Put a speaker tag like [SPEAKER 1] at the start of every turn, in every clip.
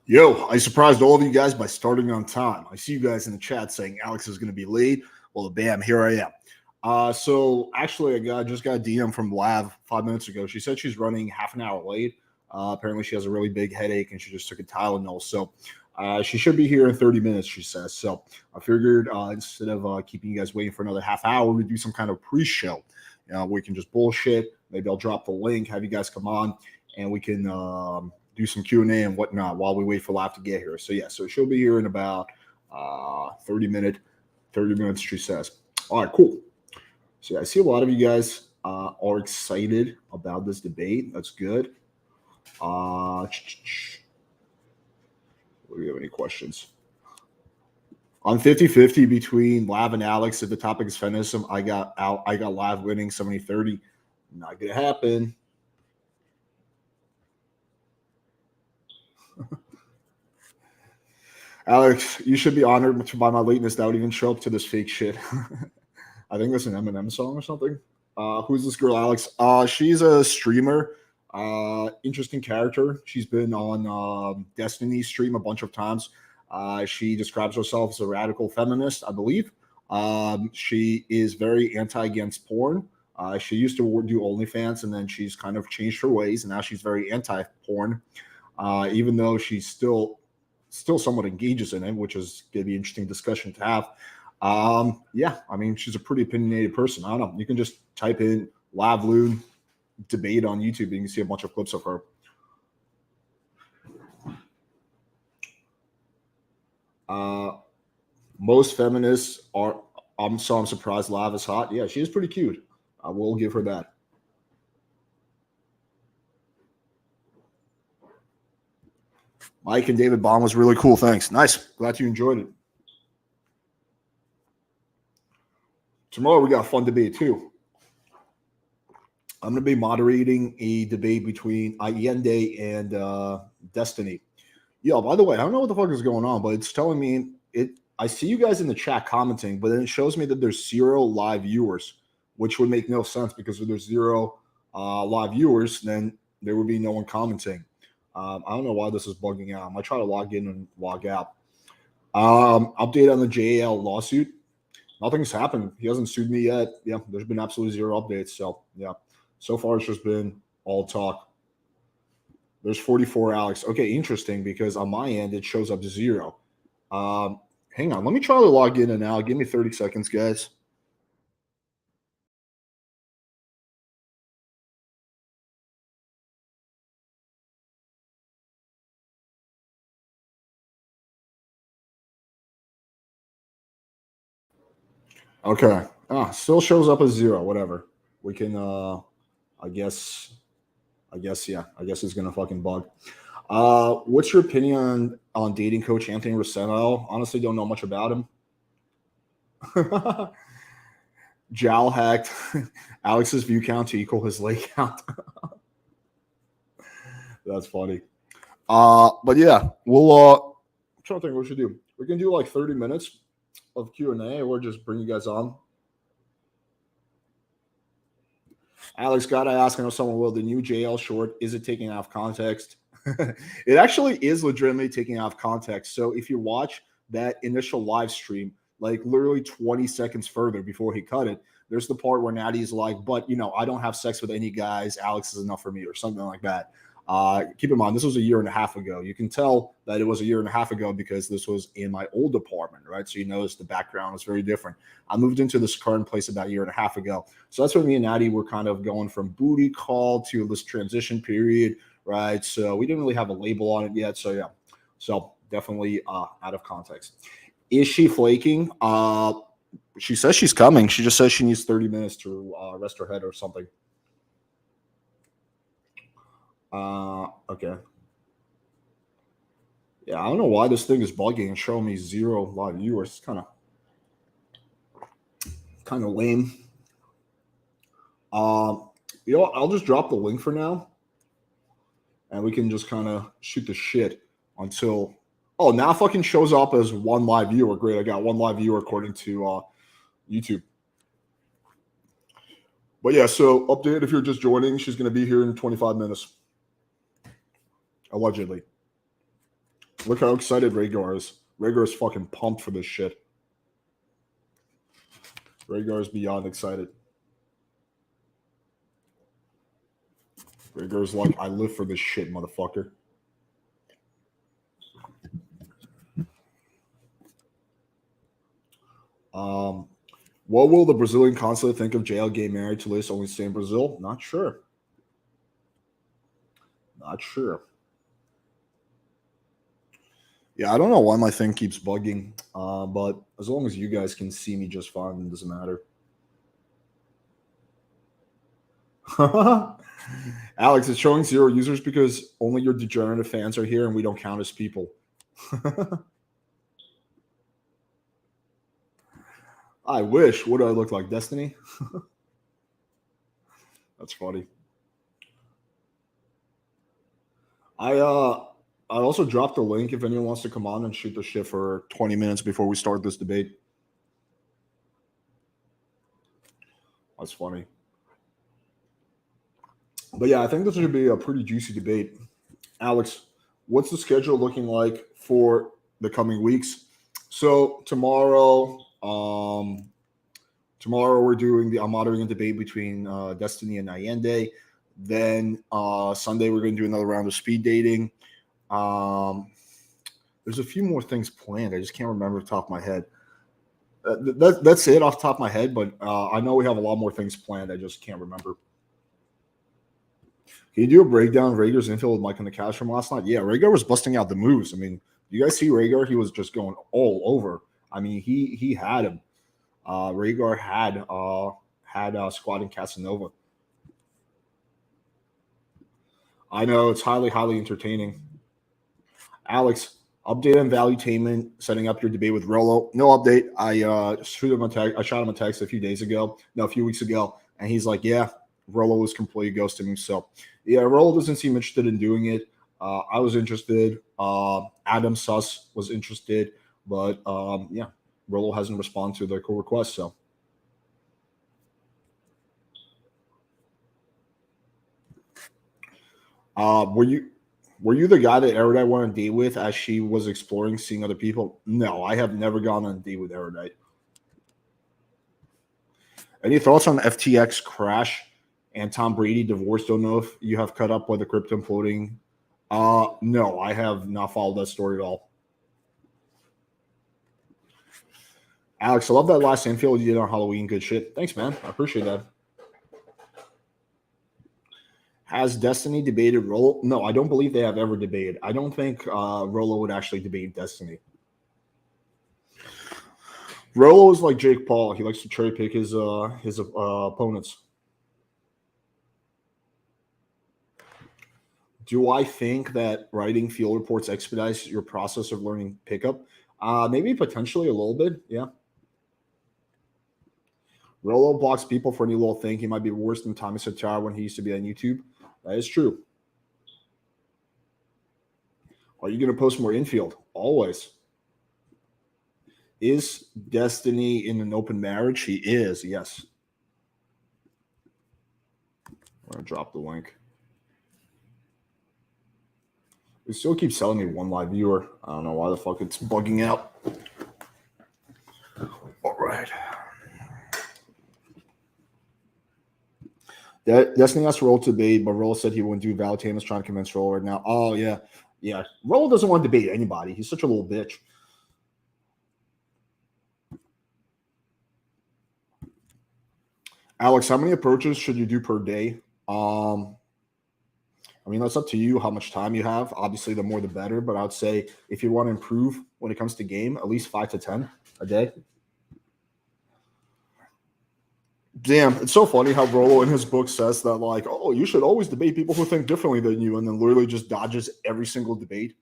[SPEAKER 1] Yo, I surprised all of you guys by starting on time. I see you guys in the chat saying Alex is going to be late. Well, bam, here I am. So actually, just got a DM from Lav 5 minutes ago. She said she's running half an hour late. Apparently, she has a really big headache and she just took a Tylenol. So she should be here in 30 minutes, she says. So I figured instead of keeping you guys waiting for another half hour, we do some kind of pre-show. We can just bullshit. Maybe I'll drop the link, have you guys come on, and we can do some Q&A and whatnot while we wait for Lav to get here. So yeah, so she'll be here in about 30 minutes, she says. All right, cool. So yeah, I see a lot of you guys are excited about this debate. That's good. Do we have any questions? I'm 50-50 between Lav and Alex. If the topic is feminism, I got Lav winning 70-30. Not gonna happen. Alex, you should be honored by my lateness. That would even show up to this fake shit. I think that's an Eminem song or something. Who's this girl, Alex? She's a streamer. Interesting character. She's been on Destiny's stream a bunch of times. She describes herself as a radical feminist, I believe. She is very against porn. She used to do OnlyFans, and then she's kind of changed her ways, and now she's very anti-porn, even though she's still somewhat engages in it, which is going to be an interesting discussion to have. Yeah, I mean, she's a pretty opinionated person. I don't know. You can just type in LavLune debate on YouTube and you can see a bunch of clips of her. Most feminists are, I'm surprised Lav is hot. Yeah, she is pretty cute. I will give her that. Mike and David Bond was really cool. Thanks. Nice. Glad you enjoyed it. Tomorrow we got a fun debate too. I'm going to be moderating a debate between Allende and Destiny. Yo, by the way, I don't know what the fuck is going on, but it's telling me I see you guys in the chat commenting, but then it shows me that there's 0 live viewers, which would make no sense because if there's 0 live viewers, then there would be no one commenting. I don't know why this is bugging out. I might try to log in and log out. Update on the JAL lawsuit. Nothing's happened. He hasn't sued me yet. Yeah, there's been absolutely 0 updates. So, yeah, so far it's just been all talk. There's 44, Alex. Okay, interesting, because on my end it shows up 0. Hang on. Let me try to log in and now. Give me 30 seconds, guys. Okay. Still shows up as 0. Whatever. We can. I guess. Yeah. I guess it's gonna fucking bug. What's your opinion on dating coach Anthony Rossano? Honestly, don't know much about him. Jal hacked Alex's view count to equal his leg count. That's funny. But yeah, we'll. I'm trying to think what we should do. We can do like 30 minutes of Q&A, or just bring you guys on. Alex, gotta ask, I know someone will, the new JL short, is it taken out of context? It actually is legitimately taken out of context. So if you watch that initial live stream, like literally 20 seconds further before he cut it, there's the part where Natty's like, but I don't have sex with any guys. Alex is enough for me, or something like that. Keep in mind, this was a year and a half ago. You can tell that it was a year and a half ago because this was in my old apartment, right? So you notice the background is very different. I moved into this current place about a year and a half ago. So that's when me and Natty were kind of going from booty call to this transition period, right? So we didn't really have a label on it yet. So yeah, so definitely out of context. Is she flaking? She says she's coming. She just says she needs 30 minutes to rest her head or something. Okay. Yeah, I don't know why this thing is bugging and showing me 0 live viewers. It's kind of lame. I'll just drop the link for now, and we can just kind of shoot the shit until. Oh, now it fucking shows up as 1 live viewer. Great, I got 1 live viewer according to YouTube. But yeah, so update if you're just joining. She's going to be here in 25 minutes. Allegedly. Look how excited Rhaegar is. Rhaegar is fucking pumped for this shit. Rhaegar is beyond excited. Rhaegar's like, I live for this shit, motherfucker. Um, what will the Brazilian consulate think of JL getting married to Liz only stay in Brazil? Not sure. Not sure. Yeah, I don't know why my thing keeps bugging, but as long as you guys can see me just fine, it doesn't matter. Alex, it's showing 0 users because only your degenerate fans are here and we don't count as people. I wish. What do I look like? Destiny? That's funny. I also dropped a link if anyone wants to come on and shoot the shit for 20 minutes before we start this debate. That's funny. But yeah, I think this should be a pretty juicy debate. Alex, what's the schedule looking like for the coming weeks? So tomorrow we're doing I'm moderating a debate between Destiny and Allende. Then Sunday we're going to do another round of speed dating. There's a few more things planned. I just can't remember off the top of my head. That's it off the top of my head, but I know we have a lot more things planned. I just can't remember. Can you do a breakdown of Rhaegar's infield with Mike on the couch from last night? Yeah, Rhaegar was busting out the moves. I mean, you guys see Rhaegar? He was just going all over. I mean, he had him. Rhaegar had squatting Casanova. I know it's highly entertaining. Alex, update on Valuetainment setting up your debate with Rollo. No update. I shot him a text a few weeks ago, and he's like, "Yeah, Rollo was completely ghosting me." So, yeah, Rollo doesn't seem interested in doing it. I was interested. Adam Suss was interested, but yeah, Rollo hasn't responded to the cool request. So, were you the guy that Erudite went on a date with as she was exploring seeing other people? No, I have never gone on a date with Erudite. Any thoughts on FTX crash and Tom Brady divorce? Don't know if you have cut up with the crypto imploding. No, I have not followed that story at all. Alex, I love that last infield you did on Halloween. Good shit. Thanks, man. I appreciate that. Has Destiny debated Rollo? No, I don't believe they have ever debated. I don't think Rollo would actually debate Destiny. Rollo is like Jake Paul. He likes to cherry pick his opponents. Do I think that writing field reports expedites your process of learning pickup? Maybe potentially a little bit. Yeah. Rollo blocks people for any little thing. He might be worse than Tommy Sotar when he used to be on YouTube. That is true. Are you going to post more infield? Always. Is Destiny in an open marriage? He is, yes. I'm going to drop the link. It still keeps telling me one live viewer. I don't know why the fuck it's bugging out. All right. Destiny asked Roll to debate, but Roll said he wouldn't do Valuetainment. Is trying to convince Roll right now. Oh, yeah. Yeah. Roll doesn't want to debate anybody. He's such a little bitch. Alex, how many approaches should you do per day? I mean, that's up to you how much time you have. Obviously, the more the better, but I would say if you want to improve when it comes to game, at least 5 to 10 a day. Damn, it's so funny how Rollo in his book says that, like, oh, you should always debate people who think differently than you, and then literally just dodges every single debate.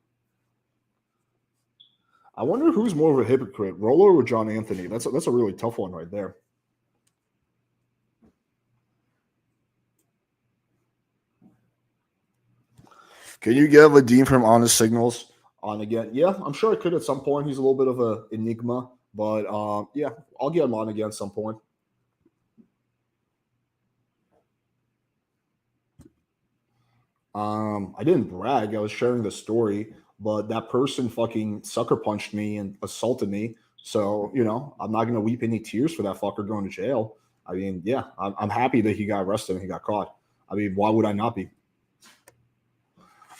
[SPEAKER 1] I wonder who's more of a hypocrite, Rollo or John Anthony? That's a really tough one right there. Can you get Vadim from Honest Signals on again? Yeah, I'm sure I could at some point. He's a little bit of an enigma, but yeah, I'll get him on again at some point. I didn't brag. I was sharing the story, but that person fucking sucker punched me and assaulted me. So, you know, I'm not going to weep any tears for that fucker going to jail. I mean, yeah, I'm happy that he got arrested and he got caught. I mean, why would I not be?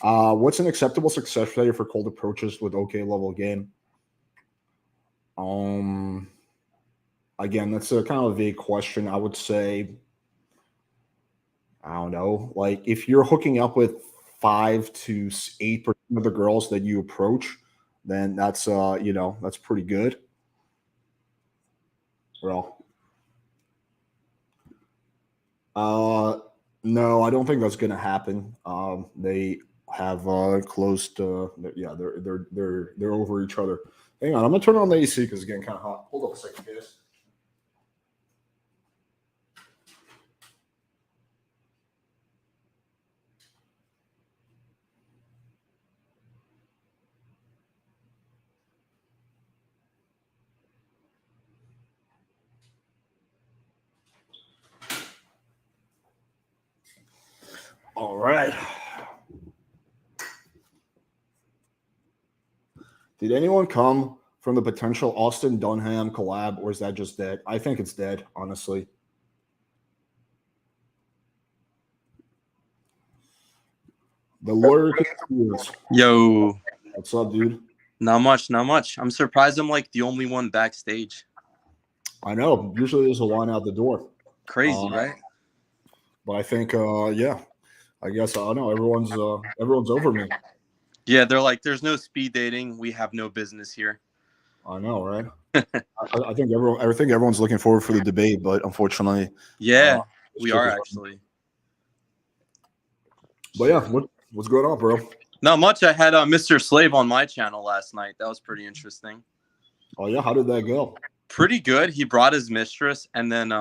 [SPEAKER 1] What's an acceptable success failure for cold approaches with okay level game? Again, that's a kind of a vague question. I would say, I don't know, like if you're hooking up with 5 to 8% of the girls that you approach, then that's you know, that's pretty good. Well, no, I don't think that's gonna happen. They have closed. Yeah, they're over each other. Hang on, I'm gonna turn on the AC because it's getting kind of hot. Hold on a second, guys. All right. Did anyone come from the potential Austin Dunham collab, or is that just dead? I think it's dead, honestly. The lawyer.
[SPEAKER 2] Yo.
[SPEAKER 1] What's up, dude?
[SPEAKER 2] Not much, not much. I'm surprised I'm like the only one backstage.
[SPEAKER 1] I know. Usually there's a line out the door.
[SPEAKER 2] Crazy, right?
[SPEAKER 1] But I think, yeah. I guess I don't know. Everyone's over me.
[SPEAKER 2] Yeah, they're like, there's no speed dating. We have no business here.
[SPEAKER 1] I know, right? I think everyone's looking forward for the debate, but unfortunately,
[SPEAKER 2] yeah, we are actually.
[SPEAKER 1] But yeah, what's going on, bro?
[SPEAKER 2] Not much. I had Mr. Slave on my channel last night. That was pretty interesting.
[SPEAKER 1] Oh yeah, how did that go?
[SPEAKER 2] Pretty good. He brought his mistress, and then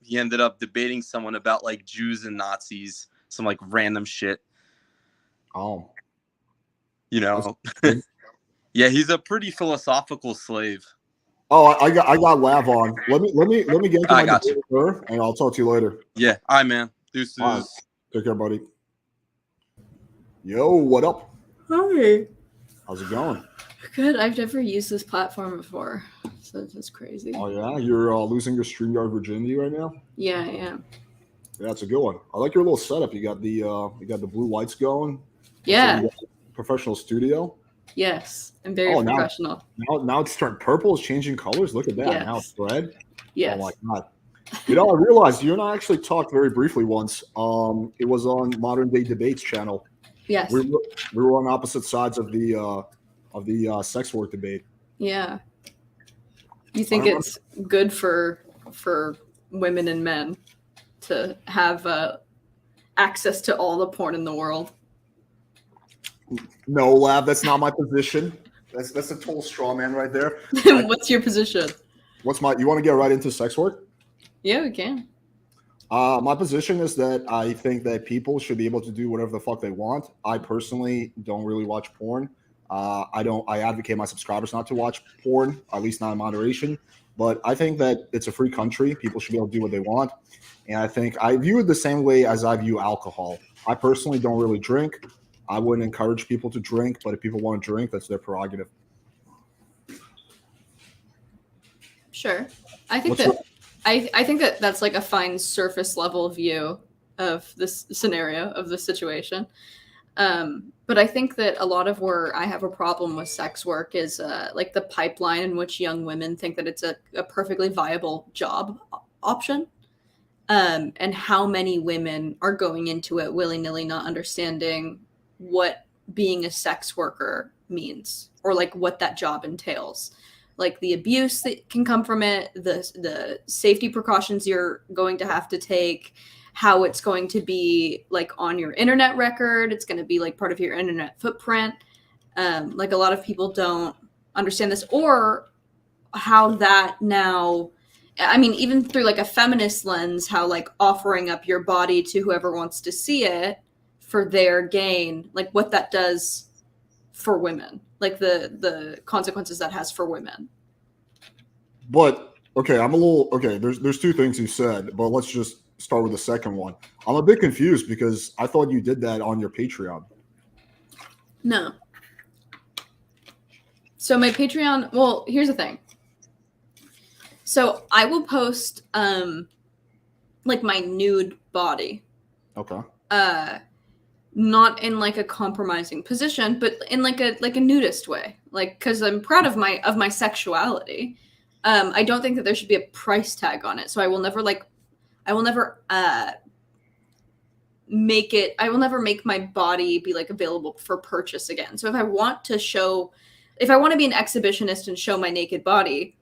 [SPEAKER 2] he ended up debating someone about like Jews and Nazis, some like random shit.
[SPEAKER 1] Oh,
[SPEAKER 2] you know. Yeah, he's a pretty philosophical slave.
[SPEAKER 1] Oh, I got Lav on. Let me get into my
[SPEAKER 2] got you,
[SPEAKER 1] and I'll talk to you later.
[SPEAKER 2] Yeah, all right, man. Deuces.
[SPEAKER 1] Right. Take care, buddy. Yo, what up?
[SPEAKER 3] Hi.
[SPEAKER 1] How's it going?
[SPEAKER 3] Good. I've never used this platform before, so it's just crazy.
[SPEAKER 1] Oh yeah, you're losing your StreamYard virginity right now?
[SPEAKER 3] Yeah, I am.
[SPEAKER 1] Yeah, that's a good one. I like your little setup. You got the blue lights going.
[SPEAKER 3] Yeah.
[SPEAKER 1] Professional studio.
[SPEAKER 3] Yes, I'm very professional.
[SPEAKER 1] Now it's turned purple. It's changing colors. Look at that. Yes. Now it's red.
[SPEAKER 3] Yes.
[SPEAKER 1] Oh my god. You know, I realized you and I actually talked very briefly once. It was on Modern Day Debates channel.
[SPEAKER 3] Yes.
[SPEAKER 1] We were on opposite sides of the sex work debate.
[SPEAKER 3] Yeah. You think it's good for women and men to have access to all the porn in the world?
[SPEAKER 1] No, Lav, that's not my position. That's a total straw man right there.
[SPEAKER 3] What's your position?
[SPEAKER 1] You want to get right into sex work?
[SPEAKER 3] Yeah, we can.
[SPEAKER 1] My position is that I think that people should be able to do whatever the fuck they want. I personally don't really watch porn. I advocate my subscribers not to watch porn, at least not in moderation. But I think that it's a free country. People should be able to do what they want. And I think I view it the same way as I view alcohol. I personally don't really drink. I wouldn't encourage people to drink, but if people want to drink, that's their prerogative.
[SPEAKER 3] Sure. I think that that's like a fine surface level view of this scenario, of the situation. But I think that a lot of where I have a problem with sex work is like the pipeline in which young women think that it's a perfectly viable job option. And how many women are going into it willy-nilly, not understanding what being a sex worker means, or like what that job entails, like the abuse that can come from it, the safety precautions you're going to have to take, how it's going to be like on your internet record. It's going to be like part of your internet footprint. Like a lot of people don't understand this, or how that now, I mean, even through like a feminist lens, how like offering up your body to whoever wants to see it for their gain, like what that does for women, like the consequences that has for women.
[SPEAKER 1] But okay, there's two things you said, but let's just start with the second one. I'm a bit confused because I thought you did that on your Patreon.
[SPEAKER 3] No. So my Patreon, well, here's the thing. So I will post like my nude body.
[SPEAKER 1] Okay.
[SPEAKER 3] Not in like a compromising position, but in like a nudist way. Like, because I'm proud of my sexuality. I don't think that there should be a price tag on it. So I will never make my body be like available for purchase again. So if I want to be an exhibitionist and show my naked body,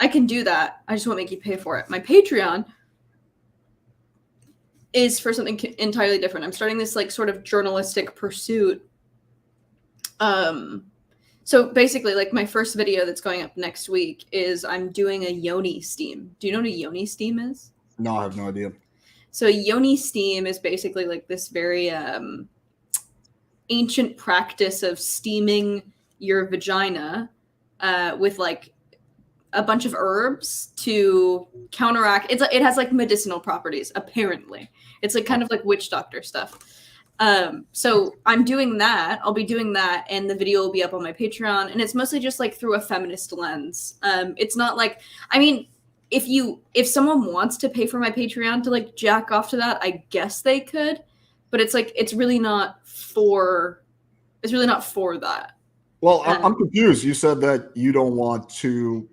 [SPEAKER 3] I can do that. I just won't make you pay for it. My Patreon is for something entirely different. I'm starting this like sort of journalistic pursuit. So basically, like my first video that's going up next week is I'm doing a yoni steam. Do you know what a yoni steam is?
[SPEAKER 1] No, I have no idea.
[SPEAKER 3] So yoni steam is basically like this very ancient practice of steaming your vagina with like a bunch of herbs to counteract. It has like medicinal properties, apparently. It's like kind of like witch doctor stuff. So I'm doing that. I'll be doing that, and the video will be up on my Patreon, and it's mostly just like through a feminist lens. It's not like, I mean, if someone wants to pay for my Patreon to like jack off to that, I guess they could, but it's like it's really not for that.
[SPEAKER 1] Well, I'm confused. You said that you don't want to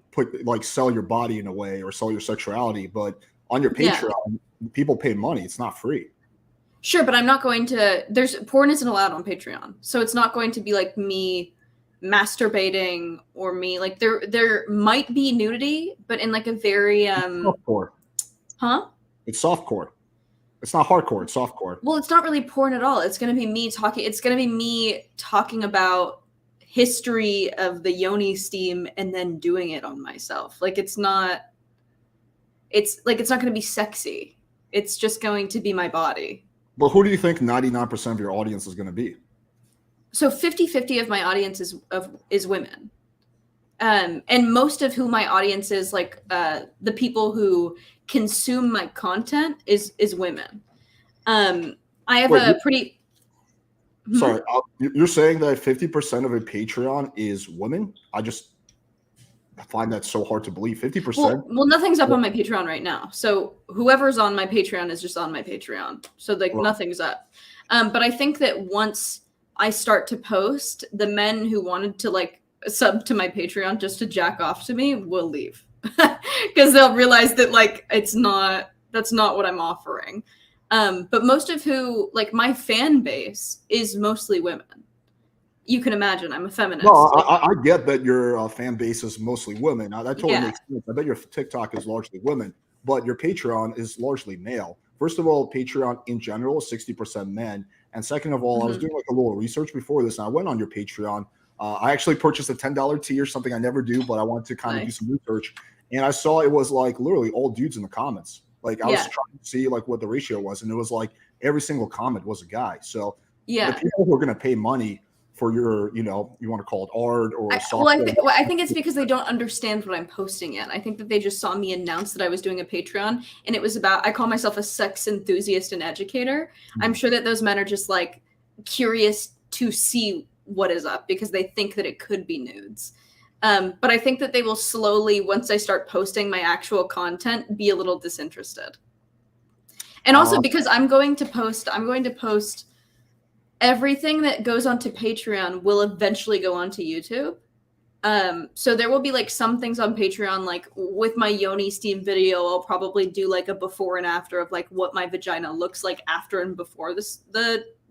[SPEAKER 1] sell your body in a way or sell your sexuality, but on your Patreon, people pay money. It's not free.
[SPEAKER 3] Sure, but I'm not going to. Porn isn't allowed on Patreon, so it's not going to be like me masturbating or me like there might be nudity, but in like a very
[SPEAKER 1] softcore.
[SPEAKER 3] Huh?
[SPEAKER 1] It's softcore. It's not hardcore. It's softcore.
[SPEAKER 3] Well, it's not really porn at all. It's going to be me talking. It's going to be me talking about history of the yoni steam and then doing it on myself. Like it's not going to be sexy. It's just going to be my body.
[SPEAKER 1] But who do you think 99% of your audience is going to be?
[SPEAKER 3] So 50-50 of my audience is women. And most of who my audience is, like the people who consume my content is women. I have a pretty...
[SPEAKER 1] Sorry, you're saying that 50% of a Patreon is women? I find that so hard to believe. 50%?
[SPEAKER 3] Well, nothing's up on my Patreon right now. So whoever's on my Patreon is just on my Patreon. So like nothing's up. But I think that once I start to post, the men who wanted to like sub to my Patreon just to jack off to me will leave. Because they'll realize that like that's not what I'm offering. But most of my fan base is mostly women. You can imagine I'm a feminist.
[SPEAKER 1] No, I get that your fan base is mostly women. Now, that totally makes sense. I bet your TikTok is largely women, but your Patreon is largely male. First of all, Patreon in general is 60% men. And second of all, I was doing like a little research before this, and I went on your Patreon. I actually purchased a $10 tier, something I never do, but I wanted to kind of do some research. And I saw it was like literally all dudes in the comments. Like I was trying to see like what the ratio was, and it was like every single comment was a guy. So the people who are going to pay money for your, you want to call it art or software.
[SPEAKER 3] I think it's because they don't understand what I'm posting yet. I think that they just saw me announce that I was doing a Patreon, and it was about, I call myself a sex enthusiast and educator. I'm sure that those men are just like curious to see what is up because they think that it could be nudes. But I think that they will slowly, once I start posting my actual content, be a little disinterested. And also because I'm going to post everything that goes onto Patreon will eventually go onto YouTube. So there will be like some things on Patreon, like with my yoni steam video, I'll probably do like a before and after of like what my vagina looks like after and before the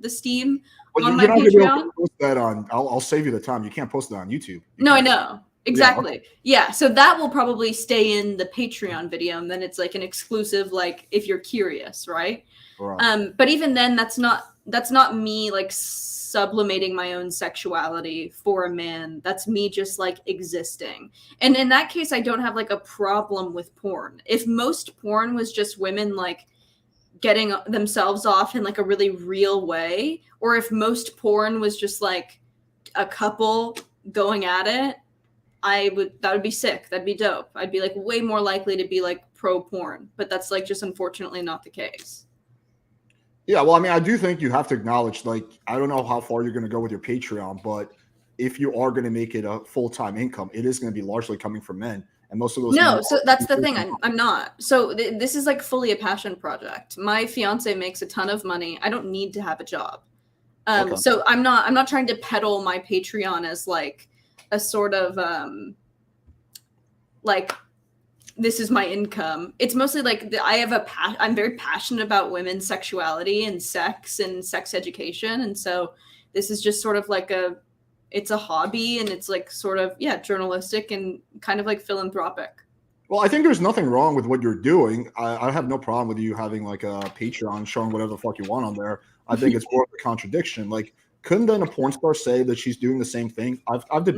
[SPEAKER 3] steam on my Patreon.
[SPEAKER 1] Post that on, I'll save you the time. You can't post that on YouTube.
[SPEAKER 3] No, I know. Exactly. Yeah. So that will probably stay in the Patreon video, and then it's like an exclusive, like if you're curious, right? But even then, that's not me like sublimating my own sexuality for a man. That's me just like existing. And in that case, I don't have like a problem with porn. If most porn was just women like getting themselves off in like a really real way, or if most porn was just like a couple going at it, that would be sick. That'd be dope. I'd be like way more likely to be like pro porn, but that's like just unfortunately not the case.
[SPEAKER 1] Yeah, well, I mean, I do think you have to acknowledge, like, I don't know how far you're going to go with your Patreon, but if you are going to make it a full-time income, it is going to be largely coming from men. And most of those
[SPEAKER 3] No, so that's the thing. I'm not. So this is like fully a passion project. My fiance makes a ton of money. I don't need to have a job.
[SPEAKER 1] Okay.
[SPEAKER 3] So I'm not trying to peddle my Patreon as like a sort of like this is my income. It's mostly like I'm very passionate about women's sexuality and sex education, and so this is just sort of like it's a hobby, and it's like sort of journalistic and kind of like philanthropic.
[SPEAKER 1] Well, I think there's nothing wrong with what you're doing. I have no problem with you having like a Patreon showing whatever the fuck you want on there. I think it's more of a contradiction. Like, couldn't then a porn star say that she's doing the same thing? I've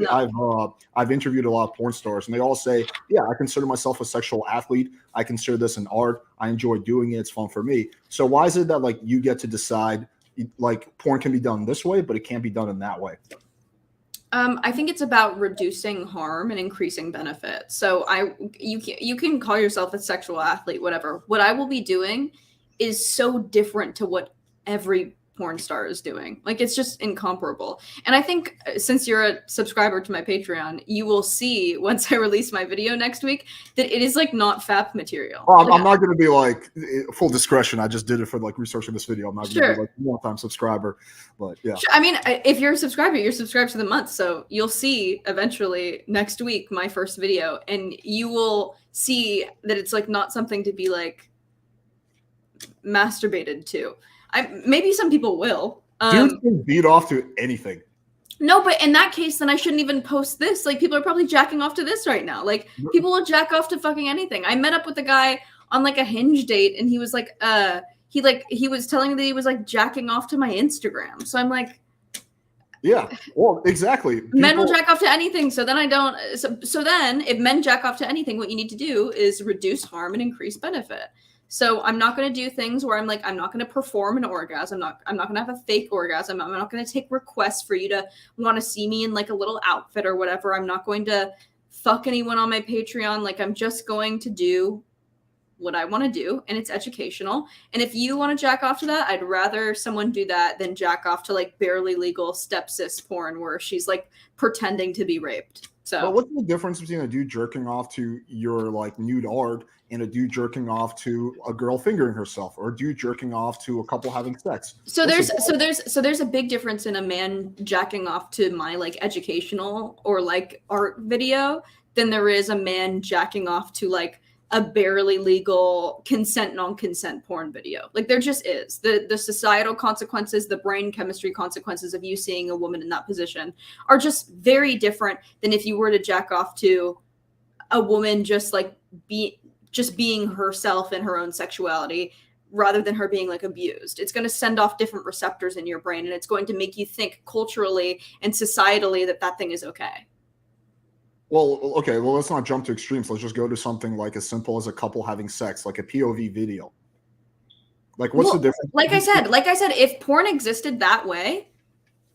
[SPEAKER 1] interviewed a lot of porn stars, and they all say, "Yeah, I consider myself a sexual athlete. I consider this an art. I enjoy doing it. It's fun for me." So why is it that like you get to decide like porn can be done this way, but it can't be done in that way?
[SPEAKER 3] I think it's about reducing harm and increasing benefit. So you can call yourself a sexual athlete, whatever. What I will be doing is so different to what every porn star is doing. Like, it's just incomparable. And I think since you're a subscriber to my Patreon, you will see once I release my video next week that it is like not FAP material.
[SPEAKER 1] Well, I'm not going to be like full discretion. I just did it for like researching this video. I'm not going to be like a one-time subscriber, but yeah.
[SPEAKER 3] Sure. I mean, if you're a subscriber, you're subscribed to the month. So you'll see eventually next week, my first video, and you will see that it's like not something to be like masturbated to. Maybe some people will.
[SPEAKER 1] Dudes can beat off to anything.
[SPEAKER 3] No, but in that case, then I shouldn't even post this. Like, people are probably jacking off to this right now. Like, people will jack off to fucking anything. I met up with a guy on like a Hinge date, and he was like, he was telling me that he was like jacking off to my Instagram. So I'm like,
[SPEAKER 1] yeah, well, exactly.
[SPEAKER 3] Men will jack off to anything. So then I don't. So then, if men jack off to anything, what you need to do is reduce harm and increase benefit. So I'm not going to do things where I'm like, I'm not going to perform an orgasm. I'm not going to have a fake orgasm. I'm not going to take requests for you to want to see me in like a little outfit or whatever. I'm not going to fuck anyone on my Patreon. Like, I'm just going to do what I want to do, and it's educational. And if you want to jack off to that, I'd rather someone do that than jack off to like barely legal stepsis porn where she's like pretending to be raped. So,
[SPEAKER 1] but what's the difference between a dude jerking off to your like nude art and a dude jerking off to a girl fingering herself, or a dude jerking off to a couple having sex?
[SPEAKER 3] So there's a big difference in a man jacking off to my like educational or like art video than there is a man jacking off to like a barely legal consent, non-consent porn video. Like, there just is. The societal consequences, the brain chemistry consequences of you seeing a woman in that position are just very different than if you were to jack off to a woman just like being herself and her own sexuality, rather than her being like abused. It's going to send off different receptors in your brain, and it's going to make you think culturally and societally that thing is okay.
[SPEAKER 1] Well, okay, well, let's not jump to extremes. Let's just go to something like as simple as a couple having sex, like a POV video. Like, what's the difference?
[SPEAKER 3] Like I said, if porn existed that way,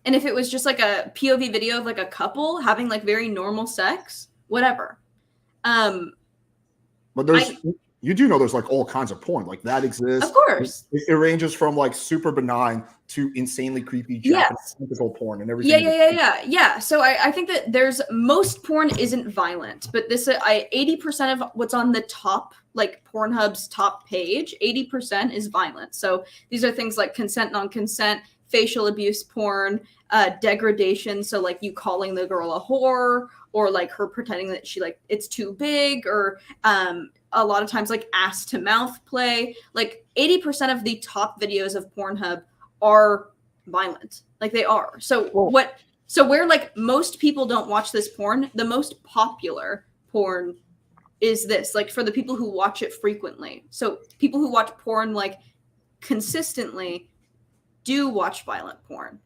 [SPEAKER 3] and if it was just like a POV video of like a couple having like very normal sex, whatever.
[SPEAKER 1] But you do know there's like all kinds of porn like that exists.
[SPEAKER 3] Of course.
[SPEAKER 1] It ranges from like super benign to insanely creepy Japanese typical porn and everything.
[SPEAKER 3] Yeah. So I think that there's most porn isn't violent, but 80% of what's on the top, like Pornhub's top page, 80% is violent. So these are things like consent, non-consent, facial abuse porn, degradation. So like you calling the girl a whore, or like her pretending that she like it's too big, or a lot of times like ass to mouth play. Like 80% of the top videos of Pornhub are violent. Like, they are. So where like most people don't watch this porn, the most popular porn is this, like, for the people who watch it frequently. So people who watch porn like consistently do watch violent porn.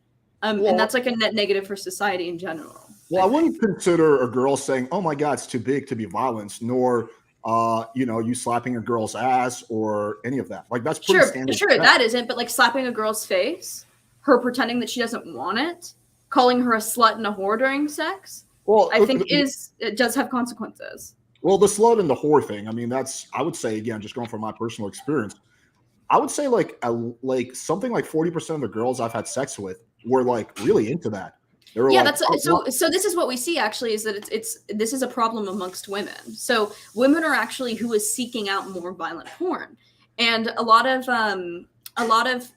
[SPEAKER 3] And that's like a net negative for society in general.
[SPEAKER 1] Well, I wouldn't consider a girl saying, "Oh my God, it's too big to be violence," nor you slapping a girl's ass or any of that. Like, that's pretty standard.
[SPEAKER 3] Sure, that isn't. But like slapping a girl's face, her pretending that she doesn't want it, calling her a slut and a whore during sex. Well, I think it does have consequences.
[SPEAKER 1] Well, the slut and the whore thing. I mean, I would say, again, just going from my personal experience, I would say like something like 40% of the girls I've had sex with were like really into that. They were
[SPEAKER 3] Yeah,
[SPEAKER 1] like,
[SPEAKER 3] that's
[SPEAKER 1] oh,
[SPEAKER 3] so this is what we see actually, is that it's this is a problem amongst women. So women are actually who is seeking out more violent porn. And a lot of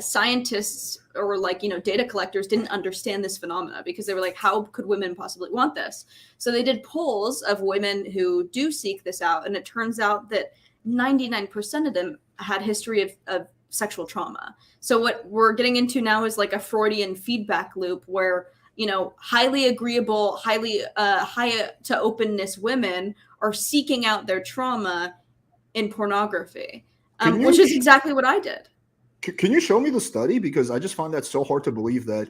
[SPEAKER 3] scientists, or like, you know, data collectors, didn't understand this phenomena, because they were like, how could women possibly want this? So they did polls of women who do seek this out, and it turns out that 99% of them had history of sexual trauma. So what we're getting into now is like a Freudian feedback loop, where, you know, highly agreeable, highly high to openness women are seeking out their trauma in pornography, which is exactly what I did.
[SPEAKER 1] Can you show me the study? Because I just find that so hard to believe that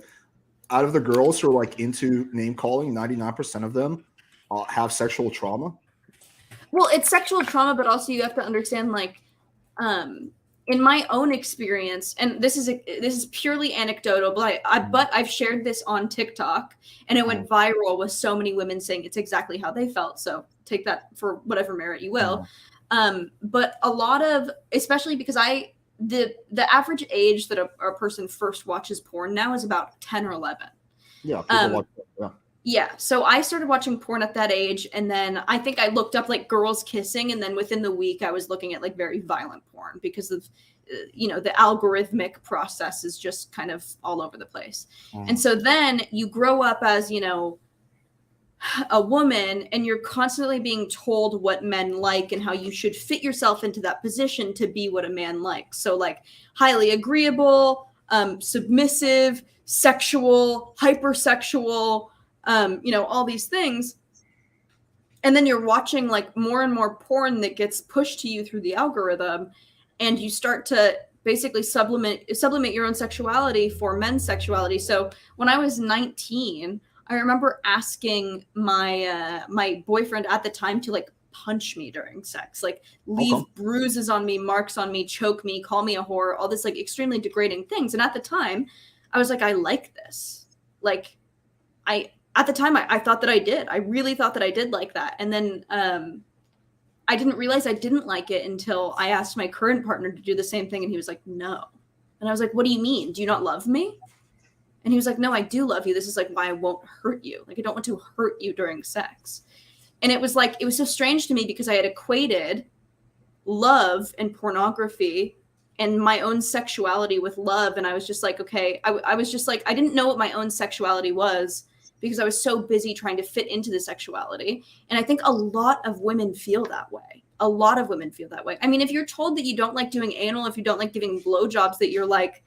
[SPEAKER 1] out of the girls who are like into name calling, 99% of them have sexual trauma.
[SPEAKER 3] Well, it's sexual trauma, but also you have to understand, like, in my own experience, and this is purely anecdotal, but I've shared this on TikTok, and it went viral with so many women saying it's exactly how they felt. So take that for whatever merit you will. But a lot of, especially because the average age that a person first watches porn now is about 10 or 11.
[SPEAKER 1] Yeah, people watch that, yeah.
[SPEAKER 3] Yeah, so I started watching porn at that age, and then I think I looked up like girls kissing, and then within the week I was looking at like very violent porn, because of you know, the algorithmic process is just kind of all over the place. And so then you grow up as, you know, a woman, and you're constantly being told what men like and how you should fit yourself into that position to be what a man likes. So like highly agreeable, submissive, sexual, hypersexual, you know, all these things. And then you're watching like more and more porn that gets pushed to you through the algorithm, and you start to basically sublimate your own sexuality for men's sexuality. So when I was 19, I remember asking my boyfriend at the time to like punch me during sex, like leave bruises on me, marks on me, choke me, call me a whore, all this like extremely degrading things. And at the time, I was like, I like this. Like, at the time, I thought that I did. I really thought that I did like that. And then I didn't realize I didn't like it until I asked my current partner to do the same thing, and he was like, no. And I was like, what do you mean? Do you not love me? And he was like, no, I do love you. This is like why I won't hurt you. Like, I don't want to hurt you during sex. And it was like, it was so strange to me, because I had equated love and pornography and my own sexuality with love. And I was just like, okay, I was just like, I didn't know what my own sexuality was, because I was so busy trying to fit into the sexuality. And I think a lot of women feel that way. A lot of women feel that way. I mean, if you're told that you don't like doing anal, if you don't like giving blowjobs, that you're like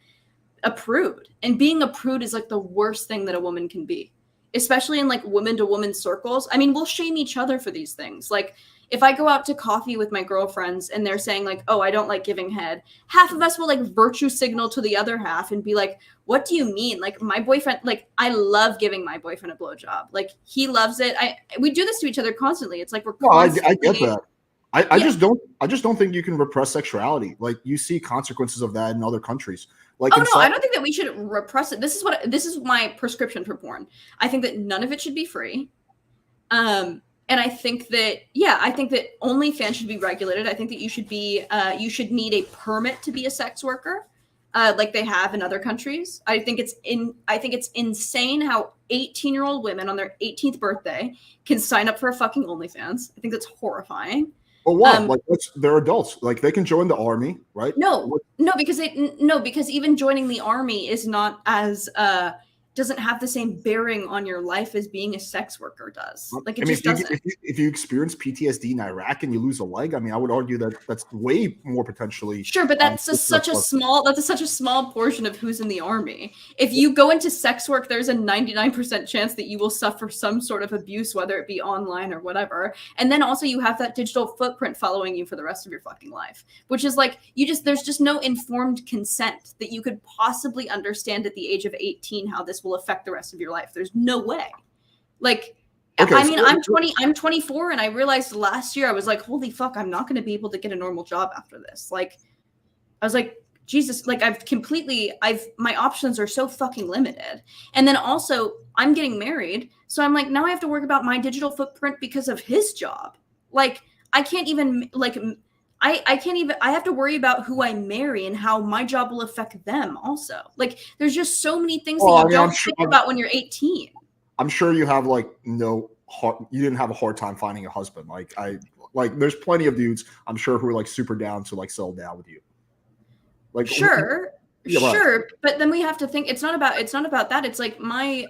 [SPEAKER 3] a prude. And being a prude is like the worst thing that a woman can be, especially in like woman to woman circles. I mean, we'll shame each other for these things. Like, if I go out to coffee with my girlfriends and they're saying like, oh, I don't like giving head, half of us will like virtue signal to the other half and be like, what do you mean? Like, my boyfriend, like, I love giving my boyfriend a blowjob. Like, he loves it. We do this to each other constantly. It's like we're constantly...
[SPEAKER 1] I get that. I just don't think you can repress sexuality. Like, you see consequences of that in other countries. Like,
[SPEAKER 3] oh no, I don't think that we should repress it. This is my prescription for porn. I think that none of it should be free. And I think that, I think that OnlyFans should be regulated. I think that you should need a permit to be a sex worker, like they have in other countries. I think it's insane how 18-year-old women on their 18th birthday can sign up for a fucking OnlyFans. I think that's horrifying.
[SPEAKER 1] Well, what? Like, they're adults. Like, they can join the army, right?
[SPEAKER 3] No, because even joining the army is not as doesn't have the same bearing on your life as being a sex worker does. Like, it just doesn't.
[SPEAKER 1] If you experience PTSD in Iraq and you lose a leg, I mean, I would argue that that's way more potentially.
[SPEAKER 3] Sure, but that's such a small portion of who's in the army. If you go into sex work, there's a 99% chance that you will suffer some sort of abuse, whether it be online or whatever. And then also you have that digital footprint following you for the rest of your fucking life, which is like, there's just no informed consent that you could possibly understand at the age of 18 how this will affect the rest of your life. There's no way. Like, okay, I mean, I'm 24, and I realized last year, I was like, holy fuck, I'm not going to be able to get a normal job after this. Like, I was like, Jesus, like, my options are so fucking limited. And then also, I'm getting married, so I'm like, now I have to work about my digital footprint because of his job. Like, I can't even, like, I can't even, I have to worry about who I marry and how my job will affect them also. Like, there's just so many things that you don't think about when you're 18.
[SPEAKER 1] I'm sure you have like you didn't have a hard time finding a husband. Like there's plenty of dudes I'm sure who are like super down to like settle down with you. Like
[SPEAKER 3] sure,
[SPEAKER 1] yeah,
[SPEAKER 3] sure, right. But then we have to think it's not about that. It's like my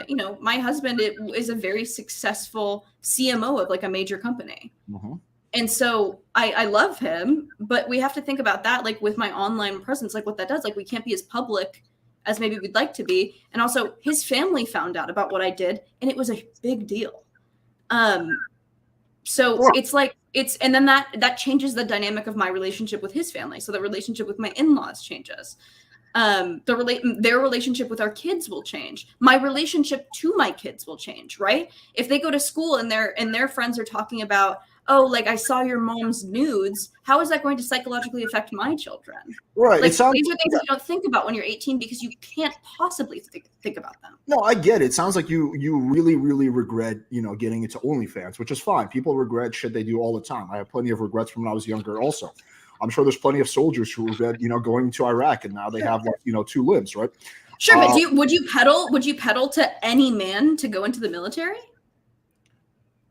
[SPEAKER 3] you know, my husband is a very successful CMO of like a major company.
[SPEAKER 1] Mm-hmm.
[SPEAKER 3] And so I love him, but we have to think about that, like with my online presence, like what that does. Like we can't be as public as maybe we'd like to be. And also his family found out about what I did, and it was a big deal. So it's like, and then that changes the dynamic of my relationship with his family. So the relationship with my in-laws changes. Their relationship with our kids will change. My relationship to my kids will change, right? If they go to school and their friends are talking about, oh, like I saw your mom's nudes, how is that going to psychologically affect my children?
[SPEAKER 1] Right.
[SPEAKER 3] Like these are things that you don't think about when you're 18 because you can't possibly think about them.
[SPEAKER 1] No, I get it. It sounds like you really, really regret, getting into OnlyFans, which is fine. People regret shit they do all the time. I have plenty of regrets from when I was younger also. I'm sure there's plenty of soldiers who regret, going to Iraq and now they have like, 2 limbs, right?
[SPEAKER 3] Sure, but would you peddle to any man to go into the military?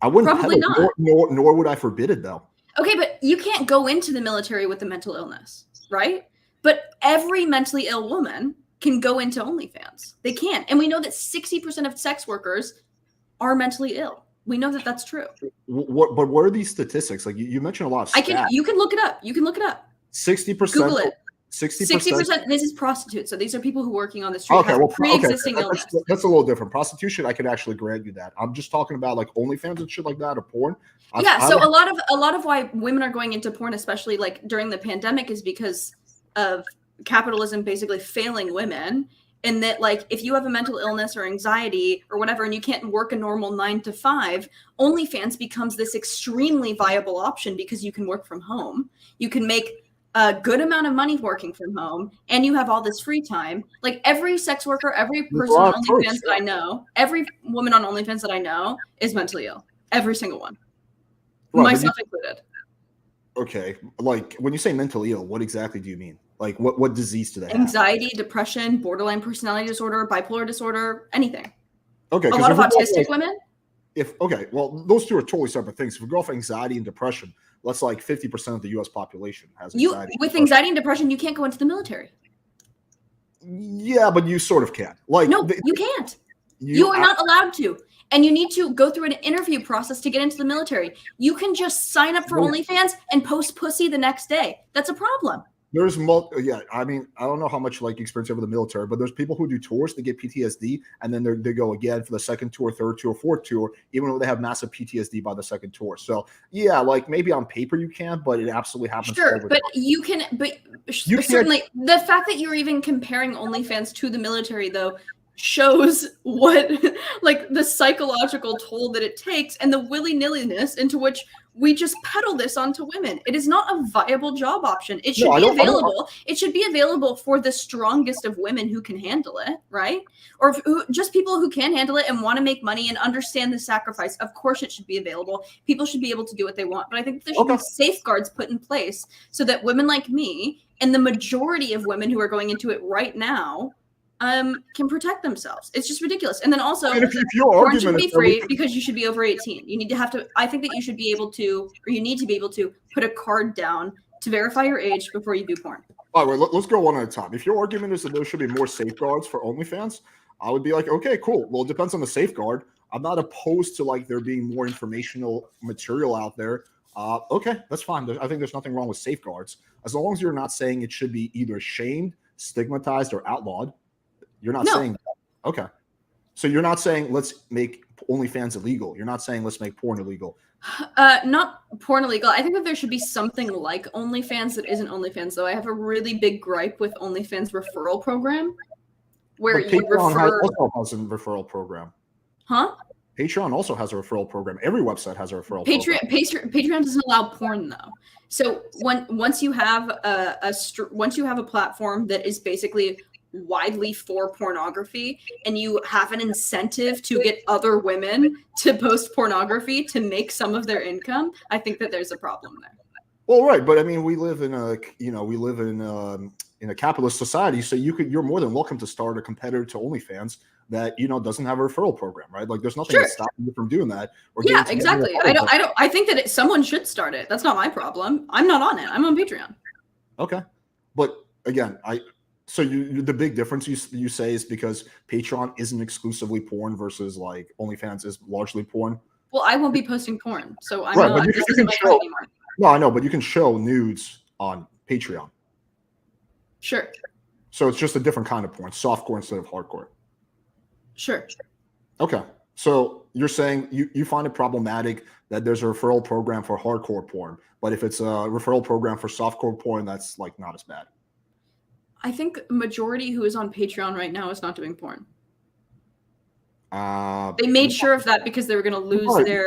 [SPEAKER 1] I wouldn't
[SPEAKER 3] probably
[SPEAKER 1] peddle,
[SPEAKER 3] not.
[SPEAKER 1] Nor would I forbid it though. Okay,
[SPEAKER 3] but you can't go into the military with a mental illness, right? But every mentally ill woman can go into OnlyFans. They can. And we know that 60% of sex workers are mentally ill. We know that that's true.
[SPEAKER 1] But what are these statistics? Like you mentioned a lot of stats.
[SPEAKER 3] You can look it up.
[SPEAKER 1] 60%.
[SPEAKER 3] Google it.
[SPEAKER 1] 60%.
[SPEAKER 3] This is prostitutes. So these are people who are working on the street.
[SPEAKER 1] Okay, well,
[SPEAKER 3] pre-existing illness.
[SPEAKER 1] That's a little different. Prostitution, I could actually grant you that. I'm just talking about like OnlyFans and shit like that, or porn.
[SPEAKER 3] So a lot of why women are going into porn, especially like during the pandemic, is because of capitalism basically failing women. And that, like, if you have a mental illness or anxiety or whatever, and you can't work a normal 9 to 5, OnlyFans becomes this extremely viable option because you can work from home. You can make a good amount of money working from home, and you have all this free time. Like every sex worker, every person on OnlyFans that I know, every woman on OnlyFans that I know is mentally ill. Every single one, myself included.
[SPEAKER 1] Okay, like when you say mentally ill, what exactly do you mean? Like what disease do they have?
[SPEAKER 3] Anxiety, depression, borderline personality disorder, bipolar disorder, anything.
[SPEAKER 1] Okay,
[SPEAKER 3] a lot of autistic women.
[SPEAKER 1] Well, those two are totally separate things. If we go off anxiety and depression, that's like 50% of the U.S. population has anxiety.
[SPEAKER 3] With anxiety and depression, you can't go into the military.
[SPEAKER 1] Yeah, but you sort of can. Like,
[SPEAKER 3] no, you can't. You are not allowed to. And you need to go through an interview process to get into the military. You can just sign up for OnlyFans and post pussy the next day. That's a problem.
[SPEAKER 1] There's I mean, I don't know how much like experience over the military, but there's people who do tours to get PTSD, and then they go again for the second tour, third tour, fourth tour, even though they have massive PTSD by the second tour. So yeah, like maybe on paper you can't, but it absolutely happens.
[SPEAKER 3] Sure, but you can. But you certainly, the fact that you're even comparing OnlyFans to the military, though, shows what like the psychological toll that it takes and the willy-nilliness into which we just peddle this onto women. It is not a viable job option. It should be available. It should be available for the strongest of women who can handle it, right? Or just people who can handle it and want to make money and understand the sacrifice. Of course, it should be available. People should be able to do what they want. But I think there should be safeguards put in place so that women like me and the majority of women who are going into it right now can protect themselves. It's just ridiculous. And then also, porn should be free because you should be over 18. I think that you should be able to, or you need to be able to put a card down to verify your age before you do porn.
[SPEAKER 1] All right, let's go one at a time. If your argument is that there should be more safeguards for OnlyFans, I would be like, okay, cool. Well, it depends on the safeguard. I'm not opposed to like there being more informational material out there. Okay, that's fine. I think there's nothing wrong with safeguards. As long as you're not saying it should be either shamed, stigmatized, or outlawed. You're not saying that. Okay. So you're not saying let's make OnlyFans illegal. You're not saying let's make porn illegal.
[SPEAKER 3] Not porn illegal. I think that there should be something like OnlyFans that isn't OnlyFans, though. I have a really big gripe with OnlyFans referral program where you refer.
[SPEAKER 1] Also has a referral program.
[SPEAKER 3] Huh?
[SPEAKER 1] Patreon also has a referral program. Every website has a referral
[SPEAKER 3] program. Patreon doesn't allow porn though. So once you have a platform that is basically widely for pornography and you have an incentive to get other women to post pornography to make some of their income, I think that there's a problem there.
[SPEAKER 1] Well, right, but I mean, we live in a in a capitalist society, so you're more than welcome to start a competitor to OnlyFans that doesn't have a referral program, right? Like, there's nothing
[SPEAKER 3] Sure.
[SPEAKER 1] that's stopping you from doing that or
[SPEAKER 3] Yeah,
[SPEAKER 1] getting to
[SPEAKER 3] exactly. I think that someone should start it. That's not my problem. I'm not on it. I'm on Patreon.
[SPEAKER 1] Okay, but again, the big difference you say is because Patreon isn't exclusively porn versus like OnlyFans is largely porn.
[SPEAKER 3] Well, I won't be posting porn, so I'm
[SPEAKER 1] Right,
[SPEAKER 3] not.
[SPEAKER 1] but
[SPEAKER 3] This
[SPEAKER 1] you
[SPEAKER 3] isn't
[SPEAKER 1] can
[SPEAKER 3] my
[SPEAKER 1] show.
[SPEAKER 3] point anymore.
[SPEAKER 1] No, I know, but you can show nudes on Patreon.
[SPEAKER 3] Sure.
[SPEAKER 1] So it's just a different kind of porn, softcore instead of hardcore.
[SPEAKER 3] Sure.
[SPEAKER 1] Okay. So you're saying you find it problematic that there's a referral program for hardcore porn, but if it's a referral program for softcore porn, that's like not as bad.
[SPEAKER 3] I think majority who is on Patreon right now is not doing porn. They made sure of that because they were going to lose their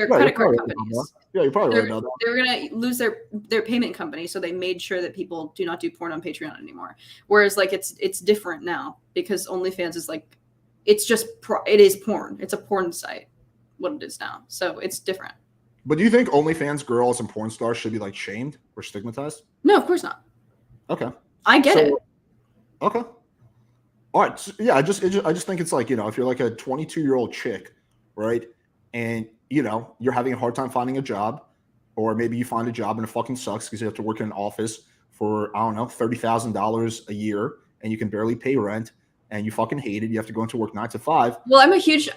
[SPEAKER 3] credit card companies.
[SPEAKER 1] Yeah, you're probably right about that.
[SPEAKER 3] They were going to lose their payment company, so they made sure that people do not do porn on Patreon anymore. Whereas like it's different now because OnlyFans is like it is porn. It's a porn site, what it is now. So it's different.
[SPEAKER 1] But do you think OnlyFans girls and porn stars should be like shamed or stigmatized?
[SPEAKER 3] No, of course not.
[SPEAKER 1] Okay.
[SPEAKER 3] I get it.
[SPEAKER 1] Okay. All right. So, yeah, I just think it's like, if you're like a 22-year-old chick, right? And, you're having a hard time finding a job, or maybe you find a job and it fucking sucks because you have to work in an office for, I don't know, $30,000 a year and you can barely pay rent and you fucking hate it. You have to go into work 9 to 5.
[SPEAKER 3] Well, I'm a huge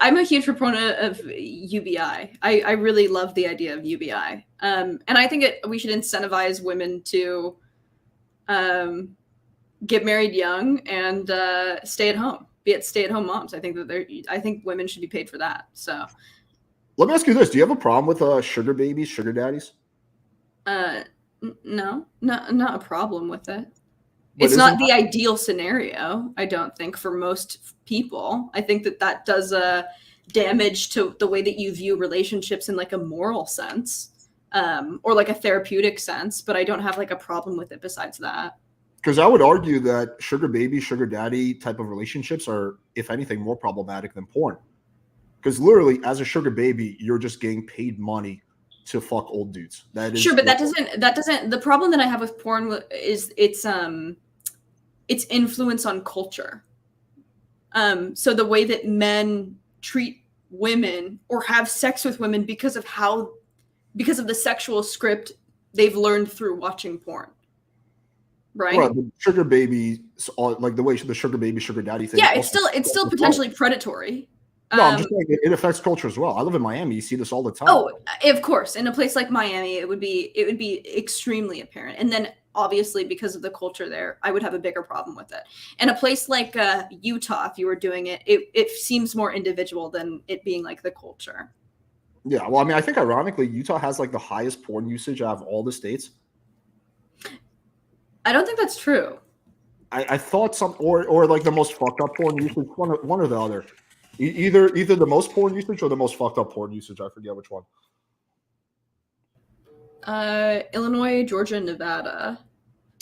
[SPEAKER 3] proponent of UBI. I really love the idea of UBI. And I think we should incentivize women to get married young and stay at home, be stay-at-home moms. I think women should be paid for that. So
[SPEAKER 1] let me ask you this: do you have a problem with sugar babies, sugar daddies?
[SPEAKER 3] No, not a problem with it. It's not the ideal scenario, I don't think, for most people. I think that does damage to the way that you view relationships in like a moral sense, or like a therapeutic sense. But I don't have like a problem with it besides that.
[SPEAKER 1] Because I would argue that sugar baby, sugar daddy type of relationships are, if anything, more problematic than porn. Because literally, as a sugar baby, you're just getting paid money to fuck old dudes. That is
[SPEAKER 3] sure, but that doesn't. The problem that I have with porn is its influence on culture. So the way that men treat women or have sex with women because of the sexual script they've learned through watching porn. Right.
[SPEAKER 1] The sugar baby, like the way the sugar baby, sugar daddy thing.
[SPEAKER 3] Yeah, it's still potentially predatory.
[SPEAKER 1] No, I'm just saying it affects culture as well. I live in Miami. You see this all the time.
[SPEAKER 3] Oh, of course. In a place like Miami, it would be extremely apparent. And then obviously because of the culture there, I would have a bigger problem with it. And a place like Utah, if you were doing it, it seems more individual than it being like the culture.
[SPEAKER 1] Yeah, well, I mean, I think ironically, Utah has like the highest porn usage out of all the states.
[SPEAKER 3] I don't think that's true.
[SPEAKER 1] I thought or like the most fucked up porn usage, one or the other. Either the most porn usage or the most fucked up porn usage. I forget which one.
[SPEAKER 3] Illinois, Georgia, Nevada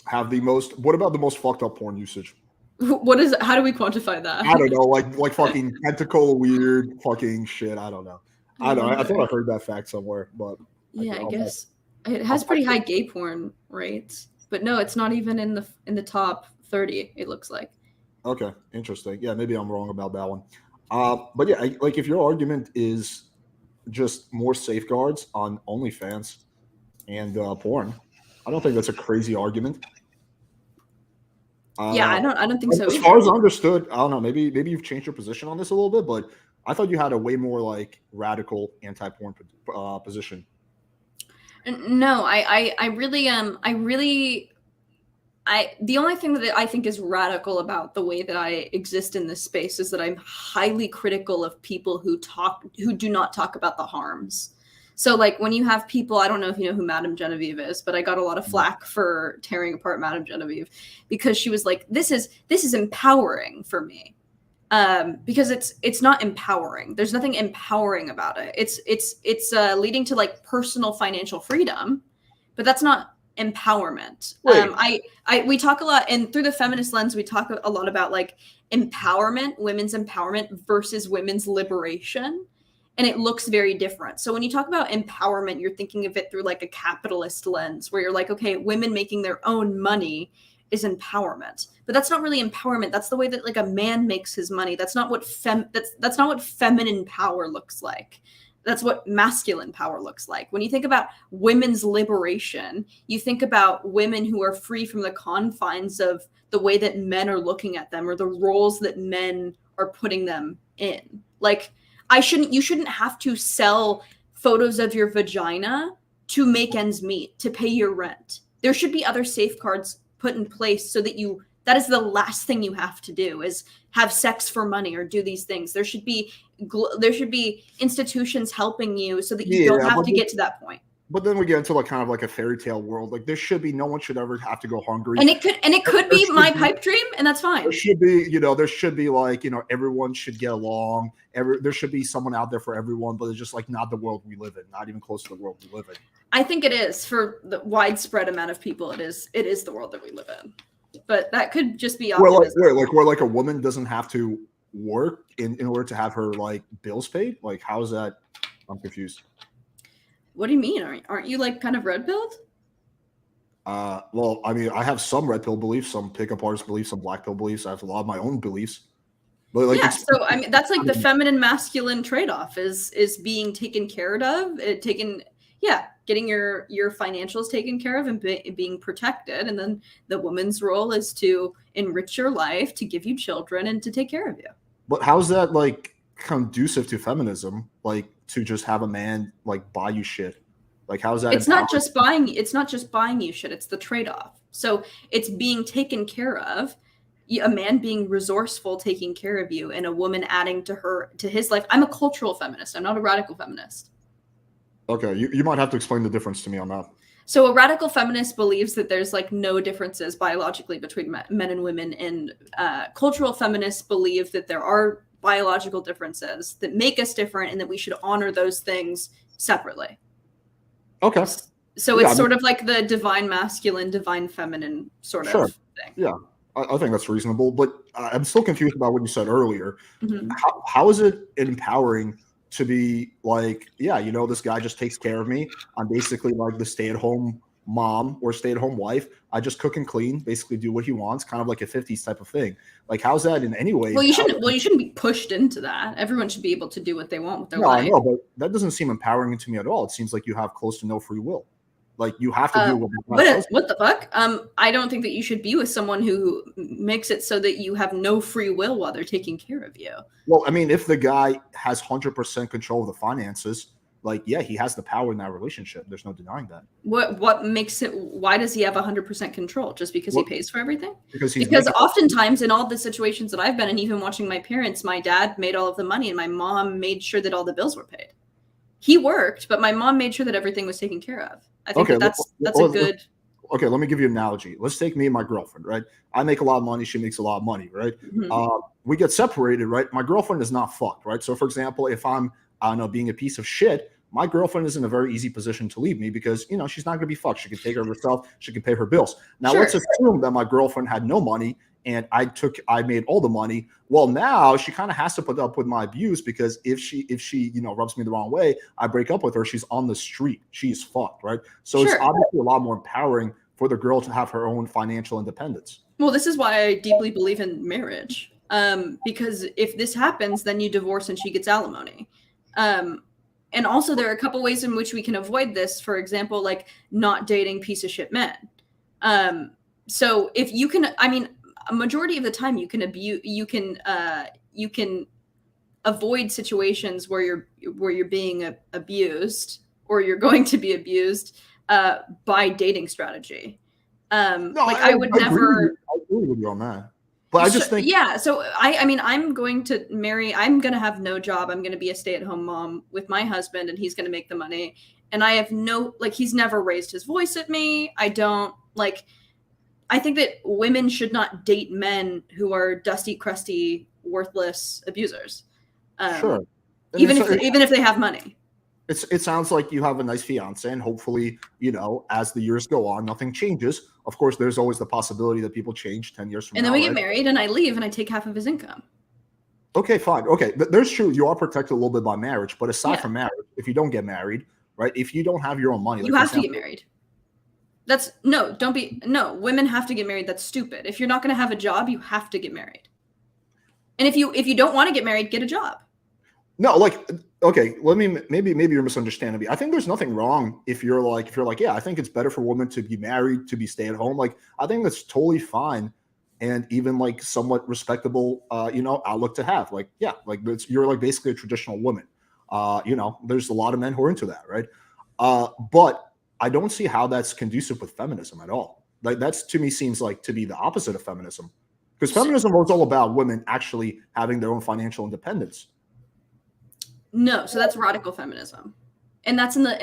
[SPEAKER 1] have the most. What about the most fucked up porn usage?
[SPEAKER 3] What is? How do we quantify that?
[SPEAKER 1] I don't know. Like fucking tentacle weird fucking shit. I don't know. I don't know. I thought I heard that fact somewhere, but
[SPEAKER 3] yeah, I guess it has pretty high gay porn rates. But no, it's not even in the top 30. It looks like. Okay,
[SPEAKER 1] interesting. Yeah, maybe I'm wrong about that one. But yeah, like if your argument is just more safeguards on OnlyFans and porn, I don't think that's a crazy argument.
[SPEAKER 3] Yeah, I don't think so.
[SPEAKER 1] As far as I understood, I don't know. Maybe you've changed your position on this a little bit, but I thought you had a way more like radical anti-porn position.
[SPEAKER 3] No, the only thing that I think is radical about the way that I exist in this space is that I'm highly critical of people who do not talk about the harms. So like when you have people, I don't know if you know who Madame Genevieve is, but I got a lot of flack for tearing apart Madame Genevieve because she was like, this is empowering for me. Because it's not empowering. There's nothing empowering about it. It's leading to like personal financial freedom, but that's not empowerment. We talk a lot, and through the feminist lens, we talk a lot about like empowerment, women's empowerment versus women's liberation. and it looks very different. So when you talk about empowerment, you're thinking of it through like a capitalist lens where you're like, okay, women making their own money is empowerment. But that's not really empowerment. That's the way that like a man makes his money. That's not what that's not what feminine power looks like. That's what masculine power looks like. When you think about women's liberation, you think about women who are free from the confines of the way that men are looking at them or the roles that men are putting them in. Like, you shouldn't have to sell photos of your vagina to make ends meet, to pay your rent. There should be other safeguards put in place so that that is the last thing you have to do is have sex for money or do these things. There should be institutions helping you so that you don't have to get to that point.
[SPEAKER 1] But then we get into like kind of like a fairy tale world. Like no one should ever have to go hungry.
[SPEAKER 3] And it could be my pipe dream, and that's fine.
[SPEAKER 1] There should be like, everyone should get along. There should be someone out there for everyone, but it's just like not the world we live in, not even close to the world we live in.
[SPEAKER 3] I think it is for the widespread amount of people. It is the world that we live in. But that could just be optimism.
[SPEAKER 1] Where like a woman doesn't have to work in order to have her like bills paid. Like, how is that? I'm confused.
[SPEAKER 3] What do you mean? Aren't you like kind of red pilled?
[SPEAKER 1] Well, I mean, I have some red pill beliefs, some pickup artist beliefs, some black pill beliefs. I have a lot of my own beliefs. But like,
[SPEAKER 3] yeah, so I mean, that's like the feminine masculine trade-off is being taken care of, getting your financials taken care of and being protected, and then the woman's role is to enrich your life, to give you children, and to take care of you.
[SPEAKER 1] But how's that like conducive to feminism? Like, to just have a man like buy you shit? Like, how's that?
[SPEAKER 3] It's not just buying you shit. It's the trade-off. So it's being taken care of, a man being resourceful, taking care of you, and a woman adding to his life. I'm a cultural feminist. I'm not a radical feminist.
[SPEAKER 1] Okay, you might have to explain the difference to me on that.
[SPEAKER 3] So a radical feminist believes that there's like no differences biologically between men and women, and cultural feminists believe that there are biological differences that make us different and that we should honor those things separately.
[SPEAKER 1] Okay.
[SPEAKER 3] So it's sort of like the divine masculine, divine feminine sort of thing. Yeah,
[SPEAKER 1] I think that's reasonable, but I'm still confused about what you said earlier.
[SPEAKER 3] Mm-hmm.
[SPEAKER 1] How is it empowering to be like, this guy just takes care of me. I'm basically like the stay-at-home mom or stay-at-home wife. I just cook and clean, basically do what he wants, kind of like a 50s type of thing. Like, how's that in any way?
[SPEAKER 3] Well, you shouldn't be pushed into that. Everyone should be able to do what they want with their life.
[SPEAKER 1] I know, but that doesn't seem empowering to me at all. It seems like you have close to no free will. Like, you have to do
[SPEAKER 3] what the fuck? I don't think that you should be with someone who makes it so that you have no free will while they're taking care of you.
[SPEAKER 1] Well, I mean, if the guy has 100% control of the finances, like, yeah, he has the power in that relationship. There's no denying that.
[SPEAKER 3] What makes it? Why does he have 100% control? Just because he pays for everything?
[SPEAKER 1] Because
[SPEAKER 3] oftentimes in all the situations that I've been in, even watching my parents, my dad made all of the money and my mom made sure that all the bills were paid. He worked, but my mom made sure that everything was taken care of. I think that's a good.
[SPEAKER 1] Okay, let me give you an analogy. Let's take me and my girlfriend, right? I make a lot of money. She makes a lot of money, right?
[SPEAKER 3] Mm-hmm.
[SPEAKER 1] We get separated, right? My girlfriend is not fucked, right? So, for example, if I'm, being a piece of shit, my girlfriend is in a very easy position to leave me because, she's not going to be fucked. She can take care of herself. She can pay her bills. Now, let's assume that my girlfriend had no money and I made all the money. Well, now she kind of has to put up with my abuse because if she rubs me the wrong way, I break up with her. She's on the street. She's fucked, right? So It's obviously a lot more empowering for the girl to have her own financial independence.
[SPEAKER 3] Well, this is why I deeply believe in marriage. Because if this happens, then you divorce and she gets alimony. And also there are a couple ways in which we can avoid this. For example, like not dating piece of shit men. So if you can, a majority of the time you can avoid situations where you're being abused or you're going to be abused by dating strategy. I would never.
[SPEAKER 1] I agree with you on that. But I just think,
[SPEAKER 3] So I'm going to marry. I'm going to have no job. I'm going to be a stay-at-home mom with my husband, and he's going to make the money. And I have he's never raised his voice at me. I think that women should not date men who are dusty, crusty, worthless abusers.
[SPEAKER 1] Sure.
[SPEAKER 3] Even if they have money.
[SPEAKER 1] It sounds like you have a nice fiance, and hopefully, as the years go on, nothing changes. Of course, there's always the possibility that people change 10 years from now.
[SPEAKER 3] And then we get married, and I leave, and I take half of his income.
[SPEAKER 1] Okay, fine. Okay, there's true. You are protected a little bit by marriage, but aside
[SPEAKER 3] Yeah.
[SPEAKER 1] from marriage, if you don't get married, right? If you don't have your own money,
[SPEAKER 3] You
[SPEAKER 1] like for
[SPEAKER 3] have to get
[SPEAKER 1] example,
[SPEAKER 3] married. Women have to get married. That's stupid. If you're not going to have a job, you have to get married. And if you don't want to get married, get a job.
[SPEAKER 1] no, like okay, let me maybe you're misunderstanding me. I think there's nothing wrong if you're like yeah, I think it's better for women to be married, to be stay at home. Like I think that's totally fine, and even like somewhat respectable, outlook to have. Like yeah, like you're like basically a traditional woman. There's a lot of men who are into that, right? But I don't see how that's conducive with feminism at all. Like that's to me seems like to be the opposite of feminism, because feminism was all about women actually having their own financial independence.
[SPEAKER 3] No, so that's radical feminism, and that's in the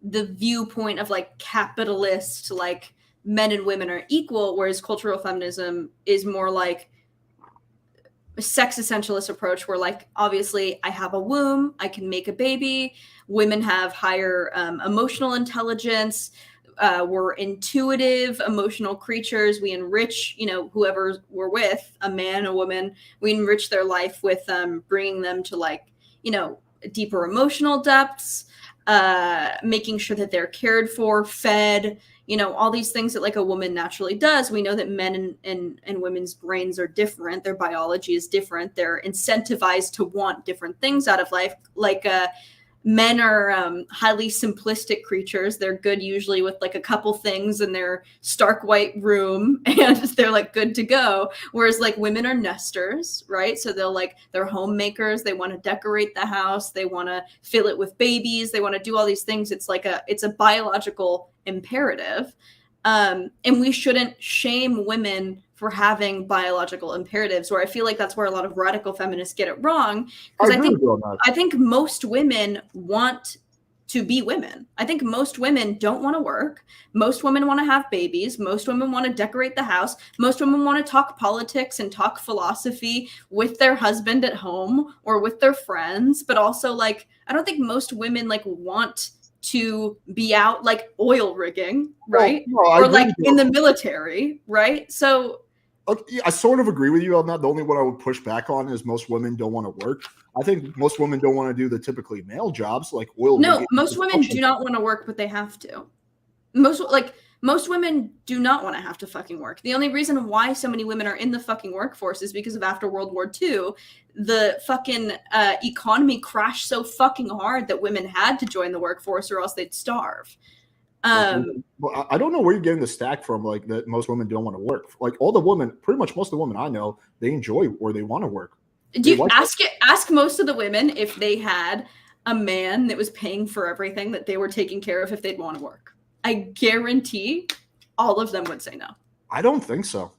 [SPEAKER 3] viewpoint of like capitalist, like men and women are equal, whereas cultural feminism is more like a sex essentialist approach, where like obviously I have a womb, I can make a baby. Women have higher emotional intelligence. We're intuitive, emotional creatures. We enrich, whoever we're with, a man, a woman. We enrich their life with bringing them to like, deeper emotional depths, making sure that they're cared for, fed, all these things that like a woman naturally does. We know that men and women's brains are different. Their biology is different. They're incentivized to want different things out of life. Like men are highly simplistic creatures. They're good usually with like a couple things in their stark white room and they're like good to go. Whereas like women are nesters, right? So they're homemakers. They want to decorate the house. They want to fill it with babies. They want to do all these things. It's a biological imperative. And we shouldn't shame women for having biological imperatives, where I feel like that's where a lot of radical feminists get it wrong. Because I think most women want to be women. I think most women don't want to work. Most women want to have babies. Most women want to decorate the house. Most women want to talk politics and talk philosophy with their husband at home or with their friends. But also, like, I don't think most women like want to be out like oil rigging, right?
[SPEAKER 1] No,
[SPEAKER 3] or like in the military, right? So
[SPEAKER 1] okay, I sort of agree with you on that. The only one I would push back on is most women don't want to work. I think most women don't want to do the typically male jobs like oil rigging.
[SPEAKER 3] Most women do not want to work, but they have to. Most women do not want to have to fucking work. The only reason why so many women are in the fucking workforce is because of after World War II, the fucking economy crashed so fucking hard that women had to join the workforce or else they'd starve.
[SPEAKER 1] Well, I don't know where you're getting the stack from, like that most women don't want to work. Like pretty much most of the women I know, they enjoy or they want to work.
[SPEAKER 3] Ask most of the women if they had a man that was paying for everything that they were taking care of if they'd want to work. I guarantee all of them would say no.
[SPEAKER 1] I don't think so.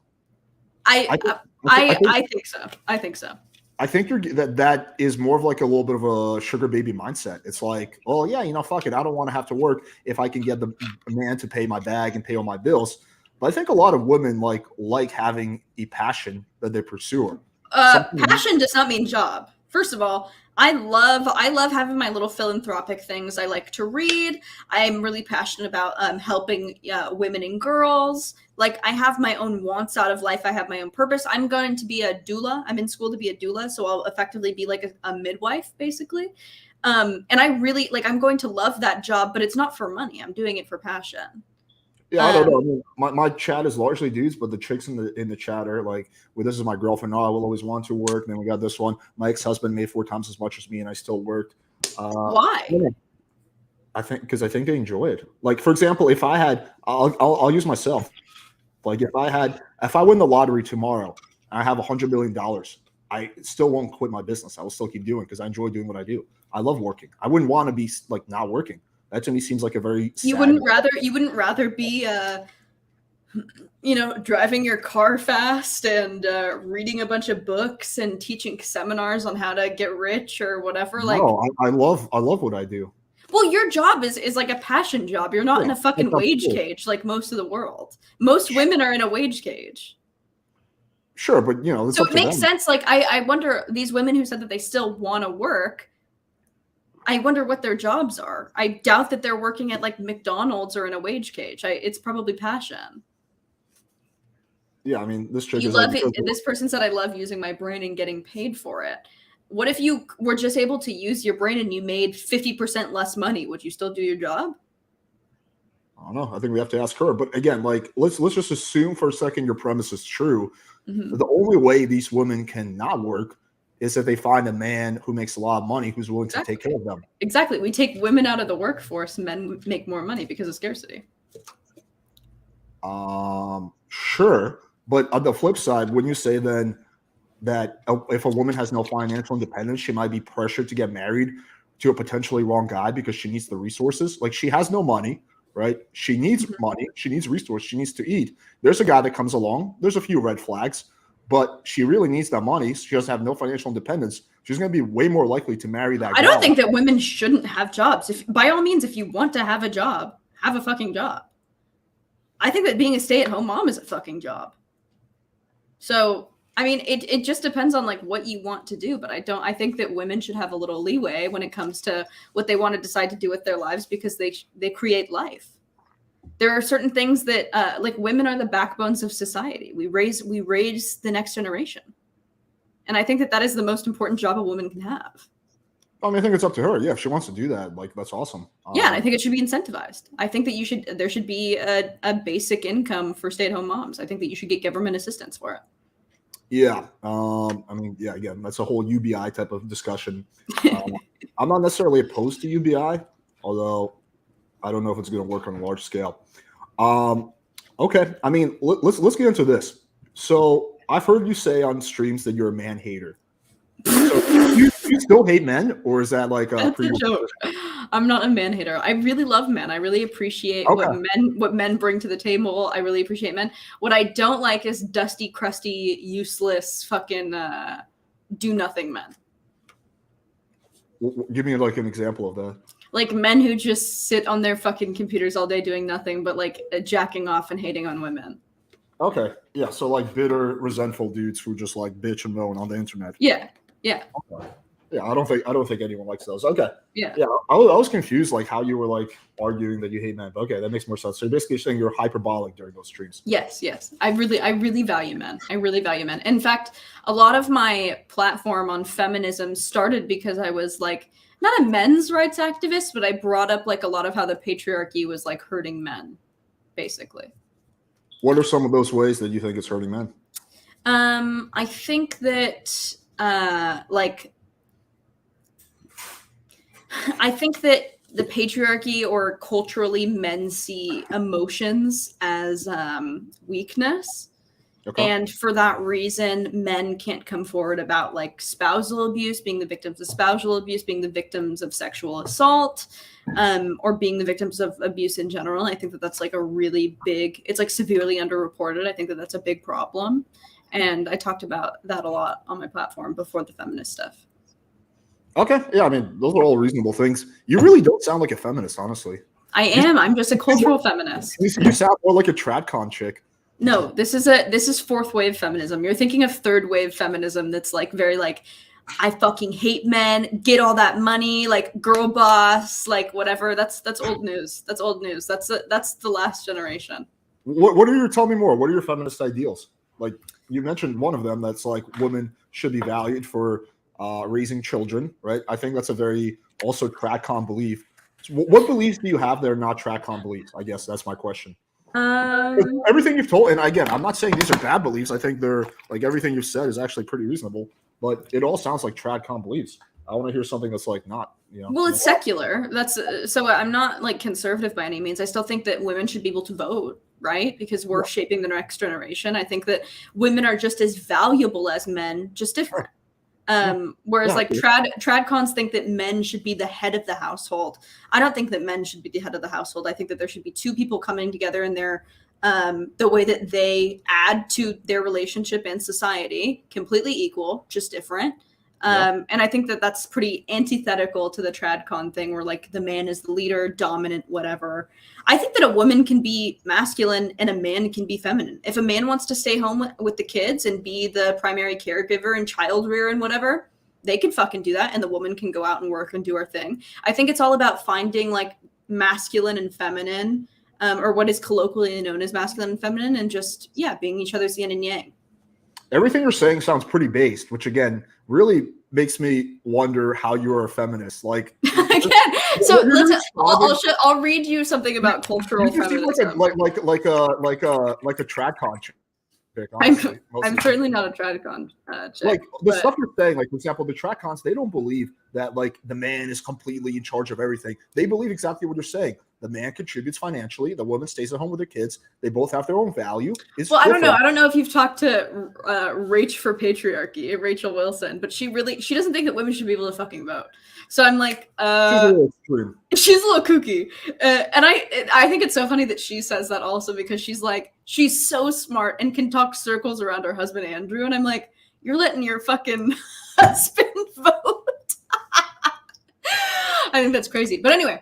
[SPEAKER 3] I think so. I think so.
[SPEAKER 1] I think that is more of like a little bit of a sugar baby mindset. It's like, oh yeah, fuck it. I don't want to have to work if I can get the man to pay my bag and pay all my bills. But I think a lot of women like having a passion that they pursue.
[SPEAKER 3] Passion does not mean job. First of all, I love having my little philanthropic things. I like to read. I'm really passionate about helping women and girls. Like I have my own wants out of life. I have my own purpose. I'm going to be a doula. I'm in school to be a doula, so I'll effectively be like a midwife, basically. And I really I'm going to love that job, but it's not for money. I'm doing it for passion.
[SPEAKER 1] Yeah, I don't know. I mean, my chat is largely dudes, but the chicks in the chat are like, well, this is my girlfriend. Oh, I will always want to work. And then we got this one. My ex-husband made 4 times as much as me, and I still worked.
[SPEAKER 3] Why?
[SPEAKER 1] I think I they enjoy it. Like, for example, if I had, I'll use myself. Like, if I win the lottery tomorrow, and I have $100 million, I still won't quit my business. I will still keep doing because I enjoy doing what I do. I love working. I wouldn't want to be like not working. That to me seems like a very
[SPEAKER 3] you wouldn't rather be driving your car fast and reading a bunch of books and teaching seminars on how to get rich or whatever.
[SPEAKER 1] No, I love what I do.
[SPEAKER 3] Well, your job is like a passion job. You're not in a fucking wage cage like most of the world. Most women are in a wage cage.
[SPEAKER 1] Sure, but
[SPEAKER 3] so it makes sense. Like I wonder, these women who said that they still want to work, I wonder what their jobs are. I doubt that they're working at like McDonald's or in a wage cage. It's probably passion.
[SPEAKER 1] Yeah, I mean, this chick
[SPEAKER 3] You
[SPEAKER 1] is
[SPEAKER 3] love
[SPEAKER 1] like,
[SPEAKER 3] it. This person said, I love using my brain and getting paid for it. What if you were just able to use your brain and you made 50% less money? Would you still do your job?
[SPEAKER 1] I don't know. I think we have to ask her. But again, like, let's just assume for a second your premise is true.
[SPEAKER 3] Mm-hmm.
[SPEAKER 1] The only way these women cannot work is if they find a man who makes a lot of money who's willing to take care of them.
[SPEAKER 3] Exactly. We take women out of the workforce, men make more money because of scarcity.
[SPEAKER 1] Sure. But on the flip side, wouldn't you say then that if a woman has no financial independence, she might be pressured to get married to a potentially wrong guy because she needs the resources? Like, she has no money, right? She needs money. She needs resources. She needs to eat. There's a guy that comes along. There's a few red flags, but she really needs that money. She doesn't have no financial independence. She's going to be way more likely to marry that guy.
[SPEAKER 3] I don't think that women shouldn't have jobs. If by all means, if you want to have a job, have a fucking job. I think that being a stay-at-home mom is a fucking job. So, I mean, it just depends on like what you want to do, but I think that women should have a little leeway when it comes to what they want to decide to do with their lives because they create life. There are certain things that like women are the backbones of society. We raise the next generation. And I think that is the most important job a woman can have.
[SPEAKER 1] I mean, I think it's up to her. Yeah, if she wants to do that, like, that's awesome.
[SPEAKER 3] Yeah, and I think it should be incentivized. I think that there should be a basic income for stay-at-home moms. I think that you should get government assistance for it.
[SPEAKER 1] Yeah. I mean, yeah, again, that's a whole UBI type of discussion. I'm not necessarily opposed to UBI, although I don't know if it's going to work on a large scale. Okay. I mean, let's get into this. So I've heard you say on streams that you're a man hater. So you still hate men, or is that like
[SPEAKER 3] That's a joke? I'm not a man hater. I really love men. I really appreciate what men bring to the table. I really appreciate men. What I don't like is dusty, crusty, useless, fucking do nothing men.
[SPEAKER 1] Give me like an example of that.
[SPEAKER 3] Like men who just sit on their fucking computers all day doing nothing but like jacking off and hating on women.
[SPEAKER 1] Okay. Yeah. So like bitter, resentful dudes who just like bitch and moan on the internet.
[SPEAKER 3] Yeah. Yeah.
[SPEAKER 1] Okay. Yeah. I don't think anyone likes those. Okay.
[SPEAKER 3] Yeah.
[SPEAKER 1] Yeah. I was confused like how you were like arguing that you hate men. But okay, that makes more sense. So you're basically saying you're hyperbolic during those streams.
[SPEAKER 3] Yes. I really value men. I really value men. In fact, a lot of my platform on feminism started because I was like not a men's rights activist, but I brought up like a lot of how the patriarchy was like hurting men, basically.
[SPEAKER 1] What are some of those ways that you think it's hurting men?
[SPEAKER 3] I think that the patriarchy or culturally men see emotions as weakness. Okay. And for that reason, men can't come forward about like spousal abuse, being the victims of spousal abuse, being the victims of sexual assault, or being the victims of abuse in general. I think that that's like a really big, it's like severely underreported. I think that that's a big problem. And I talked about that a lot on my platform before the feminist stuff.
[SPEAKER 1] Okay. Yeah. I mean, those are all reasonable things. You really don't sound like a feminist, honestly.
[SPEAKER 3] I am. I'm just a cultural feminist.
[SPEAKER 1] You sound more like a tradcon chick.
[SPEAKER 3] No, this is fourth wave feminism. You're thinking of third wave feminism that's like very like, I fucking hate men, get all that money, like girl boss, like whatever. That's old news. That's old news. That's the last generation.
[SPEAKER 1] Tell me more. What are your feminist ideals? Like you mentioned one of them that's like women should be valued for raising children, right? I think that's a very also tradcon belief. So what beliefs do you have that are not tradcon beliefs? I guess that's my question. Everything you've told, and again, I'm not saying these are bad beliefs. I think they're like everything you've said is actually pretty reasonable, but it all sounds like tradcon beliefs. I want to hear something that's like not, you know.
[SPEAKER 3] Well, it's secular. That's so I'm not like conservative by any means. I still think that women should be able to vote, right? Because we're shaping the next generation. I think that women are just as valuable as men, just different. Whereas like tradcons think that men should be the head of the household. I don't think that men should be the head of the household. I think that there should be two people coming together in their the way that they add to their relationship and society, completely equal, just different. And I think that that's pretty antithetical to the tradcon thing where like the man is the leader, dominant, whatever. I think that a woman can be masculine and a man can be feminine. If a man wants to stay home with the kids and be the primary caregiver and child rear and whatever, they can fucking do that. And the woman can go out and work and do her thing. I think it's all about finding like masculine and feminine or what is colloquially known as masculine and feminine, and just being each other's yin and yang.
[SPEAKER 1] Everything you're saying sounds pretty based, which again really makes me wonder how you're a feminist. Like,
[SPEAKER 3] Again, so I'll read you something about cultural feminism.
[SPEAKER 1] Like a tradcon chick, honestly,
[SPEAKER 3] I'm certainly not a tradcon chick.
[SPEAKER 1] Like the stuff you're saying, like for example, the tradcons, they don't believe that like the man is completely in charge of everything. They believe exactly what you're saying. The man contributes financially. The woman stays at home with their kids. They both have their own value.
[SPEAKER 3] I don't know. I don't know if you've talked to Rach for Patriarchy, Rachel Wilson, but she doesn't think that women should be able to fucking vote. So I'm like,
[SPEAKER 1] she's a little extreme.
[SPEAKER 3] She's a little kooky, and I think it's so funny that she says that also, because she's like, she's so smart and can talk circles around her husband Andrew, and I'm like, you're letting your fucking husband vote. I think that's crazy, but anyway.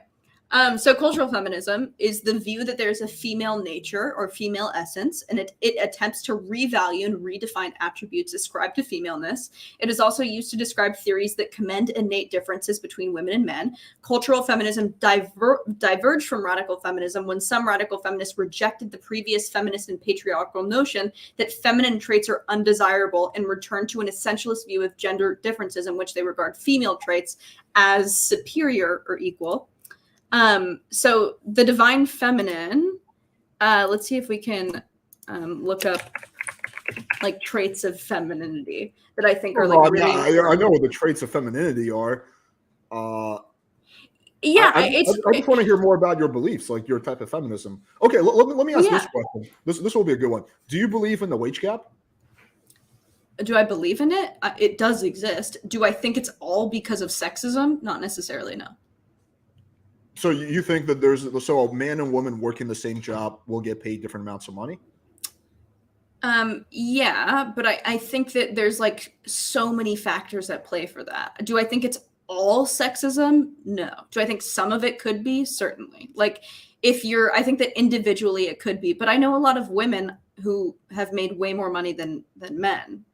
[SPEAKER 3] So cultural feminism is the view that there's a female nature or female essence, and it attempts to revalue and redefine attributes ascribed to femaleness. It is also used to describe theories that commend innate differences between women and men. Cultural feminism diverged from radical feminism when some radical feminists rejected the previous feminist and patriarchal notion that feminine traits are undesirable and returned to an essentialist view of gender differences in which they regard female traits as superior or equal. So the divine feminine, let's see if we can look up like traits of femininity that I think are like really
[SPEAKER 1] I know what the traits of femininity are. I just want to hear more about your beliefs, like your type of feminism. Okay, let me ask this question. This will be a good one. Do you believe in the wage gap?
[SPEAKER 3] Do I believe in it? It does exist. Do I think it's all because of sexism? Not necessarily, no.
[SPEAKER 1] So you think that a man and woman working the same job will get paid different amounts of money?
[SPEAKER 3] Yeah, but I think that there's like so many factors at play for that. Do I think it's all sexism? No. Do I think some of it could be? Certainly. Like I think that individually it could be, but I know a lot of women who have made way more money than men.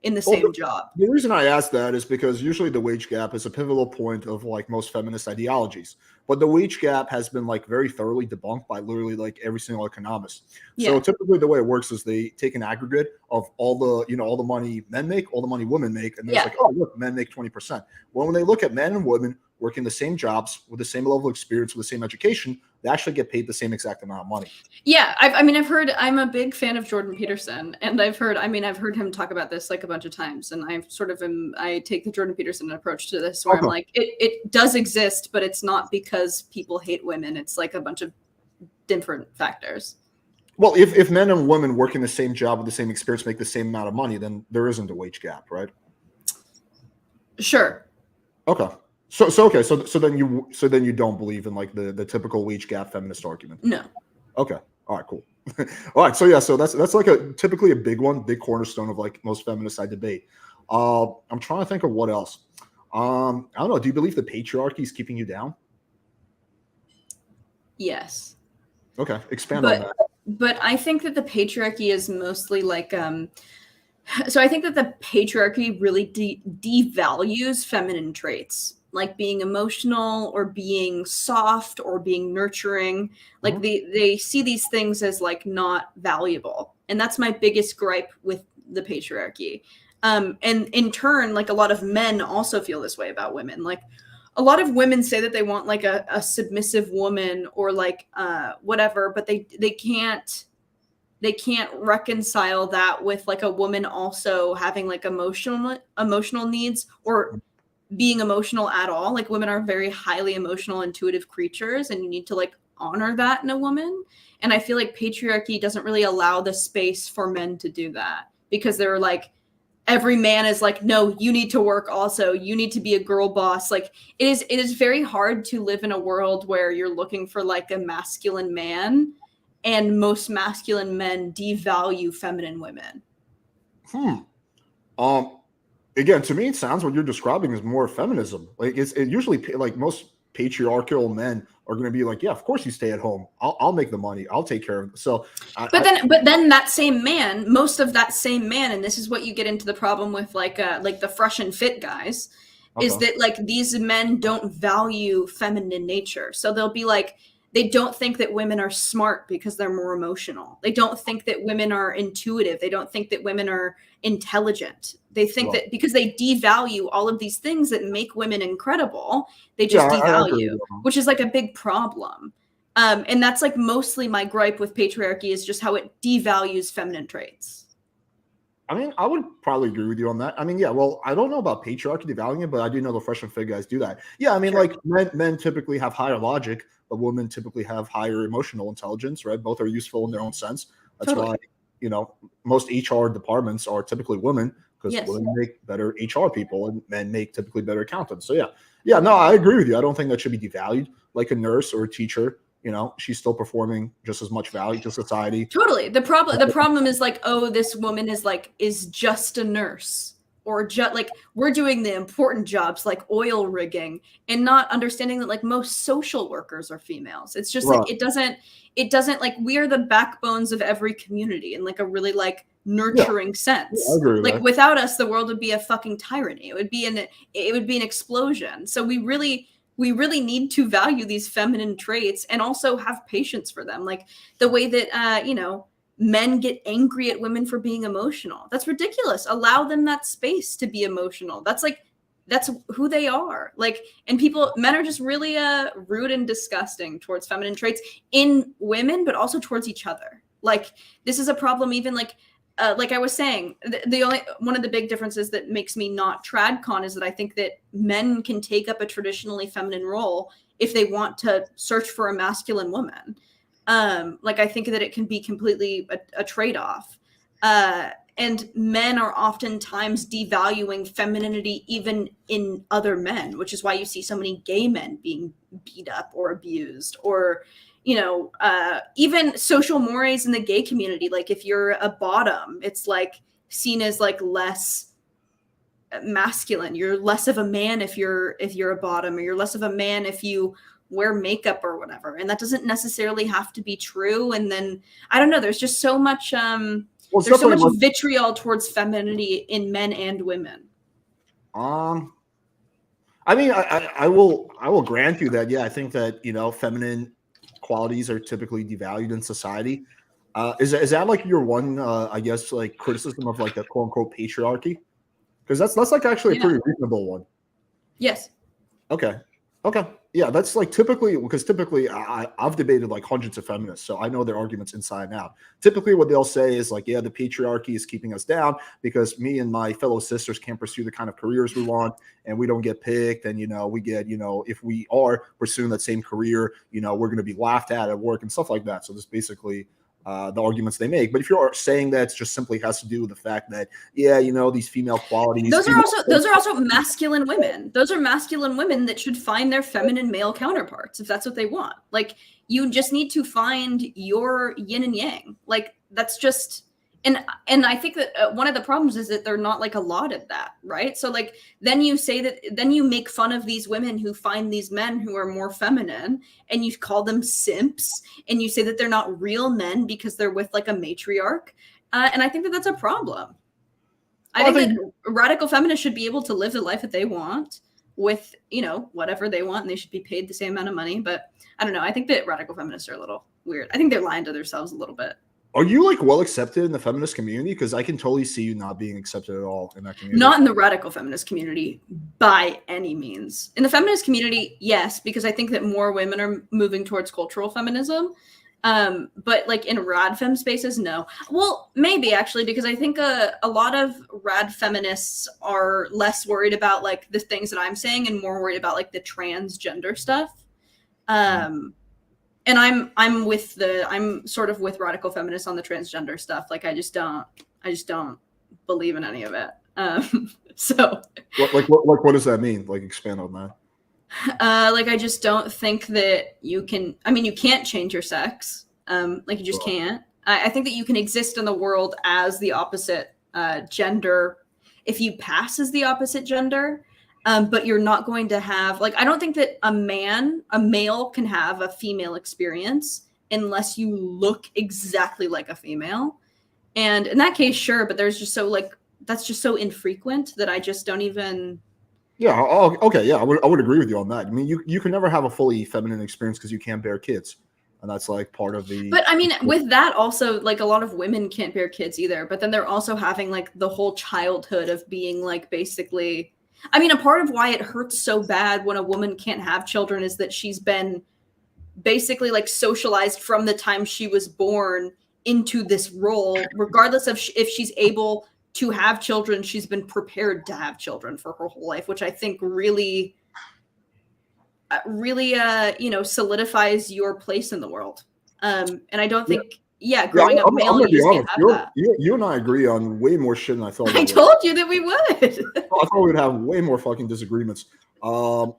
[SPEAKER 3] In the same job.
[SPEAKER 1] The reason I ask that is because usually the wage gap is a pivotal point of like most feminist ideologies, but the wage gap has been like very thoroughly debunked by literally like every single economist. So typically the way it works is they take an aggregate of all the money men make, all the money women make, and they're like, oh look, men make 20%. Well, when they look at men and women working the same jobs with the same level of experience, with the same education, they actually get paid the same exact amount of money.
[SPEAKER 3] Yeah, I've heard. I'm a big fan of Jordan Peterson, and I've heard him talk about this like a bunch of times, and I take the Jordan Peterson approach to this, where I'm like, it does exist, but it's not because people hate women. It's like a bunch of different factors.
[SPEAKER 1] Well, if men and women working the same job with the same experience make the same amount of money, then there isn't a wage gap, right?
[SPEAKER 3] Sure.
[SPEAKER 1] Okay. So then you don't believe in like the typical wage gap feminist argument?
[SPEAKER 3] No.
[SPEAKER 1] Okay. All right, cool. All right. So that's like typically a big cornerstone of like most feminists I debate. I'm trying to think of what else. I don't know. Do you believe the patriarchy is keeping you down?
[SPEAKER 3] Yes.
[SPEAKER 1] Okay. Expand on that.
[SPEAKER 3] But I think that the patriarchy is mostly like so I think that the patriarchy really devalues feminine traits, like being emotional or being soft or being nurturing. Like they see these things as like not valuable. And that's my biggest gripe with the patriarchy. And in turn, like a lot of men also feel this way about women. Like a lot of women say that they want like a submissive woman or like whatever, but they can't reconcile that with like a woman also having like emotional needs or being emotional at all. Like women are very highly emotional, intuitive creatures, and you need to like honor that in a woman. And I feel like patriarchy doesn't really allow the space for men to do that, because they're like, every man is like, no, you need to work also. You need to be a girl boss. Like it is very hard to live in a world where you're looking for like a masculine man, and most masculine men devalue feminine women.
[SPEAKER 1] Again, to me, it sounds what you're describing is more feminism. Like it usually like most patriarchal men are going to be like, yeah, of course you stay at home. I'll make the money. I'll take care of it. So,
[SPEAKER 3] but then that same man, most of that same man, and this is what you get into the problem with like the fresh and fit guys, is that like these men don't value feminine nature. So they'll be like, They don't think that women are smart because they're more emotional. They don't think that women are intuitive. They don't think that women are intelligent. They think that because they devalue all of these things that make women incredible, they just devalue, which is like a big problem. And that's like mostly my gripe with patriarchy, is just how it devalues feminine traits.
[SPEAKER 1] I mean, I would probably agree with you on that. I mean, yeah, well, I don't know about patriarchy devaluing it, but I do know the Fresh and Fit guys do that. Yeah, I mean, like men typically have higher logic, but women typically have higher emotional intelligence, right? Both are useful in their own sense. That's why, you know, most HR departments are typically women, because women make better HR people and men make typically better accountants. So yeah, no, I agree with you. I don't think that should be devalued. Like a nurse or a teacher, you know, she's still performing just as much value to society.
[SPEAKER 3] Totally. The problem is like, oh, this woman is just a nurse, or just like we're doing the important jobs like oil rigging, and not understanding that like most social workers are females. It's just like it doesn't like, we are the backbones of every community in like a really like nurturing sense.
[SPEAKER 1] I agree with
[SPEAKER 3] like
[SPEAKER 1] that.
[SPEAKER 3] Without us, the world would be a fucking tyranny. It would be an explosion. So we really need to value these feminine traits and also have patience for them. Like the way that, you know, men get angry at women for being emotional. That's ridiculous. Allow them that space to be emotional. That's who they are. Like, and men are just really rude and disgusting towards feminine traits in women, but also towards each other. Like, this is a problem even like I was saying, the only one of the big differences that makes me not tradcon is that I think that men can take up a traditionally feminine role if they want to search for a masculine woman. Like, I think that it can be completely a trade-off. And men are oftentimes devaluing femininity even in other men, which is why you see so many gay men being beat up or abused, or you know, even social mores in the gay community. Like if you're a bottom, it's like seen as like less masculine. You're less of a man if you're a bottom, or you're less of a man if you wear makeup or whatever. And that doesn't necessarily have to be true. And then I don't know, there's just so much there's so much vitriol towards femininity in men and women.
[SPEAKER 1] I mean, I will grant you that. Yeah, I think that, you know, feminine qualities are typically devalued in society. Is that like your one, I guess, like criticism of like the quote unquote patriarchy? Because that's like actually a pretty reasonable one.
[SPEAKER 3] Yes.
[SPEAKER 1] Okay. Yeah, that's like typically I've debated like hundreds of feminists, so I know their arguments inside and out. Typically what they'll say is like, yeah, the patriarchy is keeping us down because me and my fellow sisters can't pursue the kind of careers we want, and we don't get picked, and, you know, we get, you know, if we are pursuing that same career, you know, we're going to be laughed at work and stuff like that. So this basically the arguments they make. But if you're saying that it just simply has to do with the fact that, yeah, you know, these female qualities,
[SPEAKER 3] those are also masculine women. Those are masculine women that should find their feminine male counterparts if that's what they want. Like, you just need to find your yin and yang. Like, that's just, and I think that one of the problems is that they're not like allotted that, right? So like, then you say that, then you make fun of these women who find these men who are more feminine, and you call them simps, and you say that they're not real men because they're with like a matriarch. And I think that that's a problem. I think that radical feminists should be able to live the life that they want with, you know, whatever they want, and they should be paid the same amount of money. But I don't know. I think that radical feminists are a little weird. I think they're lying to themselves a little bit.
[SPEAKER 1] Are you like well accepted in the feminist community? Because I can totally see you not being accepted at all in that community.
[SPEAKER 3] Not in the radical feminist community by any means. In the feminist community, yes, because I think that more women are moving towards cultural feminism. But like in rad fem spaces, no. Well, maybe actually, because I think a lot of rad feminists are less worried about like the things that I'm saying and more worried about like the transgender stuff. And I'm sort of with radical feminists on the transgender stuff. Like, I just don't believe in any of it. So
[SPEAKER 1] what does that mean? Like, expand on that.
[SPEAKER 3] Like, I just don't think that you can, I mean, you can't change your sex. Like, you just can't. I think that you can exist in the world as the opposite gender if you pass as the opposite gender. But you're not going to have, like, I don't think that a male can have a female experience unless you look exactly like a female. And in that case, sure, but there's just so like, that's just so infrequent that I just don't even.
[SPEAKER 1] Yeah. Oh, okay. Yeah, I would agree with you on that. I mean, you can never have a fully feminine experience because you can't bear kids, and that's like part of the.
[SPEAKER 3] But I mean, with that also, like a lot of women can't bear kids either. But then they're also having like the whole childhood of being like basically. I mean, a part of why it hurts so bad when a woman can't have children is that she's been basically like socialized from the time she was born into this role, regardless of if she's able to have children. She's been prepared to have children for her whole life, which I think really solidifies your place in the world. And I don't think growing up male,
[SPEAKER 1] I'm
[SPEAKER 3] you just
[SPEAKER 1] honest.
[SPEAKER 3] can't have that.
[SPEAKER 1] You and I agree on way more shit than I thought.
[SPEAKER 3] I told you that we would.
[SPEAKER 1] I thought we'd have way more fucking disagreements. Let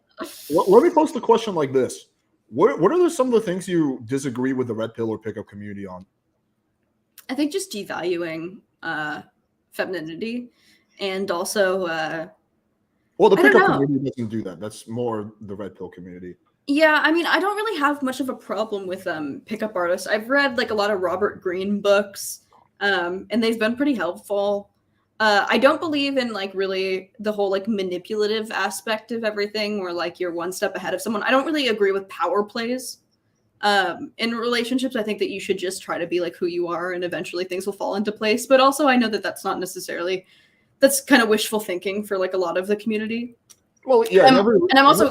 [SPEAKER 1] me pose the question like this: What are some of the things you disagree with the red pill or pickup community on?
[SPEAKER 3] I think just devaluing femininity, and also
[SPEAKER 1] well, the pickup community doesn't do that. That's more the red pill community.
[SPEAKER 3] Yeah, I mean, I don't really have much of a problem with pickup artists. I've read like a lot of Robert Greene books, and they've been pretty helpful. I don't believe in like really the whole like manipulative aspect of everything, where like you're one step ahead of someone. I don't really agree with power plays in relationships. I think that you should just try to be like who you are, and eventually things will fall into place. But also, I know that that's not necessarily, that's kind of wishful thinking for like a lot of the community.
[SPEAKER 1] Well, yeah,
[SPEAKER 3] and I'm also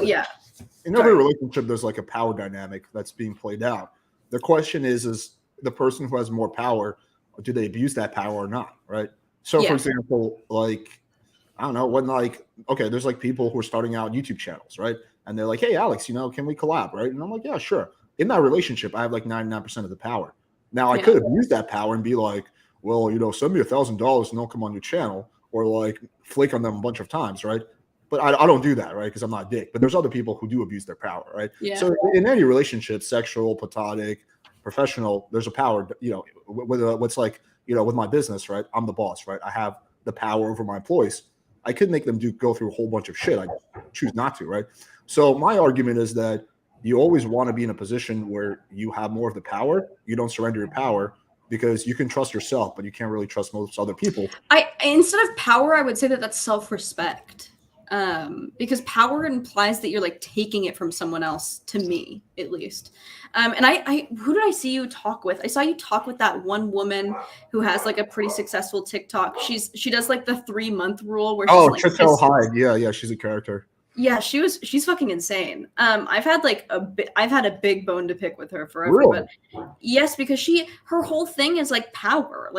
[SPEAKER 1] in every relationship, there's like a power dynamic that's being played out. The question is the person who has more power, do they abuse that power or not, right? So, for example, like, I don't know, when like, okay, there's like people who are starting out YouTube channels, right? And they're like, hey, Alex, can we collab, right? And I'm like, yeah, sure. In that relationship, I have like 99% of the power. Now, I could have used that power and be like, well, send me $1,000 and they'll come on your channel, or like flake on them a bunch of times, right? But I don't do that, right? Because I'm not a dick. But there's other people who do abuse their power, right?
[SPEAKER 3] Yeah.
[SPEAKER 1] So in any relationship, sexual, platonic, professional, there's a power, what's like, with my business, right? I'm the boss, right? I have the power over my employees. I could make them go through a whole bunch of shit. I choose not to, right? So my argument is that you always want to be in a position where you have more of the power. You don't surrender your power, because you can trust yourself, but you can't really trust most other people.
[SPEAKER 3] Instead of power, I would say that that's self-respect. Because power implies that you're like taking it from someone else, to me at least. And who did I see you talk with? I saw you talk with that one woman who has like a pretty successful TikTok. She does like the 3-month rule where she's like,
[SPEAKER 1] Tristel Hyde. Yeah, she's a character.
[SPEAKER 3] Yeah, she's fucking insane. I've had a big bone to pick with her forever.
[SPEAKER 1] Really?
[SPEAKER 3] But yes, because her whole thing is like power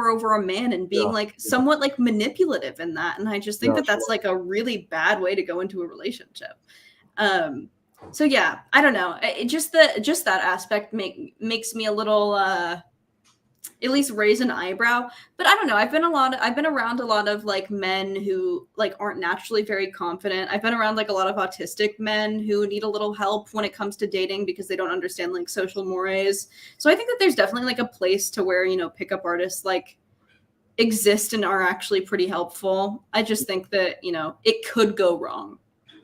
[SPEAKER 3] over a man, and being like somewhat like manipulative in that. And I just think that's like a really bad way to go into a relationship. So yeah, I don't know. Just that aspect makes me a little at least raise an eyebrow. But I don't know. I've been around a lot of like men who like aren't naturally very confident. I've been around like a lot of autistic men who need a little help when it comes to dating, because they don't understand like social mores. So I think that there's definitely like a place to where, pickup artists like exist and are actually pretty helpful. I just think that, it could go wrong.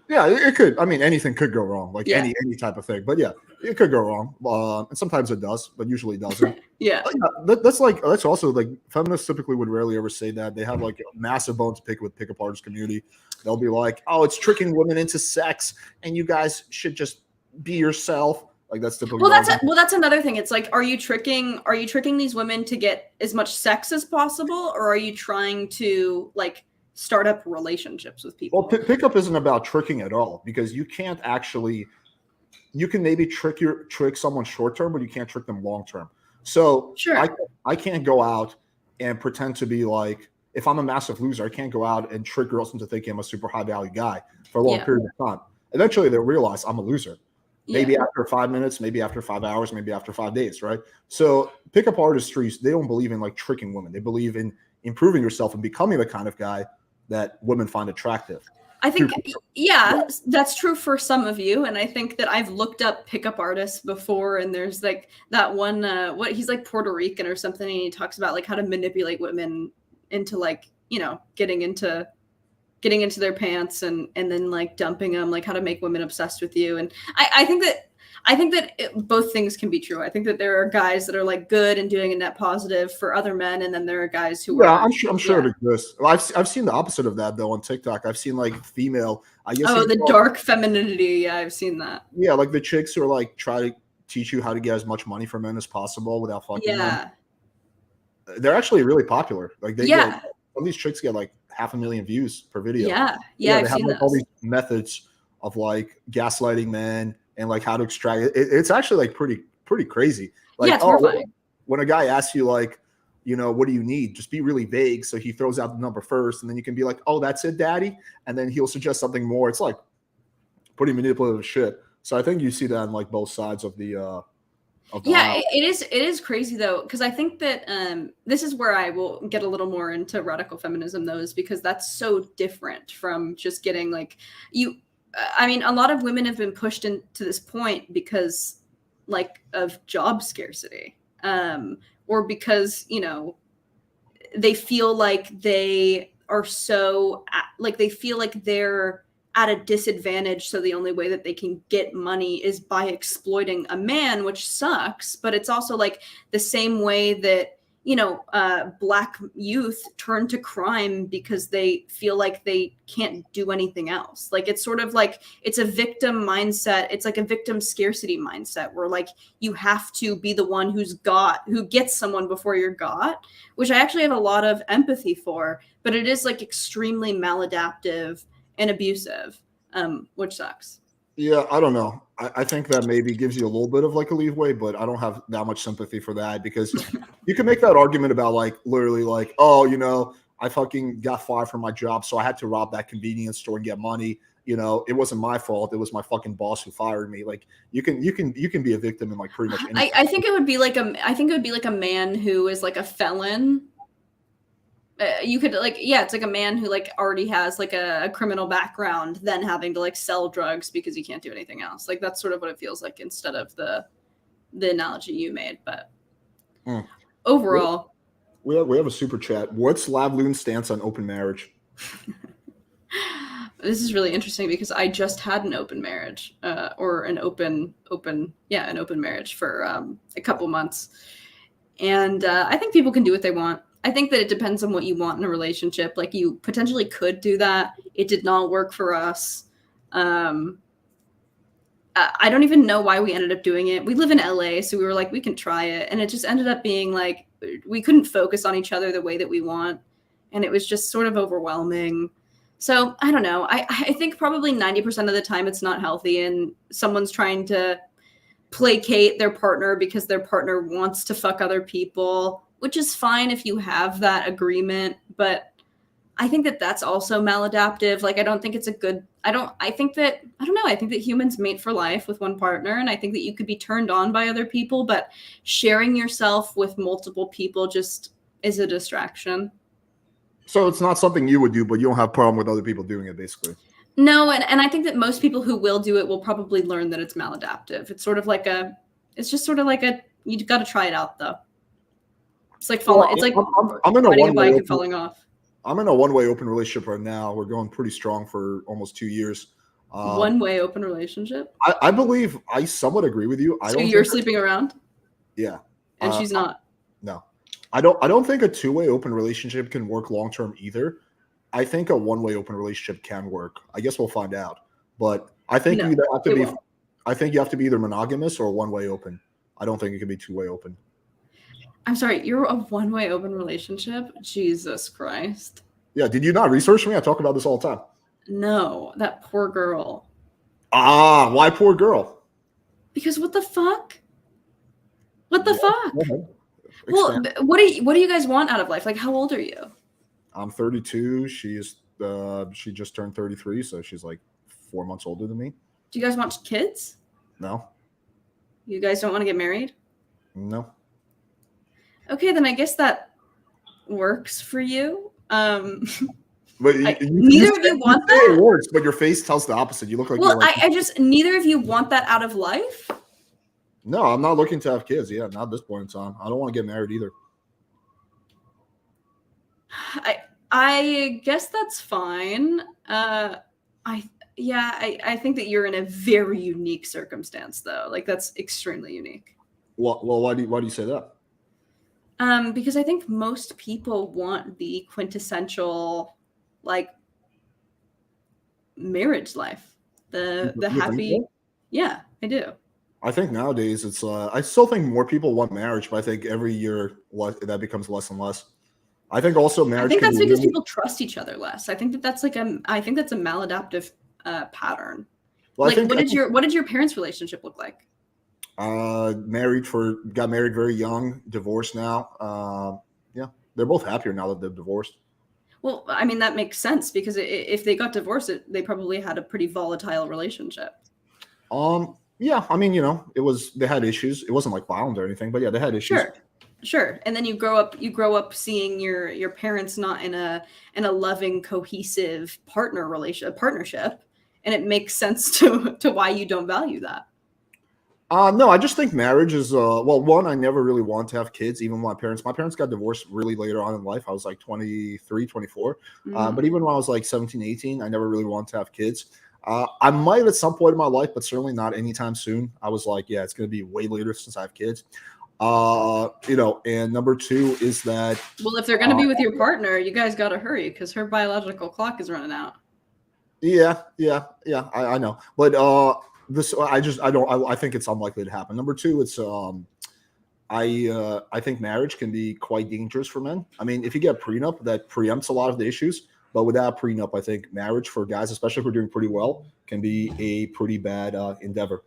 [SPEAKER 1] Yeah, it could. I mean, anything could go wrong, like any type of thing. But yeah, it could go wrong. And sometimes it does, but usually doesn't. That's also like feminists typically would rarely ever say that. They have like a massive bone to pick with pickup artist community. They'll be like, "Oh, it's tricking women into sex, and you guys should just be yourself." Like that's typically.
[SPEAKER 3] Well, that's another thing. It's like, are you tricking these women to get as much sex as possible, or are you trying to like start up relationships with people?
[SPEAKER 1] Well, pickup isn't about tricking at all, because you can't actually. You can maybe trick someone short term, but you can't trick them long term. So I can't go out and pretend to be like, if I'm a massive loser, I can't go out and trick girls into thinking I'm a super high value guy for a long period of time. Eventually they'll realize I'm a loser. Maybe after 5 minutes, maybe after 5 hours, maybe after 5 days, right? So pickup artistry, they don't believe in like tricking women. They believe in improving yourself and becoming the kind of guy that women find attractive.
[SPEAKER 3] I think, that's true for some of you. And I think that I've looked up pickup artists before, and there's like that one, he's like Puerto Rican or something. And he talks about like how to manipulate women into like, getting into their pants and then like dumping them, like how to make women obsessed with you. And I think that I think that both things can be true. I think that there are guys that are like good and doing a net positive for other men, and then there are guys who
[SPEAKER 1] Yeah,
[SPEAKER 3] are.
[SPEAKER 1] I'm sure it exists. Well, I've seen the opposite of that though on TikTok. I've seen like female. I guess
[SPEAKER 3] Oh, the dark femininity. Yeah, I've seen that.
[SPEAKER 1] yeah, like the chicks who are like try to teach you how to get as much money from men as possible without fucking them.
[SPEAKER 3] Yeah.
[SPEAKER 1] They're actually really popular. Like they
[SPEAKER 3] Yeah.
[SPEAKER 1] get some of these chicks get like 500,000 views per video.
[SPEAKER 3] Yeah. Yeah. I've
[SPEAKER 1] they have
[SPEAKER 3] seen
[SPEAKER 1] like all
[SPEAKER 3] those.
[SPEAKER 1] these methods of like gaslighting men and like how to extract it. It's actually like pretty crazy. Like,
[SPEAKER 3] Yeah, it's horrifying.
[SPEAKER 1] when a guy asks you like, you know, what do you need? Just be really vague. So he throws out the number first, and then you can be like, oh, that's it, daddy. And then he'll suggest something more. It's like pretty manipulative shit. So I think you see that on like both sides of the
[SPEAKER 3] yeah, it is crazy though, because I think that this is where I will get a little more into radical feminism though, is because that's so different from just getting like you. I mean, a lot of women have been pushed into this point because like of job scarcity, or because they feel like they are so like they feel like they're at a disadvantage, so the only way that they can get money is by exploiting a man, which sucks. But it's also like the same way that Black youth turn to crime because they feel like they can't do anything else. Like it's sort of like it's a victim mindset. It's like a victim scarcity mindset where like you have to be the one who gets someone before you're got, which I actually have a lot of empathy for, but it is like extremely maladaptive and abusive, which sucks.
[SPEAKER 1] Yeah, I don't know. I think that maybe gives you a little bit of like a leeway, but I don't have that much sympathy for that because you can make that argument about like literally like, oh, I fucking got fired from my job, so I had to rob that convenience store and get money. It wasn't my fault. It was my fucking boss who fired me. Like you can be a victim in like pretty much anything.
[SPEAKER 3] I think it would be like a man who is like a felon. You could it's like a man who like already has like a criminal background, then having to like sell drugs because he can't do anything else. Like that's sort of what it feels like instead of the analogy you made. But overall,
[SPEAKER 1] we have a super chat. What's LavLune's stance on open marriage?
[SPEAKER 3] This is really interesting because I just had an open marriage, or an open marriage for a couple months, and I think people can do what they want. I think that it depends on what you want in a relationship. Like you potentially could do that. It did not work for us. I don't even know why we ended up doing it. We live in LA, so we were like, we can try it. And it just ended up being like, we couldn't focus on each other the way that we want. And it was just sort of overwhelming. So I don't know. I think probably 90% of the time it's not healthy and someone's trying to placate their partner because their partner wants to fuck other people, which is fine if you have that agreement, but I think that that's also maladaptive. Like, I don't think it's a good, I think that humans mate for life with one partner, and I think that you could be turned on by other people, but sharing yourself with multiple people just is a distraction.
[SPEAKER 1] So it's not something you would do, but you don't have a problem with other people doing it, basically.
[SPEAKER 3] No, and I think that most people who will do it will probably learn that it's maladaptive. It's sort of like you got to try it out though. It's like falling. It's like
[SPEAKER 1] I'm in a
[SPEAKER 3] riding a bike
[SPEAKER 1] one-way
[SPEAKER 3] and falling off.
[SPEAKER 1] I'm in a one-way open relationship right now. We're going pretty strong for almost 2 years.
[SPEAKER 3] One-way open relationship?
[SPEAKER 1] I believe I somewhat agree with you.
[SPEAKER 3] So you're sleeping around?
[SPEAKER 1] Yeah.
[SPEAKER 3] And she's not?
[SPEAKER 1] No. I don't think a two-way open relationship can work long-term either. I think a one-way open relationship can work. I guess we'll find out. But I think you have to be either monogamous or one-way open. I don't think it can be two-way open.
[SPEAKER 3] I'm sorry, you're a one-way open relationship? Jesus Christ.
[SPEAKER 1] Yeah, did you not research me? I talk about this all the time.
[SPEAKER 3] No, that poor girl.
[SPEAKER 1] Why poor girl?
[SPEAKER 3] Because what the fuck? What the fuck? Well,
[SPEAKER 1] Expand.
[SPEAKER 3] what do you guys want out of life? Like, how old are you?
[SPEAKER 1] I'm 32. She just turned 33, so she's like 4 months older than me.
[SPEAKER 3] Do you guys want kids?
[SPEAKER 1] No.
[SPEAKER 3] You guys don't want to get married?
[SPEAKER 1] No.
[SPEAKER 3] Okay, then I guess that works for you.
[SPEAKER 1] But
[SPEAKER 3] neither of you want that.
[SPEAKER 1] It works, but your face tells the opposite. You look like.
[SPEAKER 3] Well, I just neither of you want that out of life.
[SPEAKER 1] No, I'm not looking to have kids. Yeah, not at this point in time. I don't want to get married either.
[SPEAKER 3] I guess that's fine. Yeah, I think that you're in a very unique circumstance, though. Like, that's extremely unique.
[SPEAKER 1] Well, why do you say that?
[SPEAKER 3] Because I think most people want the quintessential, like, marriage life, the
[SPEAKER 1] You think
[SPEAKER 3] happy.
[SPEAKER 1] so?
[SPEAKER 3] Yeah, I do.
[SPEAKER 1] I think nowadays it's. I still think more people want marriage, but I think every year that becomes less and less. I think also
[SPEAKER 3] I
[SPEAKER 1] marriage
[SPEAKER 3] think
[SPEAKER 1] can
[SPEAKER 3] that's
[SPEAKER 1] be
[SPEAKER 3] because
[SPEAKER 1] really.
[SPEAKER 3] people trust each other less. I think that that's like I think that's a maladaptive pattern.
[SPEAKER 1] Well,
[SPEAKER 3] Like,
[SPEAKER 1] I think
[SPEAKER 3] what did your parents' relationship look like?
[SPEAKER 1] got married very young, divorced now. Yeah, they're both happier now that they're divorced.
[SPEAKER 3] Well, I mean, that makes sense because if they got divorced, they probably had a pretty volatile relationship.
[SPEAKER 1] Yeah, I mean, they had issues. It wasn't like violent or anything, but yeah, they had issues.
[SPEAKER 3] Sure. And then you grow up seeing your parents not in a loving, cohesive partnership, and it makes sense to why you don't value that.
[SPEAKER 1] No, I just think marriage is well, one, I never really wanted to have kids, even when my parents got divorced really later on in life. I was like 23, 24. But even when I was like 17, 18, I never really wanted to have kids. I might at some point in my life, but certainly not anytime soon. I was like, yeah, it's going to be way later since I have kids. And number two is that
[SPEAKER 3] Well, if they're going to be with your partner, you guys got to hurry because her biological clock is running out.
[SPEAKER 1] yeah, I know, but I think it's unlikely to happen. Number two, it's I think marriage can be quite dangerous for men. I mean, if you get a prenup, that preempts a lot of the issues. But without a prenup, I think marriage for guys, especially if we're doing pretty well, can be a pretty bad endeavor.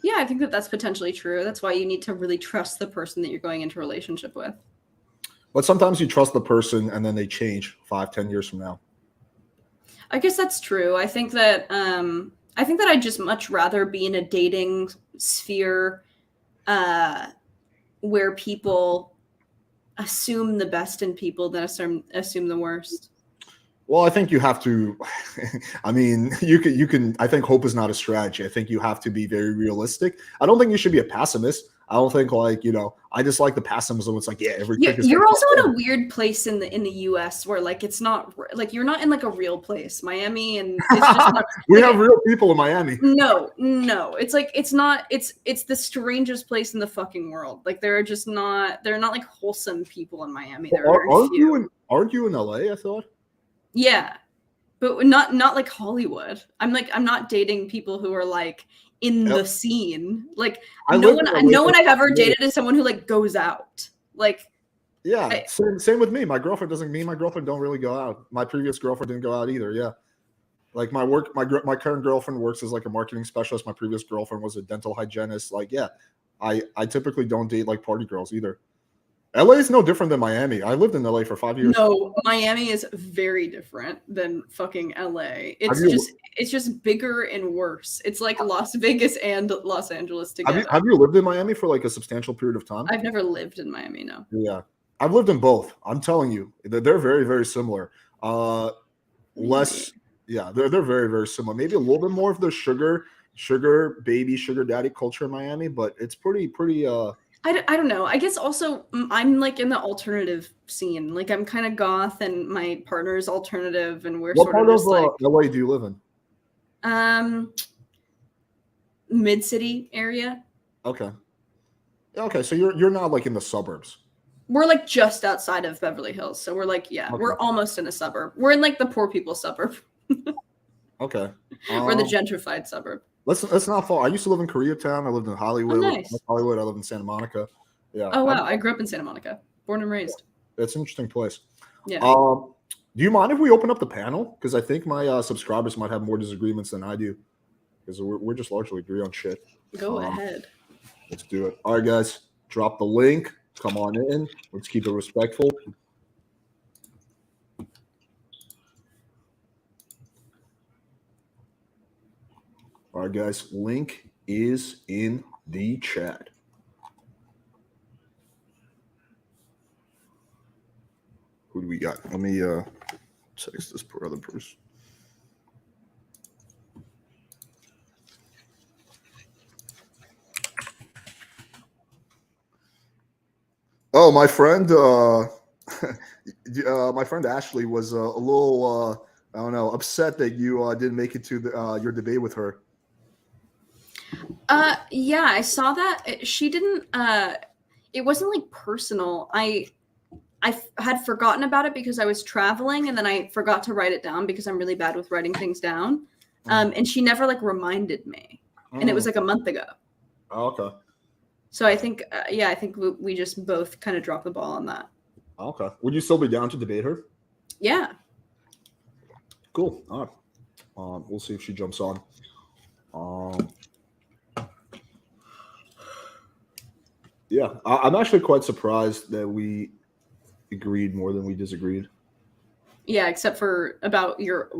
[SPEAKER 3] Yeah, I think that that's potentially true. That's why you need to really trust the person that you're going into a relationship with.
[SPEAKER 1] But sometimes you trust the person and then they change 5, 10 years from now.
[SPEAKER 3] I guess that's true. I think that I'd just much rather be in a dating sphere where people assume the best in people than assume the worst.
[SPEAKER 1] Well, I think you have to. I mean, you can. I think hope is not a strategy. I think you have to be very realistic. I don't think you should be a pessimist. I don't think I just like the pessimism. It's like, yeah, every chick is.
[SPEAKER 3] You're also in a weird place in the U.S. where like it's not like you're not in like a real place, Miami, and it's just not,
[SPEAKER 1] we have real people in Miami.
[SPEAKER 3] No, it's like it's not. It's the strangest place in the fucking world. Like they're not like wholesome people in Miami. There are very few.
[SPEAKER 1] Aren't you in LA? I thought.
[SPEAKER 3] Yeah, but not like Hollywood. I'm not dating people who are like in the scene. Like no one I've ever dated is someone who like goes out. Like
[SPEAKER 1] yeah, same with me. My girlfriend don't really go out. My previous girlfriend didn't go out either. Yeah, like my current girlfriend works as like a marketing specialist. My previous girlfriend was a dental hygienist. Like, yeah, I typically don't date like party girls either. LA is no different than Miami. I lived in LA for 5 years.
[SPEAKER 3] No, Miami is very different than fucking LA. It's just bigger and worse. It's like Las Vegas and Los Angeles together.
[SPEAKER 1] Have you lived in Miami for like a substantial period of time?
[SPEAKER 3] I've never lived in Miami, no.
[SPEAKER 1] Yeah. I've lived in both. I'm telling you, they're very, very similar. Less, yeah, they're very, very similar. Maybe a little bit more of the sugar baby, sugar daddy culture in Miami, but it's pretty
[SPEAKER 3] I don't know. I guess also I'm like in the alternative scene. Like I'm kind of goth and my partner is alternative and we're
[SPEAKER 1] what
[SPEAKER 3] sort of just like
[SPEAKER 1] LA do you live
[SPEAKER 3] in? Mid-city area.
[SPEAKER 1] Okay. So you're not like in the suburbs.
[SPEAKER 3] We're like just outside of Beverly Hills. So we're like, yeah, we're almost in a suburb. We're in like the poor people suburb.
[SPEAKER 1] Okay.
[SPEAKER 3] We're the gentrified suburb.
[SPEAKER 1] Let's not fall. I used to live in Koreatown. I lived in Hollywood.
[SPEAKER 3] Oh, nice.
[SPEAKER 1] I lived in Santa Monica. Yeah.
[SPEAKER 3] Oh wow, I grew up in Santa Monica, born and raised.
[SPEAKER 1] That's an interesting place.
[SPEAKER 3] Yeah.
[SPEAKER 1] Do you mind if we open up the panel? Because I think my subscribers might have more disagreements than I do. Because we're just largely agree on shit.
[SPEAKER 3] Go ahead.
[SPEAKER 1] Let's do it. All right, guys. Drop the link. Come on in. Let's keep it respectful. All right, guys. Link is in the chat. Who do we got? Let me text this poor other person. Oh, my friend, my friend Ashley was a little I don't know, upset that you didn't make it to your debate with her.
[SPEAKER 3] Yeah, I saw that. She didn't. It wasn't like personal. I had forgotten about it because I was traveling, and then I forgot to write it down because I'm really bad with writing things down. And she never like reminded me, and it was like a month ago.
[SPEAKER 1] Oh, okay.
[SPEAKER 3] So I think, I think we just both kind of dropped the ball on that.
[SPEAKER 1] Okay. Would you still be down to debate her?
[SPEAKER 3] Yeah.
[SPEAKER 1] Cool. All right. We'll see if she jumps on. Yeah, I'm actually quite surprised that we agreed more than we disagreed.
[SPEAKER 3] Yeah, except for about your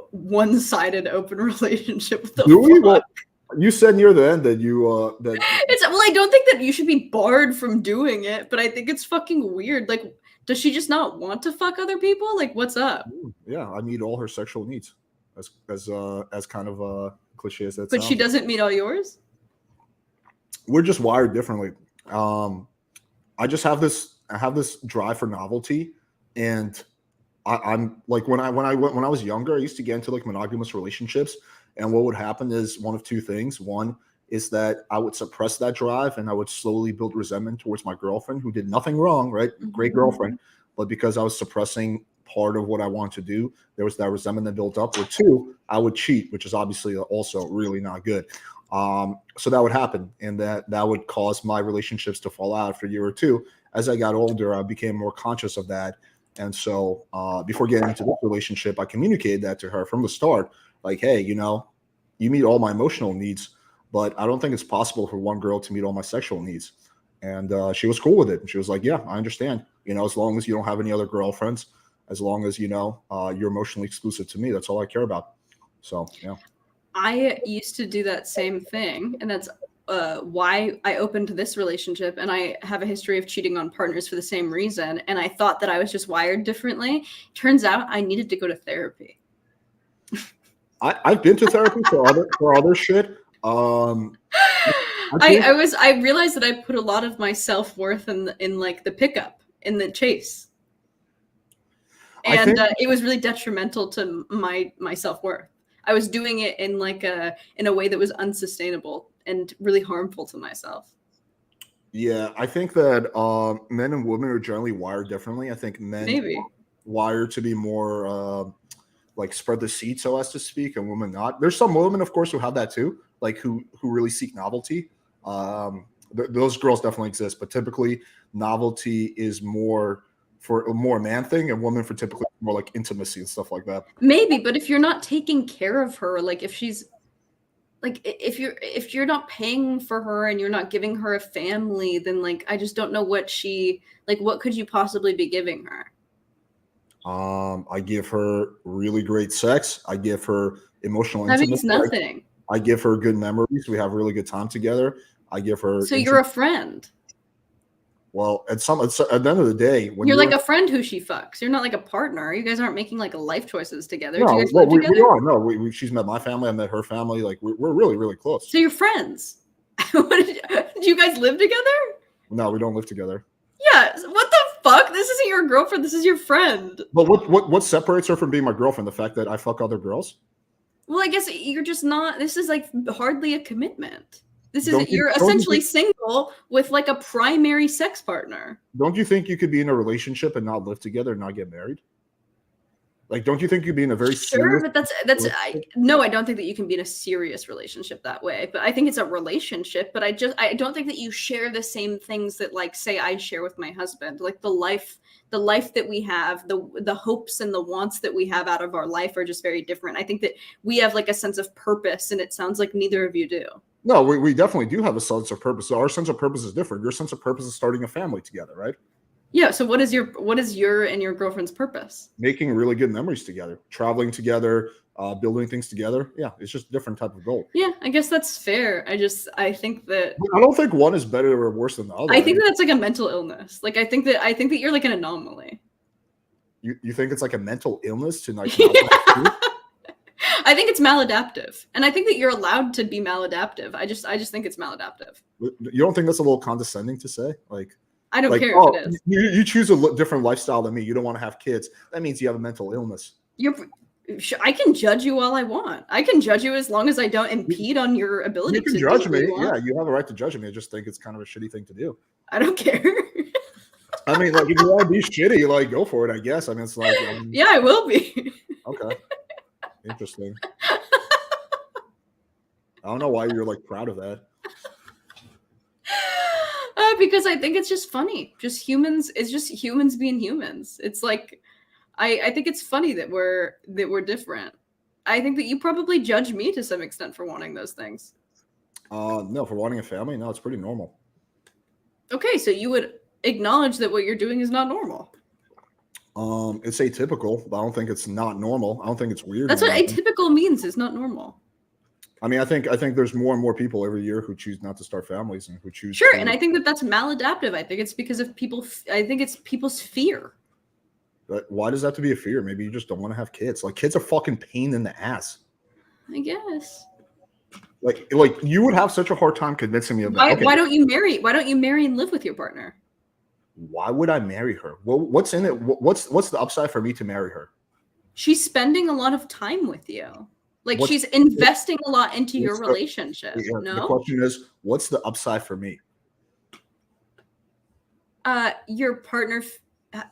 [SPEAKER 3] one-sided open relationship with the
[SPEAKER 1] Do we?
[SPEAKER 3] fuck.
[SPEAKER 1] Well, you said near the end that you
[SPEAKER 3] I don't think that you should be barred from doing it, but I think it's fucking weird. Like, does she just not want to fuck other people? Like, what's up?
[SPEAKER 1] Yeah, I meet all her sexual needs. As kind of cliche as that
[SPEAKER 3] But
[SPEAKER 1] sounds.
[SPEAKER 3] she doesn't meet all yours?
[SPEAKER 1] We're just wired differently. I just have this drive for novelty, and I'm like when I was younger, I used to get into like monogamous relationships, and what would happen is one of two things. One is that I would suppress that drive, and I would slowly build resentment towards my girlfriend, who did nothing wrong, right? Great girlfriend, but because I was suppressing part of what I wanted to do, there was that resentment that built up. Or two, I would cheat, which is obviously also really not good. So that would happen, and that would cause my relationships to fall out after a year or two. As I got older, I became more conscious of that. And so before getting into this relationship, I communicated that to her from the start. Like, hey, you meet all my emotional needs, but I don't think it's possible for one girl to meet all my sexual needs. And she was cool with it. And she was like, yeah, I understand. As long as you don't have any other girlfriends, as long as, you're emotionally exclusive to me, that's all I care about. So, yeah.
[SPEAKER 3] I used to do that same thing, and that's why I opened this relationship, and I have a history of cheating on partners for the same reason, and I thought that I was just wired differently. Turns out I needed to go to therapy.
[SPEAKER 1] I've been to therapy for other shit.
[SPEAKER 3] I realized that I put a lot of my self-worth in like the pickup, in the chase. And it was really detrimental to my self-worth. I was doing it in a way that was unsustainable and really harmful to myself.
[SPEAKER 1] Yeah, I think that men and women are generally wired differently. I think men are wired to be more like spread the seed, so as to speak, and women not. There's some women, of course, who have that too, like who really seek novelty. Those girls definitely exist, but typically novelty is more for a more man thing, and women for typically more like intimacy and stuff like that.
[SPEAKER 3] Maybe, but if you're not taking care of her, like if she's like if you're not paying for her and you're not giving her a family, then like I just don't know what could you possibly be giving her?
[SPEAKER 1] I give her really great sex. I give her emotional intimacy.
[SPEAKER 3] That means nothing.
[SPEAKER 1] I give her good memories. We have a really good time together. I give her.
[SPEAKER 3] So you're a friend.
[SPEAKER 1] Well, at the end of the day, when
[SPEAKER 3] you're like a friend who she fucks, you're not like a partner. You guys aren't making like life choices together.
[SPEAKER 1] No,
[SPEAKER 3] do you guys live together?
[SPEAKER 1] We are. No, she's met my family. I met her family. Like we're really, really close.
[SPEAKER 3] So you're friends. Do you guys live together?
[SPEAKER 1] No, we don't live together.
[SPEAKER 3] Yeah. What the fuck? This isn't your girlfriend. This is your friend.
[SPEAKER 1] But what separates her from being my girlfriend? The fact that I fuck other girls?
[SPEAKER 3] Well, I guess you're just not. This is like hardly a commitment. You're essentially single with like a primary sex partner.
[SPEAKER 1] Don't you think you could be in a relationship and not live together and not get married? Like, don't you think you'd be in a very serious?
[SPEAKER 3] But no, I don't think that you can be in a serious relationship that way. But I think it's a relationship. But I don't think that you share the same things that, like, say I share with my husband. Like the life that we have, the hopes and the wants that we have out of our life are just very different. I think that we have like a sense of purpose, and it sounds like neither of you do.
[SPEAKER 1] No, we definitely do have a sense of purpose. So our sense of purpose is different. Your sense of purpose is starting a family together, right?
[SPEAKER 3] Yeah. So what is your and your girlfriend's purpose? Making
[SPEAKER 1] really good memories together, traveling together, building things together. Yeah, it's just a different type of goal.
[SPEAKER 3] Yeah, I guess that's fair. I think that
[SPEAKER 1] I don't think one is better or worse than the other.
[SPEAKER 3] I think that's like a mental illness. Like I think that you're like an anomaly.
[SPEAKER 1] You think it's like a mental illness to like?
[SPEAKER 3] I think it's maladaptive, and I think that you're allowed to be maladaptive. I just think it's maladaptive.
[SPEAKER 1] You don't think that's a little condescending to say? Like,
[SPEAKER 3] I don't care if it is.
[SPEAKER 1] You choose a different lifestyle than me. You don't want to have kids. That means you have a mental illness.
[SPEAKER 3] I can judge you all I want. I can judge you as long as I don't impede on your ability
[SPEAKER 1] You can
[SPEAKER 3] to
[SPEAKER 1] judge
[SPEAKER 3] do what
[SPEAKER 1] me.
[SPEAKER 3] you want.
[SPEAKER 1] Yeah, you have a right to judge me. I just think it's kind of a shitty thing to do.
[SPEAKER 3] I don't care.
[SPEAKER 1] I mean, like, if you want to be shitty, like, go for it, I guess. I mean, it's like,
[SPEAKER 3] Yeah, I will be.
[SPEAKER 1] okay, interesting. I don't know why you're like proud of that.
[SPEAKER 3] Because I think it's just funny. Just humans. It's just humans being humans. It's like, I think it's funny that we're different. I think that you probably judge me to some extent for wanting those things.
[SPEAKER 1] No, for wanting a family, no, it's pretty normal.
[SPEAKER 3] Okay, so you would acknowledge that what you're doing is not normal.
[SPEAKER 1] It's atypical, but I don't think it's not normal. I don't think it's weird.
[SPEAKER 3] That's what atypical means, is not normal.
[SPEAKER 1] I mean, I think there's more and more people every year who choose not to start families and who choose.
[SPEAKER 3] Sure, and I think that that's maladaptive. I think it's because of people. I think it's people's fear.
[SPEAKER 1] But why does that have to be a fear? Maybe you just don't want to have kids. Like, kids are fucking pain in the ass.
[SPEAKER 3] I guess.
[SPEAKER 1] Like you would have such a hard time convincing me of that.
[SPEAKER 3] Why,
[SPEAKER 1] okay.
[SPEAKER 3] why don't you marry? Why don't you marry and live with your partner?
[SPEAKER 1] Why would I marry her? Well, what's in it? What's the upside for me to marry her?
[SPEAKER 3] She's spending a lot of time with you. Like, she's investing a lot into your relationship. No?
[SPEAKER 1] The question is, what's the upside for me?
[SPEAKER 3] Your partner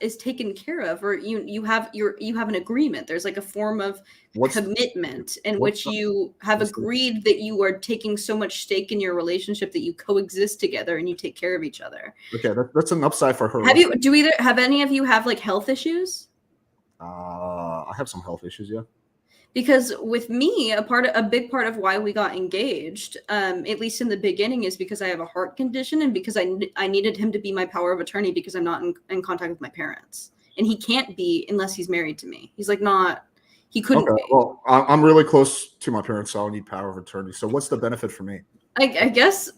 [SPEAKER 3] is taken care of, or you have an agreement. There's like a form of commitment in which you have agreed that you are taking so much stake in your relationship that you coexist together and you take care of each other.
[SPEAKER 1] Okay, that's an upside for her.
[SPEAKER 3] Have any of you have like health issues?
[SPEAKER 1] I have some health issues, yeah.
[SPEAKER 3] Because with me, a big part of why we got engaged, at least in the beginning, is because I have a heart condition and because I needed him to be my power of attorney because I'm not in contact with my parents. And he can't be unless he's married to me. He's like he couldn't be.
[SPEAKER 1] Well, I'm really close to my parents, so I need power of attorney. So what's the benefit for me?
[SPEAKER 3] I guess.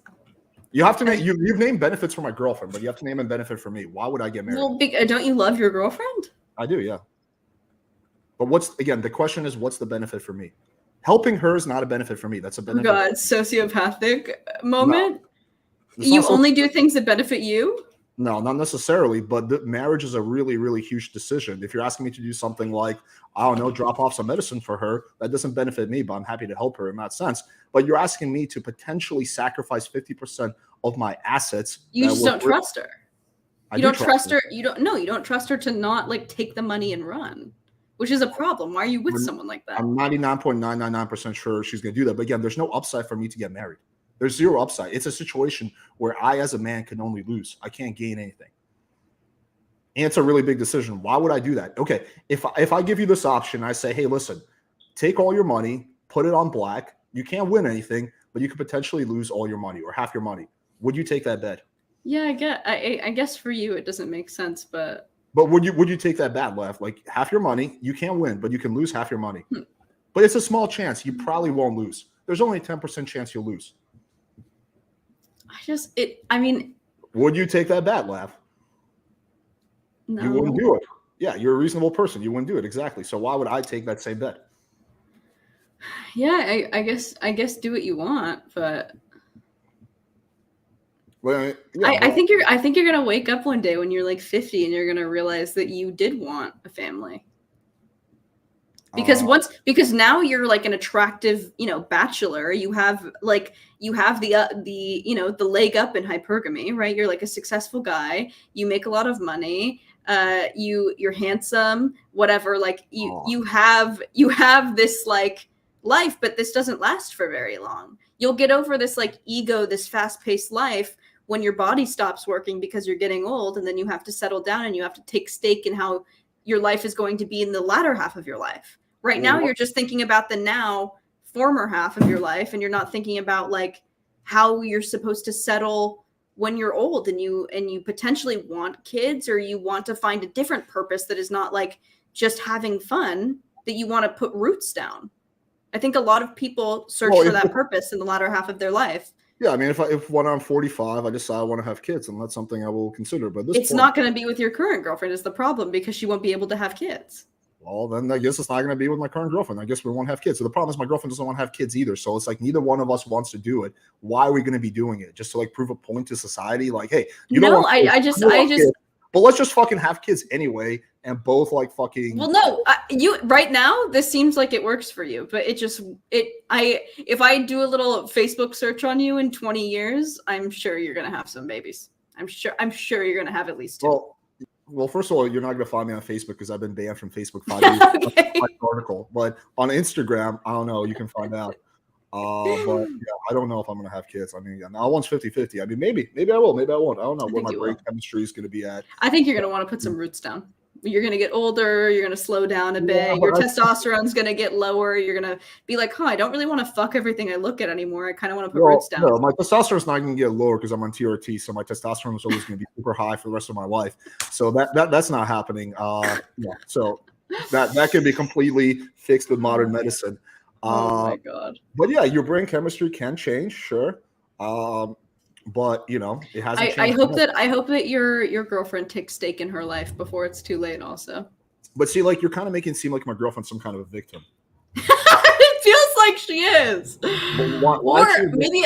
[SPEAKER 1] You have to name, you've named benefits for my girlfriend, but you have to name a benefit for me. Why would I get married?
[SPEAKER 3] Well, don't you love your girlfriend?
[SPEAKER 1] I do, yeah. But the question is, what's the benefit for me? Helping her is not a benefit for me. That's a benefit.
[SPEAKER 3] Oh God, sociopathic moment.
[SPEAKER 1] No,
[SPEAKER 3] you only do things that benefit you?
[SPEAKER 1] No, not necessarily. But marriage is a really, really huge decision. If you're asking me to do something like, I don't know, drop off some medicine for her, that doesn't benefit me, but I'm happy to help her in that sense. But you're asking me to potentially sacrifice 50% of my assets.
[SPEAKER 3] You just don't trust her. You don't trust her. You don't trust her to not like take the money and run, which is a problem. Why are you with someone like that?
[SPEAKER 1] I'm 99.999% sure she's going to do that. But again, there's no upside for me to get married. There's zero upside. It's a situation where I, as a man, can only lose. I can't gain anything. And it's a really big decision. Why would I do that? Okay, if I give you this option, I say, hey, listen, take all your money, put it on black. You can't win anything, but you could potentially lose all your money or half your money. Would you take that bet?
[SPEAKER 3] Yeah, I guess for you it doesn't make sense, but
[SPEAKER 1] would you take that bet, Lev? Like, half your money, you can't win, but you can lose half your money. But it's a small chance. You probably won't lose. There's only a 10% chance you'll lose. Would you take that bet, Lev?
[SPEAKER 3] No.
[SPEAKER 1] You wouldn't do it. Yeah, you're a reasonable person. You wouldn't do it. Exactly. So why would I take that same bet?
[SPEAKER 3] Yeah, I guess do what you want, but
[SPEAKER 1] well, yeah,
[SPEAKER 3] I think you're gonna wake up one day when you're like 50 and you're gonna realize that you did want a family. Because now you're like an attractive, bachelor. You have the leg up in hypergamy, right? You're like a successful guy. You make a lot of money. You're handsome, whatever. Like you have this like life, but this doesn't last for very long. You'll get over this like ego, this fast-paced life when your body stops working because you're getting old, and then you have to settle down and you have to take stake in how your life is going to be in the latter half of your life. Right now, you're just thinking about the former half of your life, and you're not thinking about like how you're supposed to settle when you're old and you potentially want kids, or you want to find a different purpose that is not like just having fun, that you want to put roots down. I think a lot of people search for that purpose in the latter half of their life. Yeah,
[SPEAKER 1] I mean, if when I'm 45, I decide I want to have kids, and that's something I will consider. But
[SPEAKER 3] it's not going to be with your current girlfriend is the problem, because she won't be able to have kids.
[SPEAKER 1] Well, then I guess it's not going to be with my current girlfriend. I guess we won't have kids. So the problem is my girlfriend doesn't want to have kids either. So it's like neither one of us wants to do it. Why are we going to be doing it? Just to like prove a point to society? Like, hey, you don't want kids. But let's just fucking have kids anyway, and both like fucking.
[SPEAKER 3] Well, no, you right now this seems like it works for you, but if I do a little Facebook search on you in 20 years, I'm sure you're gonna have some babies. I'm sure you're gonna have at least 2.
[SPEAKER 1] Well, first of all, you're not going to find me on Facebook because I've been banned from Facebook 5 years.
[SPEAKER 3] Okay.
[SPEAKER 1] Article, but on Instagram, I don't know. You can find out. But yeah, I don't know if I'm going to have kids. I mean, now one's 50-50. I mean, maybe I will, maybe I won't. I don't know where my brain chemistry is going to be at.
[SPEAKER 3] I think you're going to want to put some roots down. You're going to get older. You're going to slow down a bit. Your testosterone's going to get lower. You're going to be like, I don't really want to fuck everything I look at anymore. I kind of want to put roots down.
[SPEAKER 1] No, my testosterone's not going to get lower because I'm on TRT. So my testosterone is always going to be super high for the rest of my life. So that's not happening. So that can be completely fixed with modern medicine.
[SPEAKER 3] Oh my God.
[SPEAKER 1] But yeah, your brain chemistry can change, sure. But it hasn't changed.
[SPEAKER 3] I hope that your girlfriend takes stake in her life before it's too late also.
[SPEAKER 1] But see, like, you're kind of making it seem like my girlfriend's some kind of a victim.
[SPEAKER 3] It feels like she is.
[SPEAKER 1] Or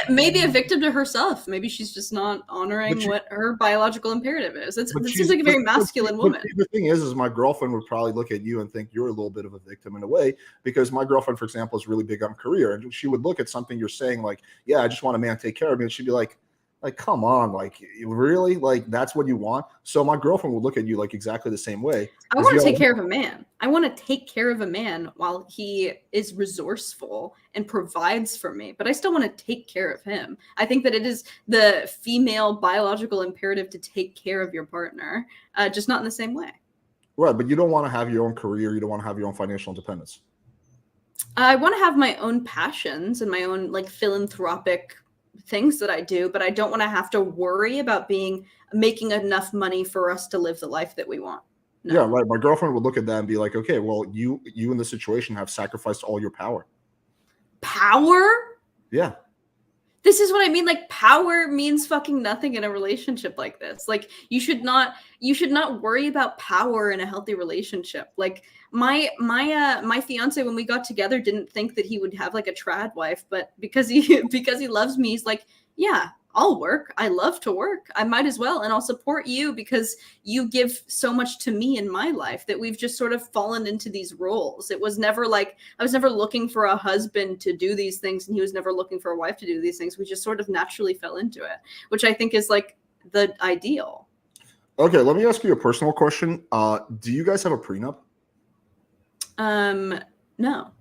[SPEAKER 3] maybe a victim to herself. Maybe she's just not honoring what her biological imperative is. It seems like a very masculine woman.
[SPEAKER 1] The thing is my girlfriend would probably look at you and think you're a little bit of a victim in a way, because my girlfriend, for example, is really big on career, and she would look at something you're saying like, yeah, I just want a man to take care of me, and she'd be like, come on, like, really? Like, that's what you want? So my girlfriend would look at you like exactly the same way.
[SPEAKER 3] I want to take care of a man. I want to take care of a man while he is resourceful and provides for me, but I still want to take care of him. I think that it is the female biological imperative to take care of your partner, just not in the same way.
[SPEAKER 1] Right, but you don't want to have your own career. You don't want to have your own financial independence.
[SPEAKER 3] I want to have my own passions and my own like philanthropic things that I do, but I don't want to have to worry about making enough money for us to live the life that we want. No.
[SPEAKER 1] Yeah, right. My girlfriend would look at that and be like, okay, well, you in this situation have sacrificed all your power.
[SPEAKER 3] Power?
[SPEAKER 1] Yeah.
[SPEAKER 3] This is what I mean. Like, power means fucking nothing in a relationship like this. Like, you should not worry about power in a healthy relationship. Like, my fiance, when we got together, didn't think that he would have like a trad wife, but because he loves me, he's like, yeah, I'll work. I love to work. I might as well. And I'll support you because you give so much to me in my life that we've just sort of fallen into these roles. It was never like, I was never looking for a husband to do these things, and he was never looking for a wife to do these things. We just sort of naturally fell into it, which I think is like the ideal.
[SPEAKER 1] Okay, let me ask you a personal question. Do you guys have a prenup?
[SPEAKER 3] No.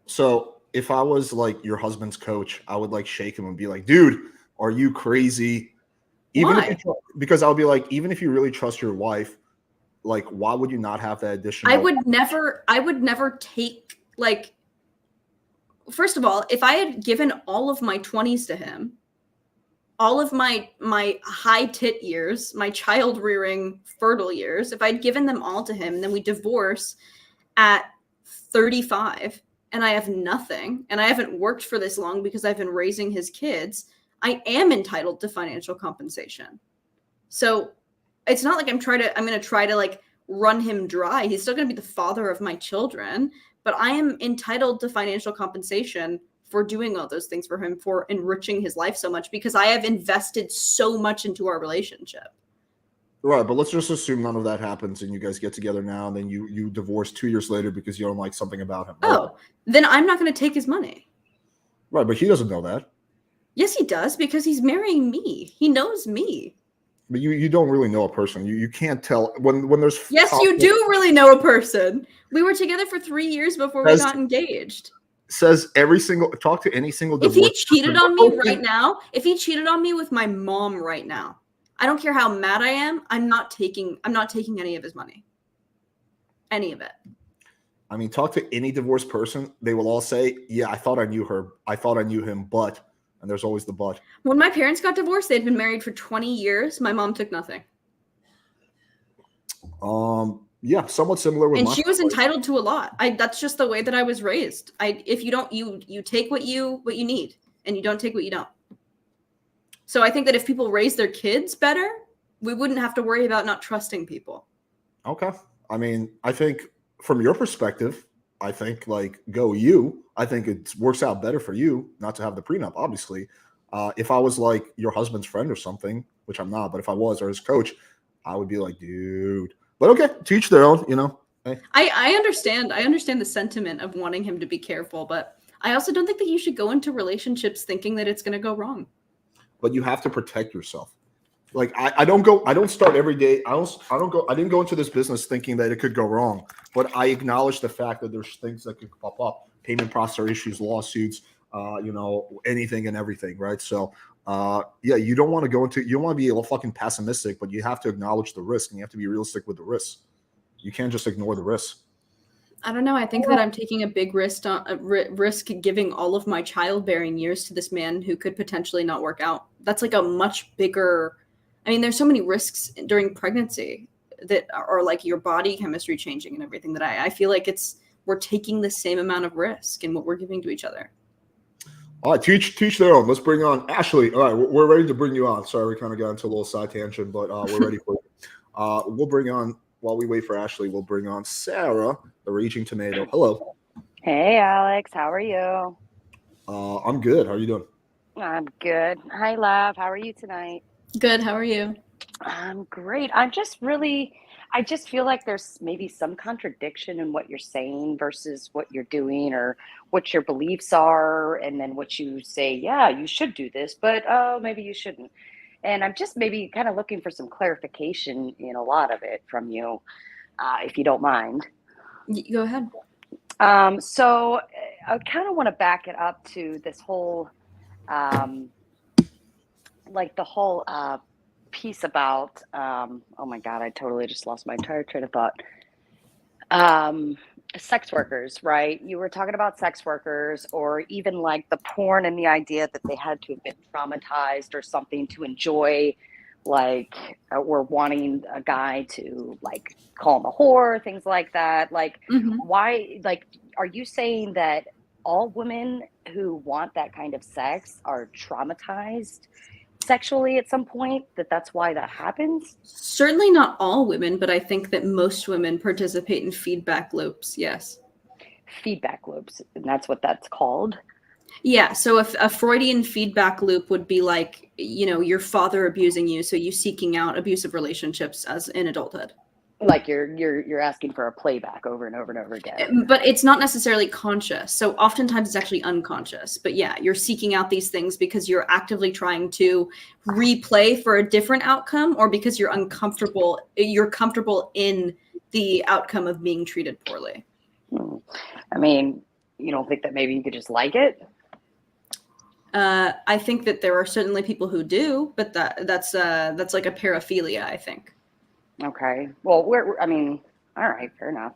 [SPEAKER 1] So if I was like your husband's coach, I would like shake him and be like, dude, are you crazy?
[SPEAKER 3] Why?
[SPEAKER 1] Because I would be like, even if you really trust your wife, like, why would you not have that additional?
[SPEAKER 3] I would never take, like, first of all, if I had given all of my 20s to him, all of my high tit years, my child rearing fertile years, if I'd given them all to him, and then we divorce at 35 and I have nothing and I haven't worked for this long because I've been raising his kids, I am entitled to financial compensation. So it's not like I'm going to try to like run him dry. He's still going to be the father of my children, but I am entitled to financial compensation for doing all those things for him, for enriching his life so much, because I have invested so much into our relationship.
[SPEAKER 1] Right, but let's just assume none of that happens and you guys get together now and then you divorce 2 years later because you don't like something about him. Right?
[SPEAKER 3] Oh, then I'm not going to take his money.
[SPEAKER 1] Right, but he doesn't know that.
[SPEAKER 3] Yes, he does, because he's marrying me. He knows me.
[SPEAKER 1] But you don't really know a person. You can't tell when there's.
[SPEAKER 3] Yes, you do really know a person. We were together for 3 years before we got engaged.
[SPEAKER 1] Says talk to any single
[SPEAKER 3] divorce. If he cheated on me right now, if he cheated on me with my mom right now, I don't care how mad I am, I'm not taking any of his money. Any of it.
[SPEAKER 1] I mean, talk to any divorced person, they will all say, yeah, I thought I knew her. I thought I knew him, but, and there's always the but.
[SPEAKER 3] When my parents got divorced, they'd been married for 20 years. My mom took nothing.
[SPEAKER 1] Yeah, somewhat similar with.
[SPEAKER 3] And she was entitled to a lot. That's just the way that I was raised. If you don't, you take what you need, and you don't take what you don't. So I think that if people raise their kids better, we wouldn't have to worry about not trusting people.
[SPEAKER 1] Okay. I mean, I think from your perspective, I think like go you. I think it works out better for you not to have the prenup, obviously. If I was like your husband's friend or something, which I'm not, but if I was, or his coach, I would be like, dude. But okay, teach their own, you know. Hey.
[SPEAKER 3] I understand the sentiment of wanting him to be careful, but I also don't think that you should go into relationships thinking that it's going to go wrong.
[SPEAKER 1] But you have to protect yourself. Like I don't start every day. I didn't go into this business thinking that it could go wrong, but I acknowledge the fact that there's things that could pop up, payment processor issues, lawsuits, you know, anything and everything, right? So yeah, you don't want to be a fucking pessimistic, but you have to acknowledge the risk and you have to be realistic with the risk. You can't just ignore the risk.
[SPEAKER 3] I don't know. I think that I'm taking a big risk giving all of my childbearing years to this man who could potentially not work out. That's like a much bigger. I mean, there's so many risks during pregnancy that are like your body chemistry changing and everything that I feel like we're taking the same amount of risk in what we're giving to each other.
[SPEAKER 1] All right, teach their own. Let's bring on Ashley. All right, we're ready to bring you on. Sorry, we kind of got into a little side tangent, but we're ready for you. We'll bring on, while we wait for Ashley, we'll bring on Sarah, the Raging Tomato. Hello.
[SPEAKER 4] Hey, Alex. How are you?
[SPEAKER 1] I'm good. How are you doing?
[SPEAKER 4] I'm good. Hi, Lav. How are you tonight?
[SPEAKER 3] Good. How are you?
[SPEAKER 4] I'm great. I just feel like there's maybe some contradiction in what you're saying versus what you're doing or what your beliefs are. And then what you say, yeah, you should do this, but oh, maybe you shouldn't. And I'm just maybe kind of looking for some clarification in a lot of it from you, if you don't mind.
[SPEAKER 3] Go ahead.
[SPEAKER 4] So I kind of want to back it up to this whole, like the whole piece about, oh my God, I totally just lost my entire train of thought. Sex workers, right? You were talking about sex workers, or even like the porn and the idea that they had to have been traumatized or something to enjoy, like, or wanting a guy to like call him a whore, things like that. Like, why, like, are you saying that all women who want that kind of sex are traumatized sexually at some point, that's why that happens?
[SPEAKER 3] Certainly not all women, but I think that most women participate in feedback loops. Yes.
[SPEAKER 4] Feedback loops, and that's what that's called.
[SPEAKER 3] Yeah. So if a Freudian feedback loop would be like, you know, your father abusing you, so you seeking out abusive relationships as in adulthood.
[SPEAKER 4] Like you're asking for a playback over and over and over again.
[SPEAKER 3] But it's not necessarily conscious. So oftentimes it's actually unconscious. But yeah, you're seeking out these things because you're actively trying to replay for a different outcome, or because you're comfortable in the outcome of being treated poorly.
[SPEAKER 4] I mean, you don't think that maybe you could just like it?
[SPEAKER 3] I think that there are certainly people who do, but that's like a paraphilia, I think.
[SPEAKER 4] Okay. Well, all right, fair enough.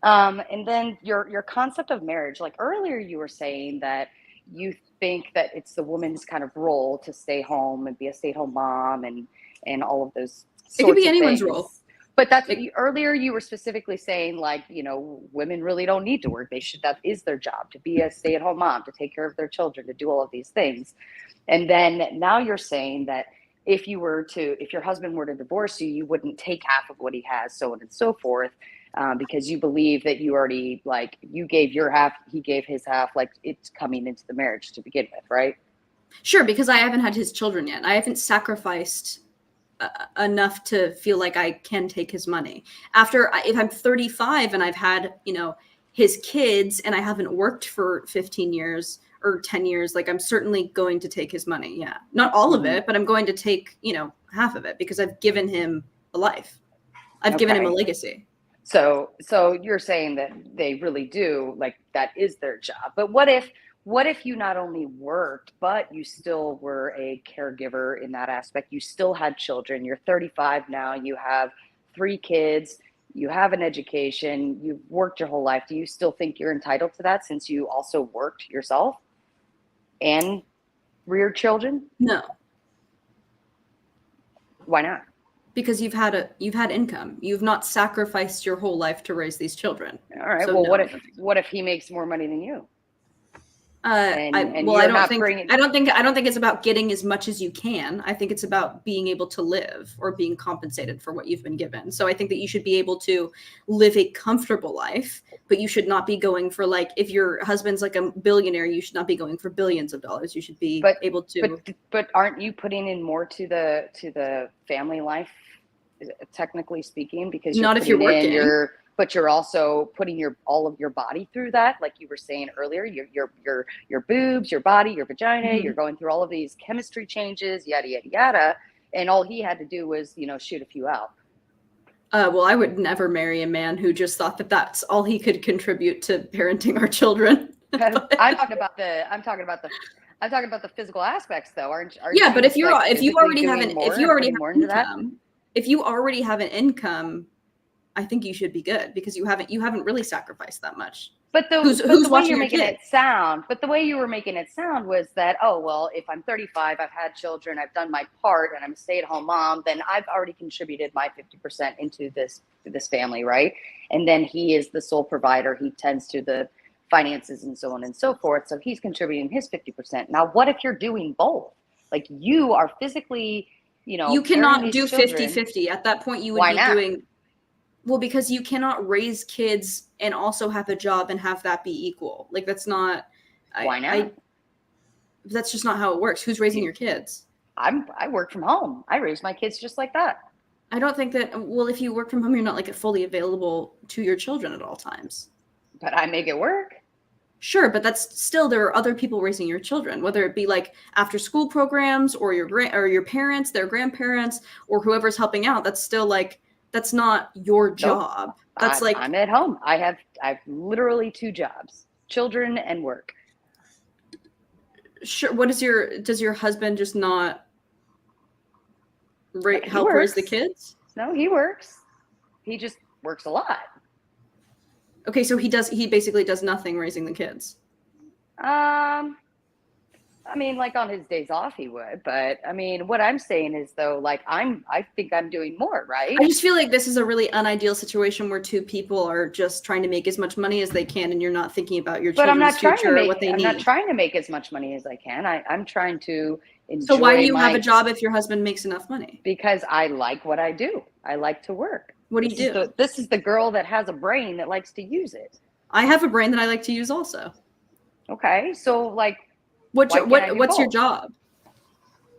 [SPEAKER 4] And then your concept of marriage, like earlier you were saying that you think that it's the woman's kind of role to stay home and be a stay-at-home mom and all of those sorts
[SPEAKER 3] it could be
[SPEAKER 4] of
[SPEAKER 3] anyone's
[SPEAKER 4] things.
[SPEAKER 3] role.
[SPEAKER 4] But earlier you were specifically saying, like, you know, women really don't need to work. That is their job, to be a stay-at-home mom, to take care of their children, to do all of these things. And then now you're saying that if your husband were to divorce you, you wouldn't take half of what he has, so on and so forth, because you believe that you already, like, you gave your half, he gave his half, like it's coming into the marriage to begin with, right?
[SPEAKER 3] Sure, because I haven't had his children yet. I haven't sacrificed enough to feel like I can take his money. If I'm 35 and I've had, you know, his kids and I haven't worked for 15 years or 10 years, like I'm certainly going to take his money. Yeah. Not all of it, but I'm going to take, you know, half of it because I've given him a life. I've given him a legacy.
[SPEAKER 4] So you're saying that they really do, like, that is their job. But what if you not only worked, but you still were a caregiver in that aspect? You still had children. You're 35 now. You have 3 kids. You have an education. You've worked your whole life. Do you still think you're entitled to that since you also worked yourself and reared children?
[SPEAKER 3] No.
[SPEAKER 4] Why not?
[SPEAKER 3] Because you've had income. You've not sacrificed your whole life to raise these children.
[SPEAKER 4] All right. So well, no. What if he makes more money than you? And
[SPEAKER 3] I
[SPEAKER 4] you're
[SPEAKER 3] don't
[SPEAKER 4] not
[SPEAKER 3] think
[SPEAKER 4] bringing.
[SPEAKER 3] I don't think it's about getting as much as you can. I think it's about being able to live or being compensated for what you've been given. So I think that you should be able to live a comfortable life, but you should not be going for, like, if your husband's like a billionaire, you should not be going for billions of dollars. You should be able to.
[SPEAKER 4] But aren't you putting in more to the family life, technically speaking? Because
[SPEAKER 3] Not if you're working.
[SPEAKER 4] But you're also putting all of your body through that, like you were saying earlier. Your boobs, your body, your vagina.
[SPEAKER 3] Mhm.
[SPEAKER 4] You're going through all of these chemistry changes, yada yada yada. And all he had to do was, shoot a few out.
[SPEAKER 3] Well, I would never marry a man who just thought that that's all he could contribute to parenting our children.
[SPEAKER 4] I'm talking about the physical aspects, though.
[SPEAKER 3] Yeah, but if you already have an income, I think you should be good, because you haven't really sacrificed that much.
[SPEAKER 4] But the way you're making it sound, was that, oh, well, if I'm 35, I've had children, I've done my part, and I'm a stay-at-home mom, then I've already contributed my 50% into this family, right? And then he is the sole provider. He tends to the finances and so on and so forth. So he's contributing his 50%. Now, what if you're doing both? Like, you are physically,
[SPEAKER 3] you cannot do 50-50. At that point, you would be doing. Well, because you cannot raise kids and also have a job and have that be equal. Like, that's not.
[SPEAKER 4] Why not?
[SPEAKER 3] That's just not how it works. Who's raising your kids?
[SPEAKER 4] I work from home. I raise my kids just like that.
[SPEAKER 3] I don't think that. Well, if you work from home, you're not like fully available to your children at all times.
[SPEAKER 4] But I make it work.
[SPEAKER 3] Sure, but that's still, there are other people raising your children, whether it be like after school programs or your parents, their grandparents, or whoever's helping out. That's still like, that's not your job. Nope. That's
[SPEAKER 4] I'm at home. I have literally 2 jobs: children and work.
[SPEAKER 3] Sure. Does your husband just not help raise the kids?
[SPEAKER 4] No, he works. He just works a lot.
[SPEAKER 3] Okay, so he basically does nothing raising the kids.
[SPEAKER 4] I mean, like on his days off he would, but I mean, what I'm saying is, though, like, I think I'm doing more, right?
[SPEAKER 3] I just feel like this is a really unideal situation where 2 people are just trying to make as much money as they can, and you're not thinking about your children's future or what they need.
[SPEAKER 4] I'm not trying to make as much money as I can. I'm trying to enjoy.
[SPEAKER 3] So why do you have a job if your husband makes enough money?
[SPEAKER 4] Because I like what I do. I like to work.
[SPEAKER 3] What do you do?
[SPEAKER 4] This is the girl that has a brain that likes to use it.
[SPEAKER 3] I have a brain that I like to use also.
[SPEAKER 4] Okay, so like,
[SPEAKER 3] what's your job?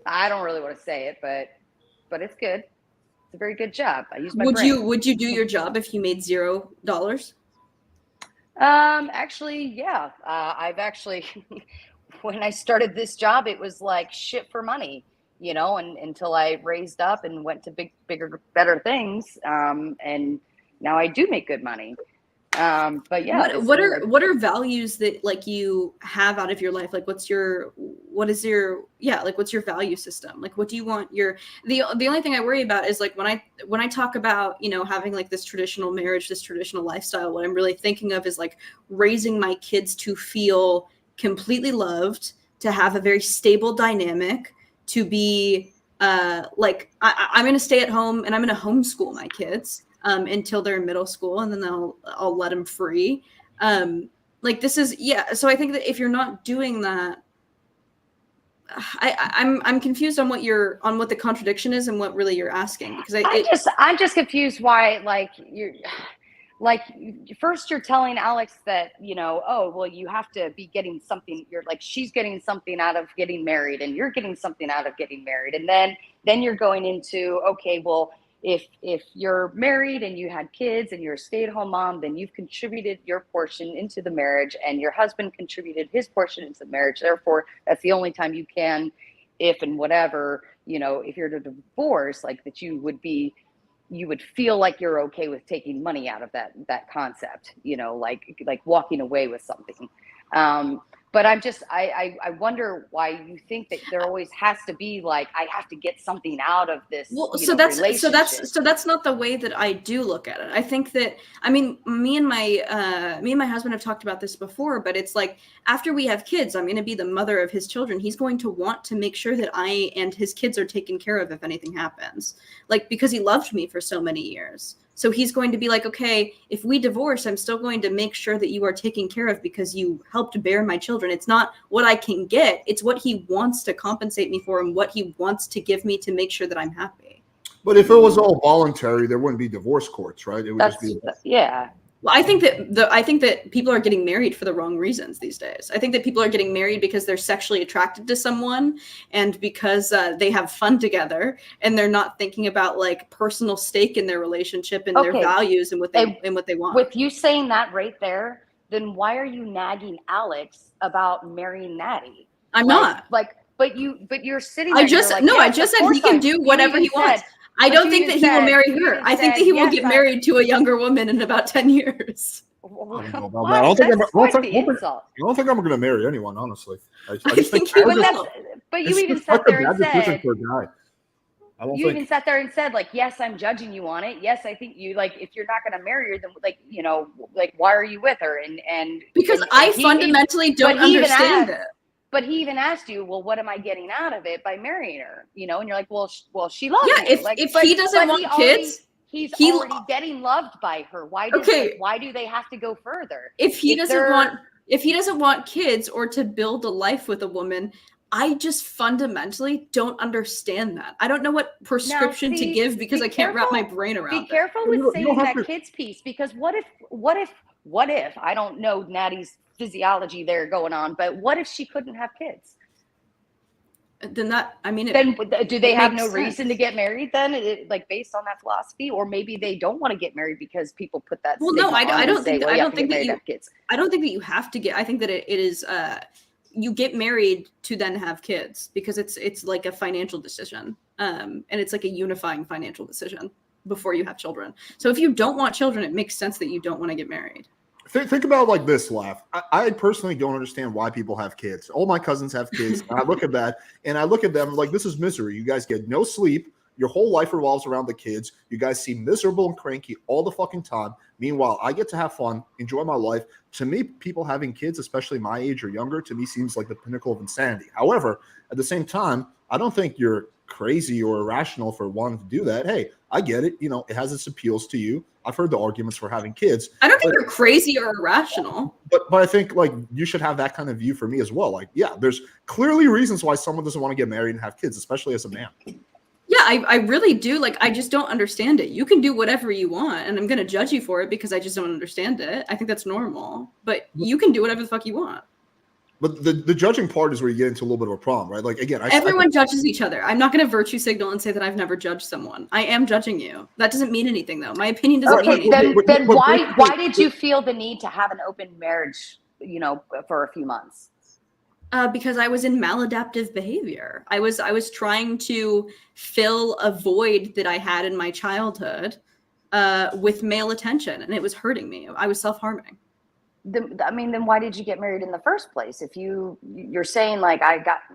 [SPEAKER 4] I don't really want to say it, but it's good. It's a very good job. I use my brain.
[SPEAKER 3] Would you do your job if you made $0?
[SPEAKER 4] Actually, yeah. I've actually, when I started this job, it was like shit for money, and until I raised up and went to bigger, better things. And now I do make good money. But yeah,
[SPEAKER 3] what are values that, like, you have out of your life? Like, what's your value system? Like, what do you want the only thing I worry about is, like, when I talk about, having like this traditional marriage, this traditional lifestyle, what I'm really thinking of is like raising my kids to feel completely loved, to have a very stable dynamic, to be like, I'm going to stay at home and I'm going to homeschool my kids until they're in middle school, and then I'll let them free. Like, this is, yeah. So I think that if you're not doing that, I'm confused on what the contradiction is and what really you're asking, because
[SPEAKER 4] I'm just confused why, like, first you're telling Alex that, oh, well, you have to be getting something. You're like, she's getting something out of getting married, and you're getting something out of getting married. And then you're going into, okay, well, if you're married and you had kids and you're a stay-at-home mom, then you've contributed your portion into the marriage, and your husband contributed his portion into the marriage. Therefore, that's the only time you can, if and whatever, if you're to divorce, like, that you would feel like you're okay with taking money out of that concept, like walking away with something. But I wonder why you think that there always has to be, like, I have to get something out of this.
[SPEAKER 3] Well, so that's not the way that I do look at it. I think that, I mean, me and my husband have talked about this before, but it's like, after we have kids, I'm going to be the mother of his children. He's going to want to make sure that I and his kids are taken care of if anything happens, like, because he loved me for so many years. So he's going to be like, okay, if we divorce, I'm still going to make sure that you are taken care of because you helped bear my children. It's not what I can get. It's what he wants to compensate me for and what he wants to give me to make sure that I'm happy.
[SPEAKER 1] But if it was all voluntary, there wouldn't be divorce courts, right? It would just be.
[SPEAKER 4] Yeah.
[SPEAKER 3] Well, I think that people are getting married for the wrong reasons these days. I think that people are getting married because they're sexually attracted to someone and because they have fun together, and they're not thinking about like personal stake in their relationship and their values and what they want.
[SPEAKER 4] With you saying that right there, then why are you nagging Alex about marrying Natty?
[SPEAKER 3] I'm not.
[SPEAKER 4] But you're sitting there.
[SPEAKER 3] I just said he can do whatever he wants. I don't think that he will marry her. I think that he will get married to a younger woman in about 10 years.
[SPEAKER 1] I don't know about that. I don't think I'm going to marry anyone, honestly. I just think
[SPEAKER 4] but you even sat there and said,
[SPEAKER 1] you
[SPEAKER 4] even sat there and said, like, yes, I'm judging you on it. Yes, I think you, like, if you're not going to marry her, then, like, you know, like, why are you with her? And
[SPEAKER 3] because I fundamentally don't understand it.
[SPEAKER 4] But he even asked you, well, what am I getting out of it by marrying her? You know, and you're like, well, she loves me.
[SPEAKER 3] If he doesn't want kids,
[SPEAKER 4] he's already getting loved by her. Why do they have to go further?
[SPEAKER 3] If he doesn't want kids or to build a life with a woman, I just fundamentally don't understand that. I don't know what prescription to give because I can't wrap my brain around it.
[SPEAKER 4] Be careful with saying that kids piece, because what if I don't know Natty's physiology there going on, but what if she couldn't have kids?
[SPEAKER 3] Then
[SPEAKER 4] do they have no reason to get married then, like based on that philosophy? Or maybe they don't want to get married because people put that.
[SPEAKER 3] Well, no, I don't think that you have to get. I think that it is. You get married to then have kids because it's like a financial decision, and it's like a unifying financial decision before you have children. So if you don't want children, it makes sense that you don't want to get married.
[SPEAKER 1] Think about it like this, Lav. I personally don't understand why people have kids. All my cousins have kids. And I look at that and I look at them like, this is misery. You guys get no sleep. Your whole life revolves around the kids. You guys seem miserable and cranky all the fucking time. Meanwhile, I get to have fun, enjoy my life. To me, people having kids, especially my age or younger, to me seems like the pinnacle of insanity. However, at the same time, I don't think you're crazy or irrational for wanting to do that. Hey, I get it. You know, it has its appeals to you. I've heard the arguments for having kids.
[SPEAKER 3] I don't think you're crazy or irrational.
[SPEAKER 1] But I think like you should have that kind of view for me as well. Like, yeah, there's clearly reasons why someone doesn't want to get married and have kids, especially as a man.
[SPEAKER 3] Yeah, I really do. Like, I just don't understand it. You can do whatever you want, and I'm going to judge you for it because I just don't understand it. I think that's normal. But you can do whatever the fuck you want.
[SPEAKER 1] But the judging part is where you get into a little bit of a problem, right? Like, again,
[SPEAKER 3] everyone judges each other. I'm not going to virtue signal and say that I've never judged someone. I am judging you. That doesn't mean anything, though. My opinion doesn't mean anything.
[SPEAKER 4] Then why did you feel the need to have an open marriage, you know, for a few months?
[SPEAKER 3] Because I was in maladaptive behavior. I was trying to fill a void that I had in my childhood with male attention, and it was hurting me. I was self-harming.
[SPEAKER 4] Then why did you get married in the first place? If you're saying like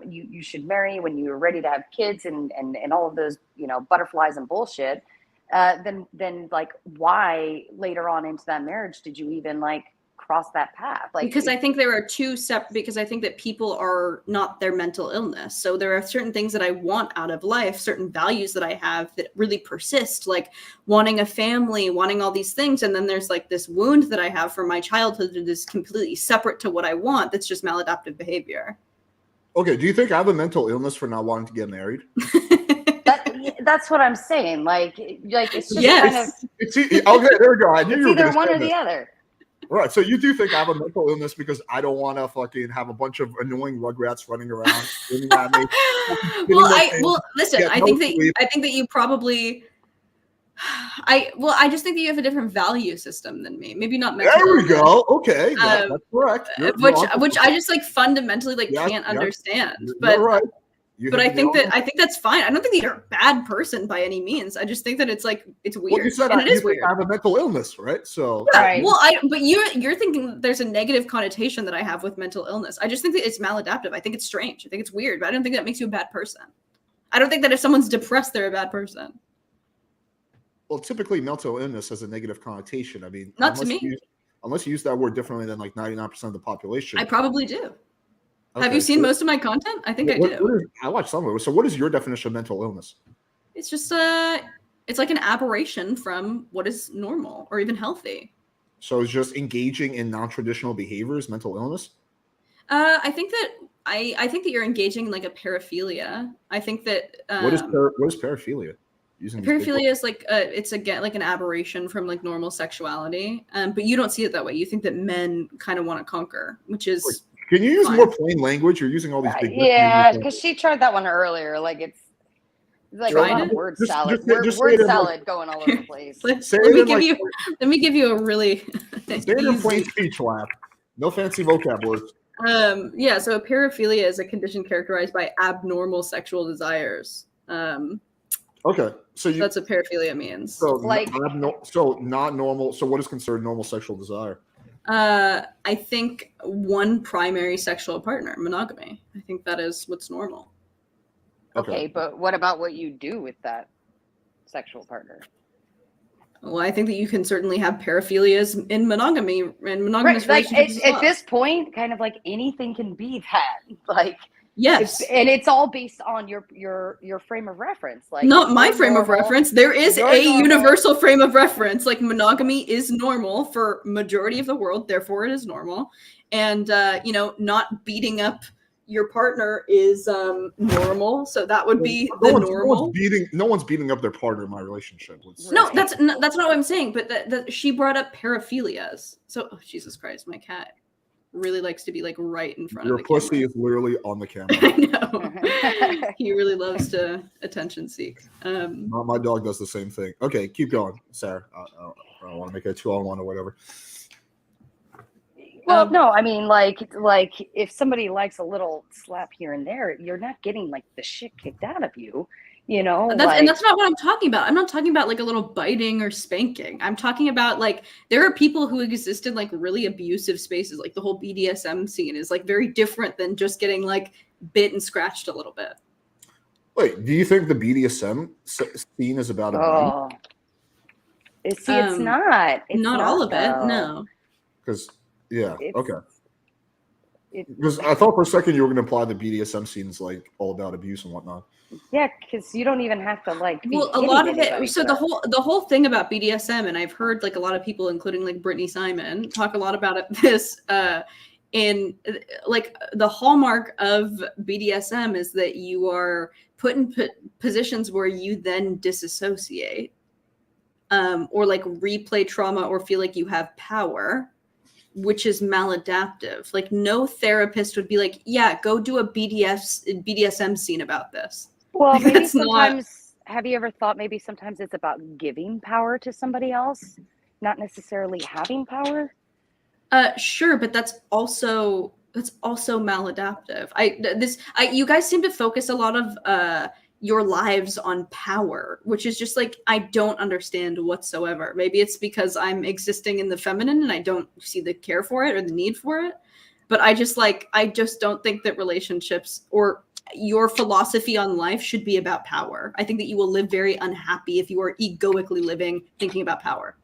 [SPEAKER 4] you should marry when you're ready to have kids and all of those, you know, butterflies and bullshit, then like why later on into that marriage did you even like cross that path? Like,
[SPEAKER 3] because I think there are two separate, because I think that people are not their mental illness. So there are certain things that I want out of life, certain values that I have that really persist, like wanting a family, wanting all these things. And then there's like this wound that I have from my childhood that is completely separate to what I want. That's just maladaptive behavior.
[SPEAKER 1] Okay. Do you think I have a mental illness for not wanting to get married?
[SPEAKER 4] That's what I'm saying. Like it's just
[SPEAKER 1] okay, there we go. I knew you were
[SPEAKER 4] either one or the other.
[SPEAKER 1] Right, so you do think I have a mental illness because I don't want to fucking have a bunch of annoying rugrats running around.
[SPEAKER 3] Listen. I think that you probably. I just think that you have a different value system than me. Maybe not mental.
[SPEAKER 1] There we go. Okay, that's correct.
[SPEAKER 3] Which I just like fundamentally can't understand. But
[SPEAKER 1] you're right.
[SPEAKER 3] But I think that's fine. I don't think that you're a bad person by any means. I just think that it's like it's weird.
[SPEAKER 1] Well, you said it is weird. I have a mental illness, right? So
[SPEAKER 3] yeah, right. Well, but you're thinking there's a negative connotation that I have with mental illness. I just think that it's maladaptive. I think it's strange. I think it's weird. But I don't think that makes you a bad person. I don't think that if someone's depressed, they're a bad person.
[SPEAKER 1] Well, typically mental illness has a negative connotation. I mean,
[SPEAKER 3] not to me.
[SPEAKER 1] Unless you use that word differently than like 99% of the population.
[SPEAKER 3] I probably do. Okay, have you seen most of my content? I think I do.
[SPEAKER 1] I watch some of it. So what is your definition of mental illness?
[SPEAKER 3] It's just It's like an aberration from what is normal or even healthy.
[SPEAKER 1] So it's just engaging in non-traditional behaviors, mental illness?
[SPEAKER 3] I think that I think that you're engaging in like a paraphilia. I think that
[SPEAKER 1] What is paraphilia?
[SPEAKER 3] Paraphilia is like it's again like an aberration from like normal sexuality, but you don't see it that way. You think that men kind of want to conquer, which is
[SPEAKER 1] Can you use
[SPEAKER 3] fine.
[SPEAKER 1] more plain language? You're using all these big
[SPEAKER 4] yeah, because she tried that one earlier. Like it's like a lot of word
[SPEAKER 1] Just-
[SPEAKER 4] salad,
[SPEAKER 1] just- just
[SPEAKER 4] word
[SPEAKER 1] say it in,
[SPEAKER 4] salad going all over the place.
[SPEAKER 3] Let
[SPEAKER 1] Say
[SPEAKER 3] me
[SPEAKER 1] it in,
[SPEAKER 3] give
[SPEAKER 1] like-
[SPEAKER 3] you let me give you a really
[SPEAKER 1] Say it in plain
[SPEAKER 3] easy.
[SPEAKER 1] speech, Lav. No fancy vocab words.
[SPEAKER 3] Yeah, so a paraphilia is a condition characterized by abnormal sexual desires.
[SPEAKER 1] Okay, so
[SPEAKER 3] That's what paraphilia means.
[SPEAKER 1] so
[SPEAKER 4] Like-
[SPEAKER 1] not normal. So what is considered normal sexual desire?
[SPEAKER 3] I think one primary sexual partner, monogamy. I think that is what's normal.
[SPEAKER 4] Okay, but what about what you do with that sexual partner?
[SPEAKER 3] Well, I think that you can certainly have paraphilias in monogamy and monogamous
[SPEAKER 4] Right, like
[SPEAKER 3] relationships as well.
[SPEAKER 4] at this point, kind of like anything can be that. Like
[SPEAKER 3] Yes.
[SPEAKER 4] and it's all based on your frame of reference. Like
[SPEAKER 3] Not my
[SPEAKER 4] you're
[SPEAKER 3] frame of
[SPEAKER 4] normal-
[SPEAKER 3] reference. There is
[SPEAKER 4] you're
[SPEAKER 3] a
[SPEAKER 4] normal.
[SPEAKER 3] universal frame of reference. Like monogamy is normal for majority of the world, therefore it is normal. And not beating up your partner is normal. So that would be the normal.
[SPEAKER 1] No one's beating up their partner in my relationship.
[SPEAKER 3] No, that's not what I'm saying. But she brought up paraphilias. So, oh, Jesus Christ, my cat really likes to be like right in front
[SPEAKER 1] Your
[SPEAKER 3] of the
[SPEAKER 1] pussy
[SPEAKER 3] camera.
[SPEAKER 1] is literally on the camera.
[SPEAKER 3] I know. He really loves to attention seek.
[SPEAKER 1] My dog does the same thing. Okay, keep going, Sarah. I don't want to make it a 2-on-1 or whatever.
[SPEAKER 4] Well, no, I mean, like if somebody likes a little slap here and there, you're not getting like the shit kicked out of you,
[SPEAKER 3] and that's not what I'm talking about. I'm not talking about like a little biting or spanking. I'm talking about like there are people who exist in like really abusive spaces. Like the whole BDSM scene is like very different than just getting like bit and scratched a little bit.
[SPEAKER 1] Wait, do you think the BDSM scene is about abuse?
[SPEAKER 4] It's not. It's
[SPEAKER 3] not all of it,
[SPEAKER 4] though.
[SPEAKER 3] no.
[SPEAKER 1] Because okay.
[SPEAKER 4] It-
[SPEAKER 1] Because I thought for a second you were going to imply the BDSM scene is like all about abuse and whatnot.
[SPEAKER 4] Yeah, because you don't even have to like. Be
[SPEAKER 3] Well, a lot of
[SPEAKER 4] anybody
[SPEAKER 3] it. So
[SPEAKER 4] for that.
[SPEAKER 3] the whole thing about BDSM, and I've heard like a lot of people, including like Brittany Simon, talk a lot about this. In like the hallmark of BDSM is that you are put in positions where you then disassociate, or like replay trauma, or feel like you have power, which is maladaptive. Like no therapist would be like, yeah, go do a BDSM scene about this.
[SPEAKER 4] Well,
[SPEAKER 3] Like,
[SPEAKER 4] maybe
[SPEAKER 3] that's
[SPEAKER 4] sometimes. Have you ever thought maybe sometimes it's about giving power to somebody else, not necessarily having power?
[SPEAKER 3] Sure, but that's also maladaptive. You guys seem to focus a lot of your lives on power, which is just like I don't understand whatsoever. Maybe it's because I'm existing in the feminine and I don't see the care for it or the need for it. But I just don't think that relationships or your philosophy on life should be about power. I think that you will live very unhappy if you are egoically living thinking about power.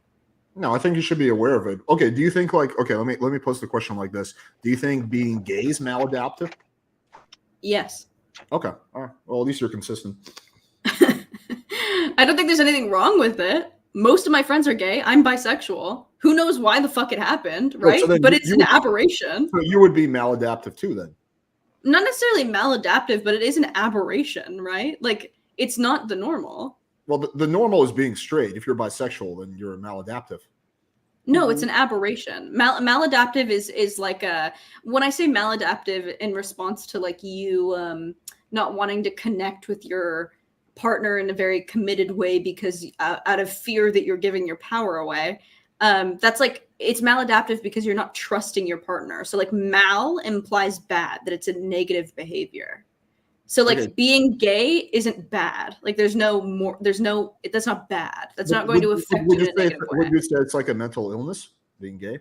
[SPEAKER 1] No, I think you should be aware of it. Okay, do you think let me pose the question like this. Do you think being gay is maladaptive?
[SPEAKER 3] Yes.
[SPEAKER 1] Okay. All right. Well, at least you're consistent.
[SPEAKER 3] I don't think there's anything wrong with it. Most of my friends are gay. I'm bisexual. Who knows why the fuck it happened, right?
[SPEAKER 1] So then
[SPEAKER 3] but
[SPEAKER 1] you-
[SPEAKER 3] it's an aberration.
[SPEAKER 1] So you would be maladaptive too then?
[SPEAKER 3] Not necessarily maladaptive, but it is an aberration, right? Like it's not the normal.
[SPEAKER 1] Well, the normal is being straight. If you're bisexual, then you're maladaptive.
[SPEAKER 3] No, it's an aberration. Maladaptive is like when I say maladaptive in response to like you not wanting to connect with your partner in a very committed way because out of fear that you're giving your power away. That's like it's maladaptive because you're not trusting your partner. So like mal implies bad, that it's a negative behavior. So like being gay isn't bad. Like that's not bad. That's not going to affect you in a negative way.
[SPEAKER 1] Would you say it's like a mental illness, being gay?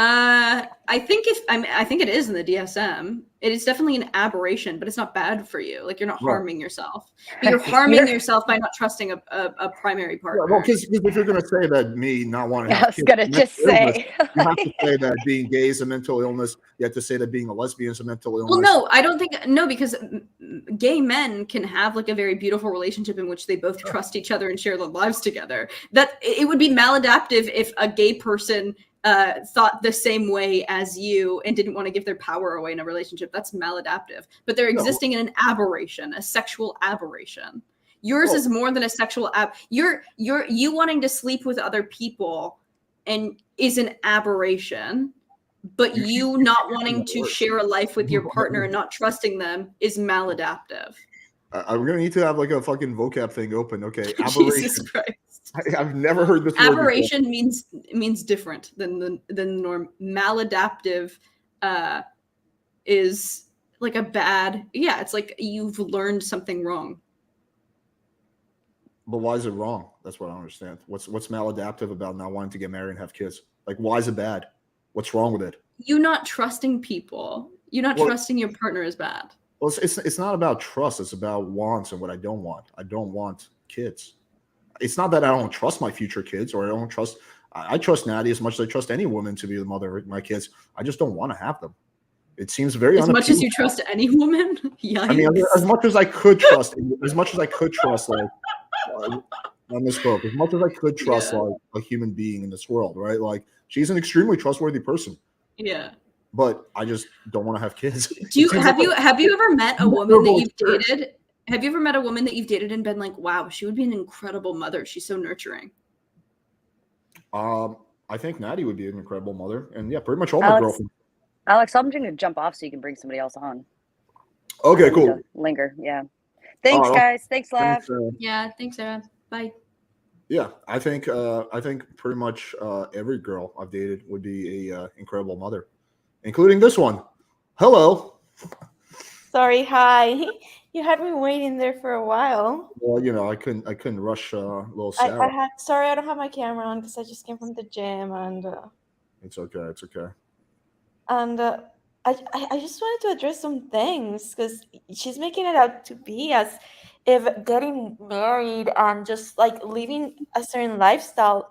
[SPEAKER 3] I think it is in the DSM. It is definitely an aberration, but it's not bad for you. Like you're not harming yourself. But you're harming yourself by not trusting a primary partner.
[SPEAKER 1] Yeah, well, because if you're going to say that me not wanting,
[SPEAKER 4] I was gonna just say,
[SPEAKER 1] you have to say that being gay is a mental illness. You have to say that being a lesbian is a mental illness.
[SPEAKER 3] Well, no, I don't think because gay men can have like a very beautiful relationship in which they both trust each other and share their lives together. That it would be maladaptive if a gay person thought the same way as you and didn't want to give their power away in a relationship. That's maladaptive. But they're existing in an aberration, a sexual aberration. Yours is more than a sexual you wanting to sleep with other people and is an aberration, but you not wanting to share a life with your partner and not trusting them is maladaptive.
[SPEAKER 1] I'm gonna need to have like a fucking vocab thing open. Okay,
[SPEAKER 3] Jesus Christ.
[SPEAKER 1] I've never heard this word
[SPEAKER 3] Aberration means different than the norm. Maladaptive is like a bad. Yeah, it's like you've learned something wrong.
[SPEAKER 1] But why is it wrong? That's what I don't understand. What's maladaptive about not wanting to get married and have kids? Like, why is it bad? What's wrong with it?
[SPEAKER 3] You not trusting people. You not trusting your partner is bad.
[SPEAKER 1] Well, it's not about trust. It's about wants and what I don't want. I don't want kids. It's not that I don't trust my future kids or I don't trust. I trust Natty as much as I trust any woman to be the mother of my kids. I just don't want to have them. It seems very
[SPEAKER 3] as much as you trust any woman. Yikes.
[SPEAKER 1] I mean, as much as I could trust, like I misspoke. As much as I could trust like a human being in this world, right? Like she's an extremely trustworthy person.
[SPEAKER 3] Yeah.
[SPEAKER 1] But I just don't want to have kids.
[SPEAKER 3] Have you ever met a woman that you've dated? Have you ever met a woman that you've dated and been like, wow, she would be an incredible mother. She's so nurturing.
[SPEAKER 1] I think Natty would be an incredible mother. And yeah, pretty much all my girlfriends.
[SPEAKER 4] Alex, I'm going to jump off so you can bring somebody else on.
[SPEAKER 1] Okay, cool.
[SPEAKER 4] Linger, yeah. Thanks, guys. Thanks, Lav.
[SPEAKER 3] Yeah, thanks, Sarah. Bye.
[SPEAKER 1] Yeah, I think pretty much every girl I've dated would be a incredible mother, including this one. Hello.
[SPEAKER 5] Sorry, hi. You had me waiting there for a while.
[SPEAKER 1] Well, you know, I couldn't rush little Sarah.
[SPEAKER 5] Sorry, I don't have my camera on because I just came from the gym and.
[SPEAKER 1] It's okay. It's okay.
[SPEAKER 5] And I just wanted to address some things because she's making it out to be as if getting married and just like living a certain lifestyle,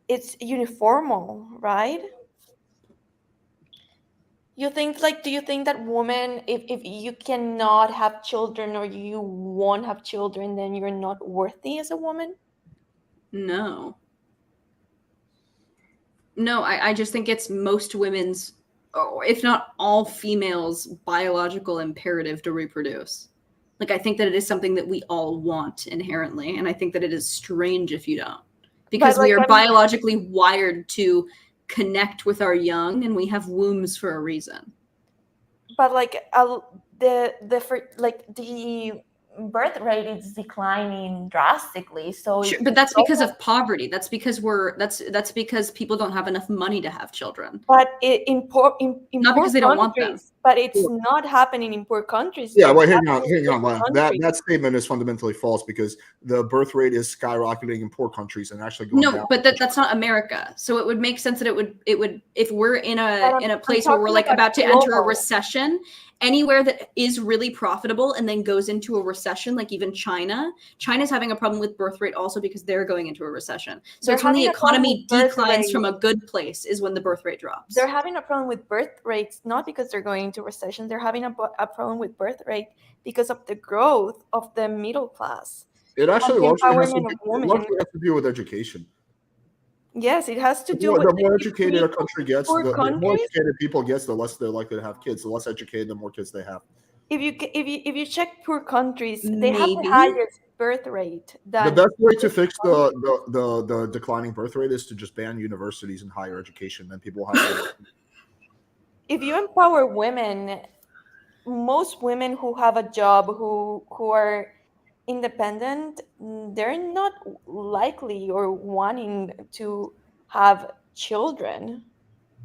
[SPEAKER 5] it's uniformal, right? Do you think that women, if you cannot have children or you won't have children, then you're not worthy as a woman?
[SPEAKER 3] No, I just think it's most women's, if not all females' biological imperative to reproduce. Like, I think that it is something that we all want inherently, and I think that it is strange if you don't. Because we are biologically wired to connect with our young, and we have wombs for a reason.
[SPEAKER 5] But the birth rate is declining drastically. So
[SPEAKER 3] sure, but that's because of poverty. That's because that's because people don't have enough money to have children.
[SPEAKER 5] But not
[SPEAKER 3] because they don't want them.
[SPEAKER 5] But it's not happening in poor countries.
[SPEAKER 1] Yeah, well, hang on. That statement is fundamentally false because the birth rate is skyrocketing in poor countries and actually going down.
[SPEAKER 3] But that's not America. So it would make sense that it would if we're in a place where we're like about to enter a recession. Anywhere that is really profitable and then goes into a recession, like even China's having a problem with birth rate also because they're going into a recession. So it's when the economy declines from a good place is when the birth rate drops.
[SPEAKER 5] They're having a problem with birth rates, not because they're going into recession. They're having a problem with birth rate because of the growth of the middle class.
[SPEAKER 1] It actually largely has to do with education.
[SPEAKER 5] Yes, it has to do
[SPEAKER 1] with
[SPEAKER 5] the
[SPEAKER 1] more educated a country gets, the more educated people gets, the less they're likely to have kids. The less educated, the more kids they have.
[SPEAKER 5] If you check poor countries, they have the highest birth rate.
[SPEAKER 1] The best way to fix the declining birth rate is to just ban universities and higher education. Then people will have.
[SPEAKER 5] If you empower women, most women who have a job who are independent, they're not likely or wanting to have children.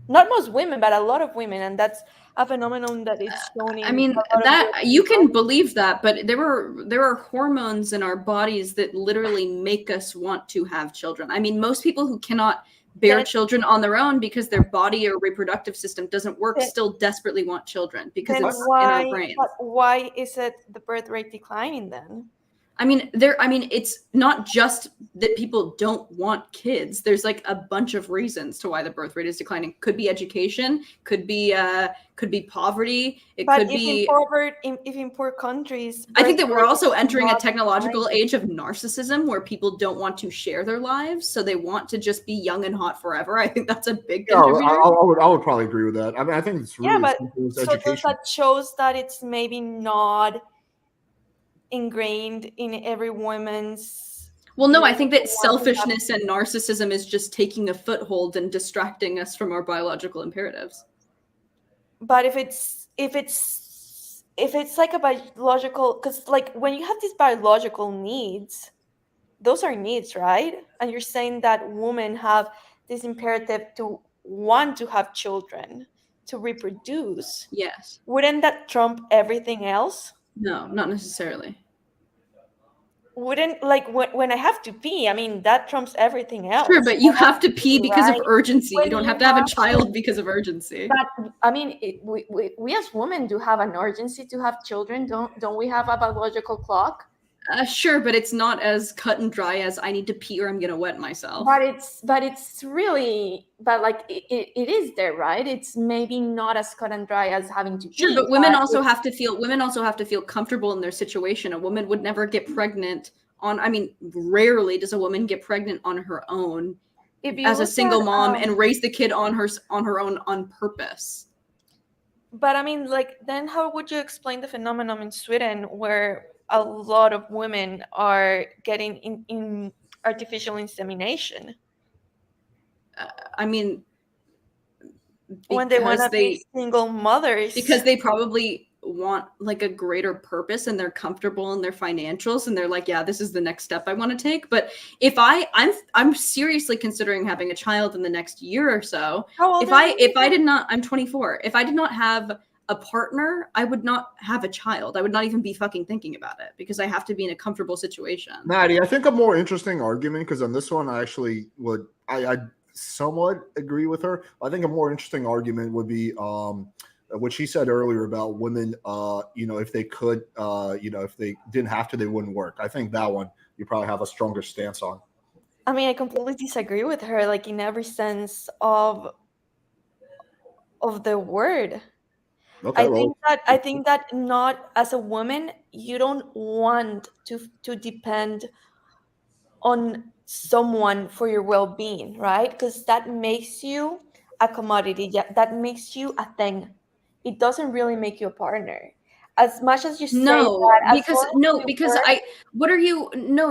[SPEAKER 5] Not most women, but a lot of women, and that's a phenomenon that is shown in.
[SPEAKER 3] I mean, that you can believe that, but there are hormones in our bodies that literally make us want to have children. I mean, most people who cannot bear children on their own because their body or reproductive system doesn't work still desperately want children because it's in our brains.
[SPEAKER 5] But why is it the birth rate declining then?
[SPEAKER 3] I mean, it's not just that people don't want kids. There's like a bunch of reasons to why the birth rate is declining. Could be education, could be poverty. It
[SPEAKER 5] But
[SPEAKER 3] could
[SPEAKER 5] if
[SPEAKER 3] be.
[SPEAKER 5] if in poor countries,
[SPEAKER 3] I think that
[SPEAKER 5] birth
[SPEAKER 3] we're
[SPEAKER 5] rate
[SPEAKER 3] also
[SPEAKER 5] is
[SPEAKER 3] entering a
[SPEAKER 5] not
[SPEAKER 3] technological
[SPEAKER 5] declining.
[SPEAKER 3] age of narcissism where people don't want to share their lives, so they want to just be young and hot forever. I think that's a big
[SPEAKER 1] Yeah,
[SPEAKER 3] contributor.
[SPEAKER 1] I would probably agree with that. I mean, I think it's really
[SPEAKER 5] but
[SPEAKER 1] simple as
[SPEAKER 5] so does
[SPEAKER 1] education.
[SPEAKER 5] that shows that it's maybe not ingrained in every woman's.
[SPEAKER 3] Well, no, I think that
[SPEAKER 5] want to have-
[SPEAKER 3] selfishness and narcissism is just taking a foothold and distracting us from our biological imperatives.
[SPEAKER 5] But if it's like a biological, because like when you have these biological needs, those are needs, right? And you're saying that women have this imperative to want to have children, to reproduce.
[SPEAKER 3] Yes.
[SPEAKER 5] Wouldn't that trump everything else?
[SPEAKER 3] No, not necessarily.
[SPEAKER 5] Wouldn't, like, when I have to pee, I mean, that trumps everything else.
[SPEAKER 3] Sure, but you have to pee because of
[SPEAKER 5] right?
[SPEAKER 3] urgency.
[SPEAKER 5] When
[SPEAKER 3] You don't
[SPEAKER 5] you
[SPEAKER 3] have to have a
[SPEAKER 5] have to-
[SPEAKER 3] child because of urgency.
[SPEAKER 5] But I mean, we as women do have an urgency to have children. Don't we have a biological clock?
[SPEAKER 3] Sure, but it's not as cut and dry as I need to pee or I'm gonna wet myself.
[SPEAKER 5] But it's really, but like it is there, right? It's maybe not as cut and dry as having to
[SPEAKER 3] Sure,
[SPEAKER 5] pee,
[SPEAKER 3] but women
[SPEAKER 5] but
[SPEAKER 3] also have to feel comfortable in their situation. A woman would never get pregnant rarely does a woman get pregnant on her own
[SPEAKER 5] if you
[SPEAKER 3] as a
[SPEAKER 5] look
[SPEAKER 3] single
[SPEAKER 5] at,
[SPEAKER 3] mom and raise the kid on her own on purpose.
[SPEAKER 5] But I mean, like, then how would you explain the phenomenon in Sweden where a lot of women are getting in artificial insemination
[SPEAKER 3] I mean,
[SPEAKER 5] when they want to
[SPEAKER 3] because
[SPEAKER 5] be single mothers?
[SPEAKER 3] because they probably want like a greater purpose and they're comfortable in their financials and they're like, yeah, this is the next step I want to take. But if I'm seriously considering having a child in the next year or so.
[SPEAKER 5] How old
[SPEAKER 3] If
[SPEAKER 5] are you?
[SPEAKER 3] I did not, I'm 24. If I did not have a partner, I would not have a child. I would not even be fucking thinking about it because I have to be in a comfortable situation.
[SPEAKER 1] Maddie, I think a more interesting argument, because on this one I actually would I somewhat agree with her. I think a more interesting argument would be what she said earlier about women, if they could, if they didn't have to, they wouldn't work. I think that one you probably have a stronger stance on.
[SPEAKER 5] I mean, I completely disagree with her, like in every sense of the word.
[SPEAKER 1] Okay,
[SPEAKER 5] I think that not as a woman, you don't want to depend on someone for your well-being, right? Because that makes you a commodity. Yeah, that makes you a thing. It doesn't really make you a partner. As much as you say that,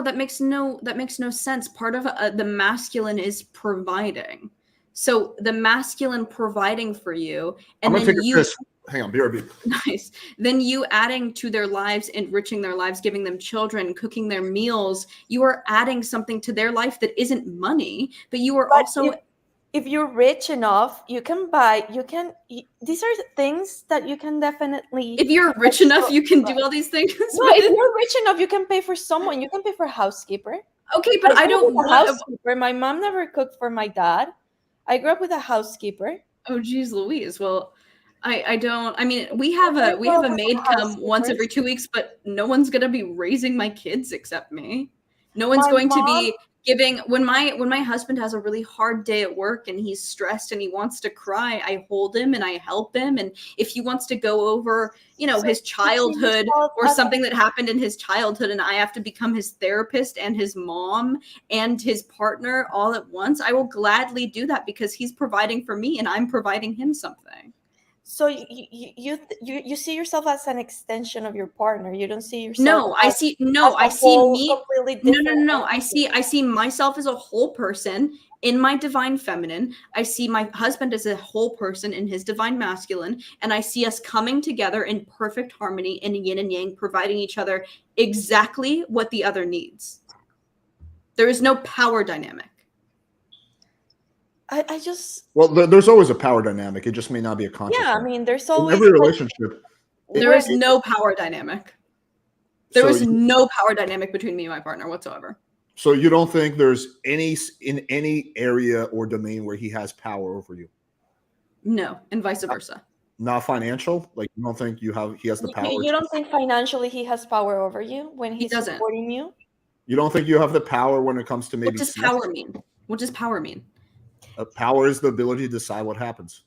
[SPEAKER 3] that makes no sense. Part of the masculine is providing. So the masculine providing for you, and then you
[SPEAKER 1] hang on, BRB.
[SPEAKER 3] Nice. Then you adding to their lives, enriching their lives, giving them children, cooking their meals. You are adding something to their life that isn't money, but you are also.
[SPEAKER 5] If you're rich enough, you can buy. These are things that you can definitely.
[SPEAKER 3] If you're rich enough, you can do all these things.
[SPEAKER 5] No, if you're rich enough, you can pay for someone. You can pay for a housekeeper.
[SPEAKER 3] Okay, but I don't
[SPEAKER 5] want a housekeeper. My mom never cooked for my dad. I grew up with a housekeeper.
[SPEAKER 3] Oh, geez, Louise. Well, I don't. I mean, we have a maid come once every 2 weeks, but no one's gonna be raising my kids except me. No one's going to be giving. When my husband has a really hard day at work and he's stressed and he wants to cry, I hold him and I help him. And if he wants to go over, his childhood or something that happened in his childhood, and I have to become his therapist and his mom and his partner all at once, I will gladly do that because he's providing for me and I'm providing him something.
[SPEAKER 5] So you see yourself as an extension of your partner. You don't see yourself.
[SPEAKER 3] I see myself as a whole person in my divine feminine. I see my husband as a whole person in his divine masculine, and I see us coming together in perfect harmony in yin and yang, providing each other exactly what the other needs. There is no power dynamic.
[SPEAKER 1] There's always a power dynamic. It just may not be a conscious.
[SPEAKER 5] Yeah, I mean, there's always
[SPEAKER 1] in every relationship.
[SPEAKER 3] There is no power dynamic. There is no power dynamic between me and my partner whatsoever.
[SPEAKER 1] So you don't think there's in any area or domain where he has power over you?
[SPEAKER 3] No, and vice versa.
[SPEAKER 1] Not financial. Like you don't think he has the power.
[SPEAKER 5] You don't think financially he has power over you when he's
[SPEAKER 3] doesn't.
[SPEAKER 5] supporting you?
[SPEAKER 1] You don't think you have the power when it comes to maybe
[SPEAKER 3] What does
[SPEAKER 1] sex?
[SPEAKER 3] power mean? What does power mean?
[SPEAKER 1] Power is the ability to decide what happens.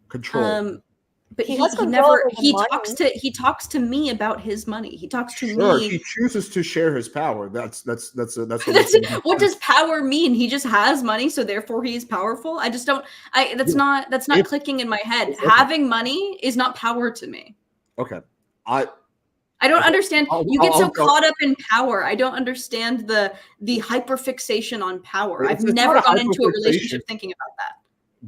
[SPEAKER 1] Control.
[SPEAKER 3] But
[SPEAKER 5] He
[SPEAKER 3] he,
[SPEAKER 5] has
[SPEAKER 3] he
[SPEAKER 5] control
[SPEAKER 3] never
[SPEAKER 5] over the
[SPEAKER 3] he
[SPEAKER 5] money.
[SPEAKER 3] talks to me about his money. He talks to
[SPEAKER 1] Sure,
[SPEAKER 3] me.
[SPEAKER 1] he chooses to share his power. That's
[SPEAKER 3] What does power mean? He just has money, so therefore he is powerful. I just don't. That's not clicking in my head.
[SPEAKER 1] Okay.
[SPEAKER 3] Having money is not power to me.
[SPEAKER 1] Okay,
[SPEAKER 3] I don't understand. You get so caught up in power. I don't understand the hyperfixation on power. I've never gone into a relationship thinking about that.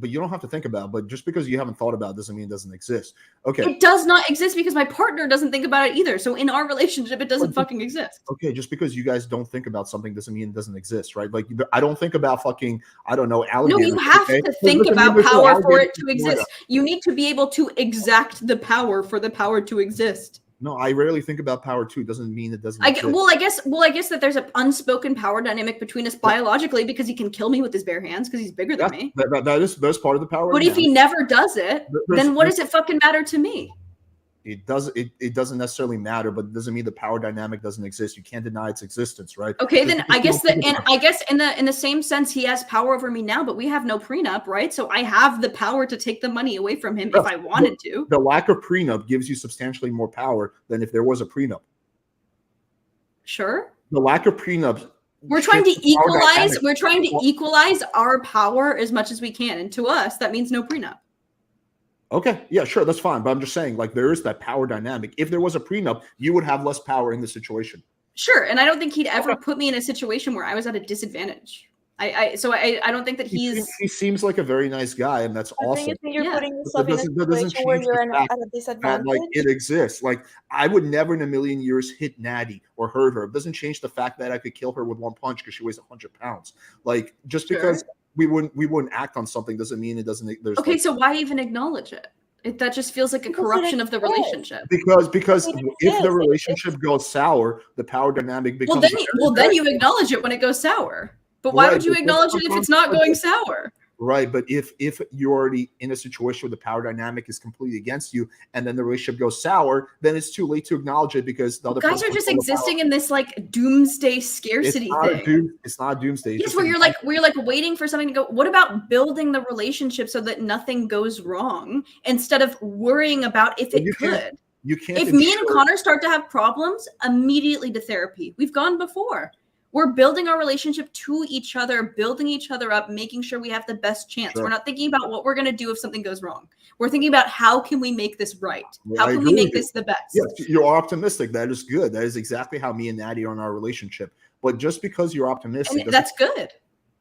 [SPEAKER 1] But you don't have to think about it. But just because you haven't thought about it doesn't mean it doesn't exist. Okay.
[SPEAKER 3] It does not exist because my partner doesn't think about it either. So in our relationship, it doesn't fucking exist.
[SPEAKER 1] Okay, just because you guys don't think about something doesn't mean it doesn't exist, right? Like I don't think about fucking, I don't know, alligators.
[SPEAKER 3] No, you have to think about power for it to exist. You need to be able to exact the power for the power to exist.
[SPEAKER 1] No, I rarely think about power too. It doesn't mean it doesn't exist.
[SPEAKER 3] I guess that there's an unspoken power dynamic between us biologically because he can kill me with his bare hands because he's bigger than me.
[SPEAKER 1] That's part of the power.
[SPEAKER 3] But if he never does it, then what does it fucking matter to me?
[SPEAKER 1] It doesn't necessarily matter, but it doesn't mean the power dynamic doesn't exist. You can't deny its existence, right?
[SPEAKER 3] Okay, then I guess in the same sense he has power over me now, but we have no prenup, right? So I have the power to take the money away from him if I wanted to.
[SPEAKER 1] The lack of prenup gives you substantially more power than if there was a prenup.
[SPEAKER 3] Sure.
[SPEAKER 1] The lack of prenup.
[SPEAKER 3] We're trying to equalize. We're trying to equalize our power as much as we can, and to us that means no prenup.
[SPEAKER 1] Okay, yeah, sure, that's fine. But I'm just saying, like, there is that power dynamic. If there was a prenup, you would have less power in the situation.
[SPEAKER 3] Sure, and I don't think he'd ever put me in a situation where I was at a disadvantage. I don't think that
[SPEAKER 1] he seems like a very nice guy, and that's awesome.
[SPEAKER 5] You think you're putting yourself in a situation where you're at a disadvantage?
[SPEAKER 1] Like, it exists. Like, I would never in a million years hit Natty or hurt her. It doesn't change the fact that I could kill her with one punch because she weighs 100 pounds. Like, just because we wouldn't act on something doesn't mean it doesn't.
[SPEAKER 3] Okay, so why even acknowledge it? That just feels like a corruption of the relationship.
[SPEAKER 1] Because if the relationship goes sour, the power dynamic becomes.
[SPEAKER 3] Then you acknowledge it when it goes sour. But why would you acknowledge it if it's not going sour?
[SPEAKER 1] Right, but if you're already in a situation where the power dynamic is completely against you, and then the relationship goes sour, then it's too late to acknowledge it because the other
[SPEAKER 3] guys are just existing in this like doomsday scarcity thing.
[SPEAKER 1] It's not doomsday.
[SPEAKER 3] Yes, where you're like waiting for something to go. What about building the relationship so that nothing goes wrong instead of worrying about if it could?
[SPEAKER 1] You can't.
[SPEAKER 3] If me and Connor start to have problems, immediately to therapy. We've gone before. We're building our relationship to each other, building each other up, making sure we have the best chance. Sure. We're not thinking about what we're going to do if something goes wrong. We're thinking about how can we make this right? How can we make this the best?
[SPEAKER 1] Yes, you're optimistic. That is good. That is exactly how me and Natty are in our relationship. But just because you're optimistic,
[SPEAKER 3] that's good.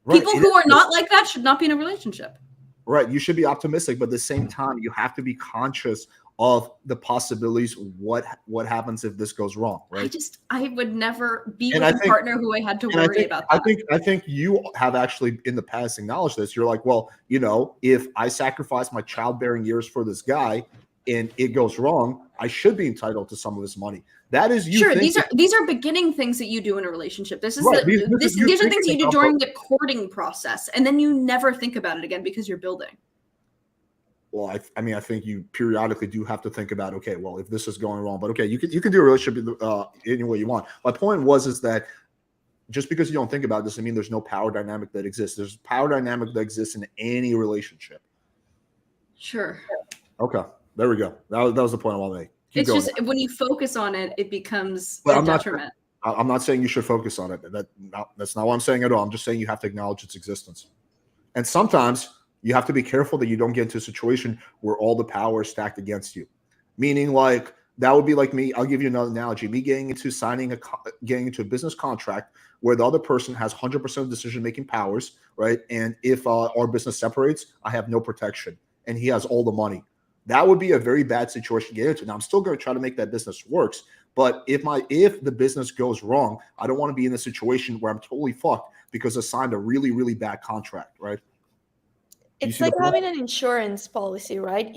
[SPEAKER 3] Right. People who are not like that should not be in a relationship.
[SPEAKER 1] Right. You should be optimistic, but at the same time, you have to be conscious of the possibilities. What happens if this goes wrong, right?
[SPEAKER 3] I would never be with a partner who I had to worry about that.
[SPEAKER 1] I think you have actually in the past acknowledged this. You're like, well, if I sacrifice my childbearing years for this guy and it goes wrong, I should be entitled to some of his money. That is you.
[SPEAKER 3] Sure, these are beginning things that you do in a relationship. These are things you do during the courting process, and then you never think about it again because you're building.
[SPEAKER 1] Well, I think you periodically do have to think about, okay, well, if this is going wrong, but okay, you can do a relationship any way you want. My point is that just because you don't think about it doesn't mean there's no power dynamic that exists. There's power dynamic that exists in any relationship.
[SPEAKER 3] Sure.
[SPEAKER 1] Okay, there we go. That was the point I want to make.
[SPEAKER 3] It's just when you focus on it, it becomes a detriment.
[SPEAKER 1] I'm not saying you should focus on it. That's not what I'm saying at all. I'm just saying you have to acknowledge its existence. And sometimes you have to be careful that you don't get into a situation where all the power is stacked against you. Meaning, like, that would be like me. I'll give you another analogy. Me getting into a business contract where the other person has 100% of decision-making powers, right? And if our business separates, I have no protection, and he has all the money. That would be a very bad situation to get into. Now, I'm still going to try to make that business works, but if the business goes wrong, I don't want to be in a situation where I'm totally fucked because I signed a really, really bad contract, right?
[SPEAKER 5] It's like having an insurance policy, right?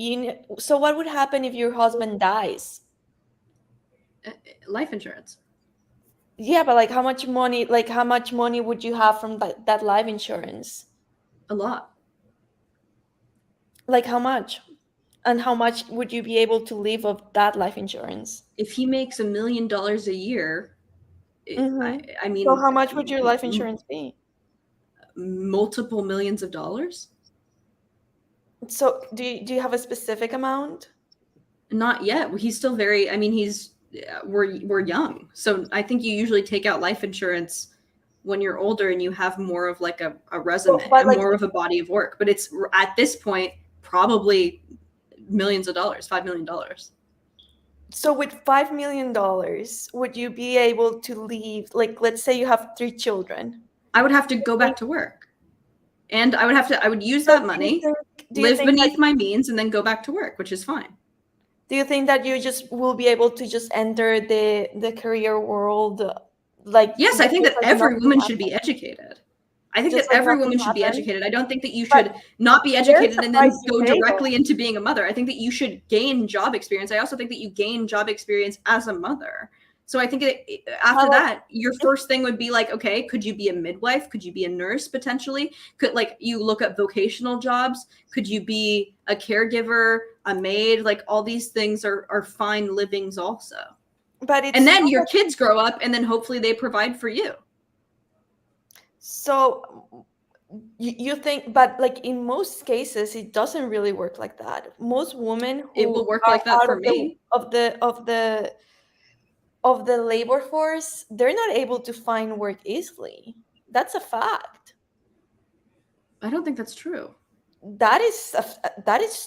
[SPEAKER 5] So what would happen if your husband dies?
[SPEAKER 3] Life insurance.
[SPEAKER 5] Yeah, but like how much money would you have from that life insurance?
[SPEAKER 3] A lot.
[SPEAKER 5] Like how much? And how much would you be able to live of that life insurance?
[SPEAKER 3] If he makes $1 million a year, I mean,
[SPEAKER 5] So how much would your life insurance be?
[SPEAKER 3] multiple millions of dollars.
[SPEAKER 5] So do you have a specific amount?
[SPEAKER 3] Not yet. He's still very. I mean, we're young, so I think you usually take out life insurance when you're older and you have more of like a resume and like, more of a body of work. But it's at this point probably millions of dollars, $5 million.
[SPEAKER 5] So with $5 million, would you be able to leave? Like, let's say you have 3 children.
[SPEAKER 3] I would have to go back to work, and I would use that money, live beneath my means, and then go back to work, which is fine.
[SPEAKER 5] Do you think that you just will be able to just enter the career world? Like,
[SPEAKER 3] yes, I think that every woman should be educated. I think that every woman should be educated. I don't think that you should not be educated and then go directly into being a mother. I think that you should gain job experience. I also think that you gain job experience as a mother. So I think after that, your first thing would be like, okay, could you be a midwife? Could you be a nurse potentially? Could like you look at vocational jobs? Could you be a caregiver, a maid? Like all these things are fine livings also. And then your kids grow up and then hopefully they provide for you.
[SPEAKER 5] So you think, but like in most cases, it doesn't really work like that. Most women who
[SPEAKER 3] it will work like that for me.
[SPEAKER 5] Of the labor force, they're not able to find work easily. That's a fact.
[SPEAKER 3] I don't think that's true.
[SPEAKER 5] That is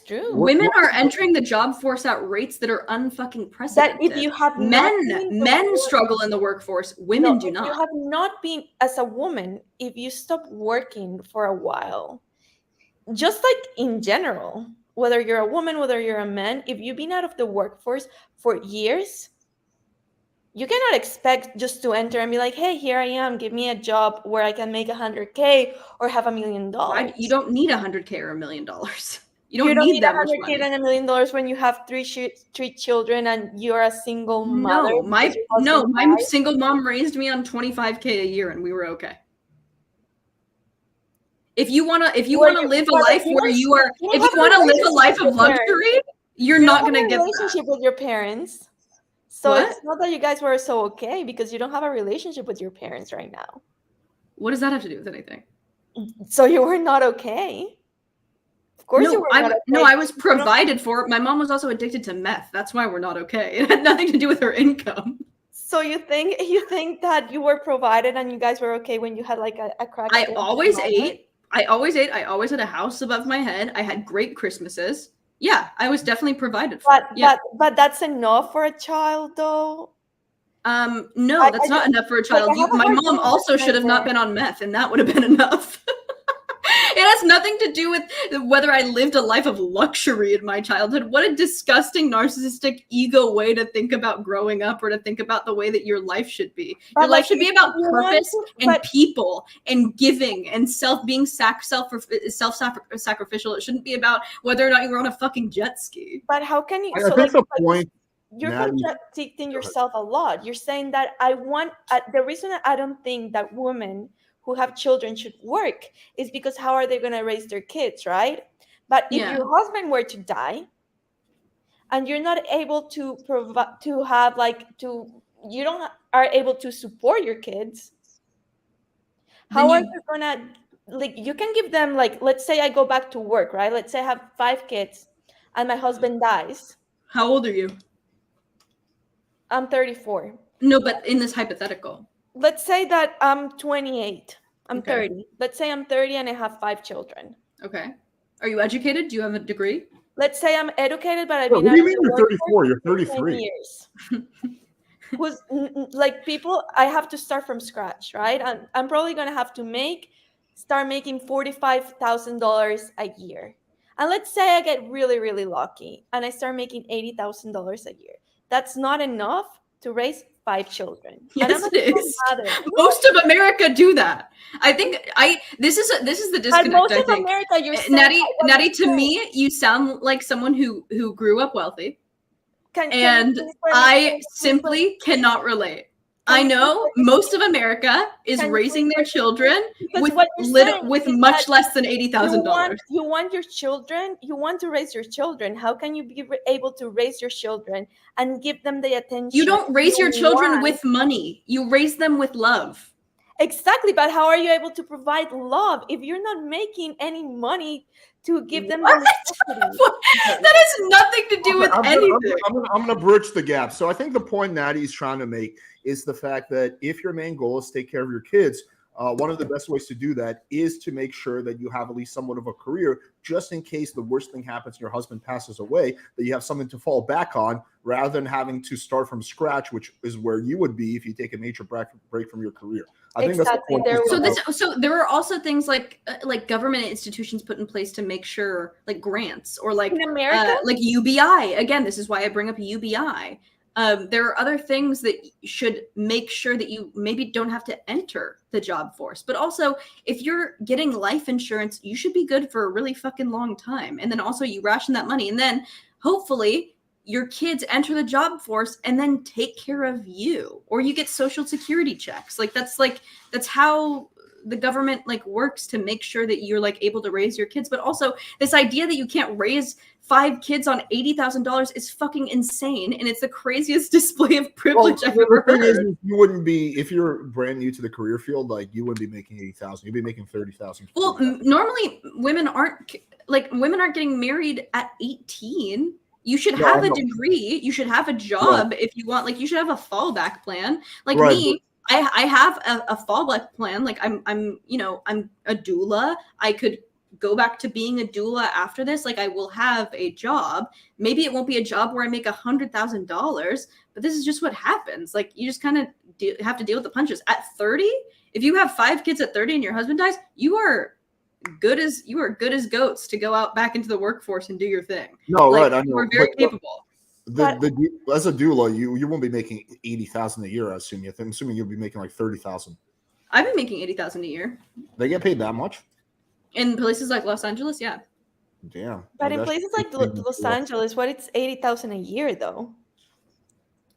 [SPEAKER 5] true.
[SPEAKER 3] Women are entering the job force at rates that are unfucking precedented.
[SPEAKER 5] That if you have
[SPEAKER 3] men struggle in the workforce, women do not.
[SPEAKER 5] If you have not been, as a woman, if you stop working for a while, just like in general, whether you're a woman, whether you're a man, if you've been out of the workforce for years, you cannot expect just to enter and be like, hey, here I am, give me a job where I can make $100K or have $1 million.
[SPEAKER 3] You don't need $100K or $1 million. You don't need that much money.
[SPEAKER 5] $100K and $1 million when you have three children and you're a single mother.
[SPEAKER 3] No, my single mom raised me on $25K a year and we were okay. If you wanna live a life where you are, if you want to live a life of luxury, you're not gonna get that.
[SPEAKER 5] Relationship with your parents. So it's not that you guys were so okay because you don't have a relationship with your parents right now.
[SPEAKER 3] What does that have to do with anything?
[SPEAKER 5] So you were not okay. Of course you were not okay.
[SPEAKER 3] No, I was provided for. My mom was also addicted to meth. That's why we're not okay. It had nothing to do with her income.
[SPEAKER 5] So you think that you were provided and you guys were okay when you had like a crack?
[SPEAKER 3] I always ate. I always had a house above my head. I had great Christmases. Yeah, I was definitely provided for.
[SPEAKER 5] But that's enough for a child, though.
[SPEAKER 3] No, that's not enough for a child. My mom also should have not been on meth, and that would have been enough. It has nothing to do with whether I lived a life of luxury in my childhood. What a disgusting, narcissistic, ego way to think about growing up or to think about the way that your life should be. Your life should be about purpose and people and giving and being self-sacrificial. It shouldn't be about whether or not you were on a fucking jet ski.
[SPEAKER 5] But how can you?
[SPEAKER 1] I think the point.
[SPEAKER 5] You're contradicting yourself a lot. You're saying that the reason I don't think that women who have children should work is because how are they going to raise their kids, right? But if your husband were to die and you're not able to provide, you don't are able to support your kids, how are you going to, like, you can give them, like, let's say I go back to work, right? Let's say I have 5 kids and my husband dies.
[SPEAKER 3] How old are you?
[SPEAKER 5] I'm 34.
[SPEAKER 3] No, but in this hypothetical.
[SPEAKER 5] Let's say that I'm 28. I'm 30. Let's say I'm 30 and I have 5 children.
[SPEAKER 3] Okay. Are you educated? Do you have a degree?
[SPEAKER 5] Let's say I'm educated, but I've
[SPEAKER 1] been. What do you mean you're 34? You're 33.
[SPEAKER 5] Years. Who's like people? I have to start from scratch, right? I'm probably gonna have to start making $45,000 a year. And let's say I get really, really lucky and I start making $80,000 a year. That's not enough to raise 5 children.
[SPEAKER 3] Yes, it is. Most of America do that. I think this is the disconnect.
[SPEAKER 5] Most of America, you're saying,
[SPEAKER 3] Natty, to me, you sound like someone who grew up wealthy. I simply cannot relate. I know most of America is raising their children with much less than $80,000.
[SPEAKER 5] You want your children. You want to raise your children. How can you be able to raise your children and give them the attention?
[SPEAKER 3] You don't raise your children with money. You raise them with love.
[SPEAKER 5] Exactly, but how are you able to provide love if you're not making any money to give them the necessities?
[SPEAKER 3] That has nothing to do with anything.
[SPEAKER 1] I'm going to bridge the gap. So I think the point Natty's trying to make is the fact that if your main goal is to take care of your kids, one of the best ways to do that is to make sure that you have at least somewhat of a career, just in case the worst thing happens, your husband passes away, that you have something to fall back on rather than having to start from scratch, which is where you would be if you take a major break from your career. I think that's the point.
[SPEAKER 3] So there are also things like government institutions put in place to make sure, like grants or like
[SPEAKER 5] in America,
[SPEAKER 3] like UBI. Again, this is why I bring up UBI. There are other things that should make sure that you maybe don't have to enter the job force. But also, if you're getting life insurance, you should be good for a really fucking long time. And then also you ration that money. And then hopefully your kids enter the job force and then take care of you. Or you get social security checks. That's how the government works to make sure that you're able to raise your kids. But also this idea that you can't raise 5 kids on $80,000 is fucking insane, and it's the craziest display of privilege I've ever heard.
[SPEAKER 1] You wouldn't be, if you're brand new to the career field, you wouldn't be making $80,000. You'd be making $30,000.
[SPEAKER 3] Well, normally women aren't getting married at 18. You should have a degree. You should have a job if you want. You should have a fallback plan. Me, I have a fallback plan. I'm a doula. I could go back to being a doula after this. I will have a job. Maybe it won't be a job where I make $100,000, but this is just what happens. You just kind of have to deal with the punches. At 30, if you have 5 kids at 30 and your husband dies, you are good as goats to go out back into the workforce and do your thing.
[SPEAKER 1] No, right. I know.
[SPEAKER 3] You are very capable.
[SPEAKER 1] As a doula, you won't be making $80,000 a year. I assume. I'm assuming you'll be making $30,000.
[SPEAKER 3] I've been making $80,000 a year.
[SPEAKER 1] They get paid that much?
[SPEAKER 3] In places like Los Angeles, yeah.
[SPEAKER 1] Damn.
[SPEAKER 5] But in places like Los Angeles, it's $80,000 a year though.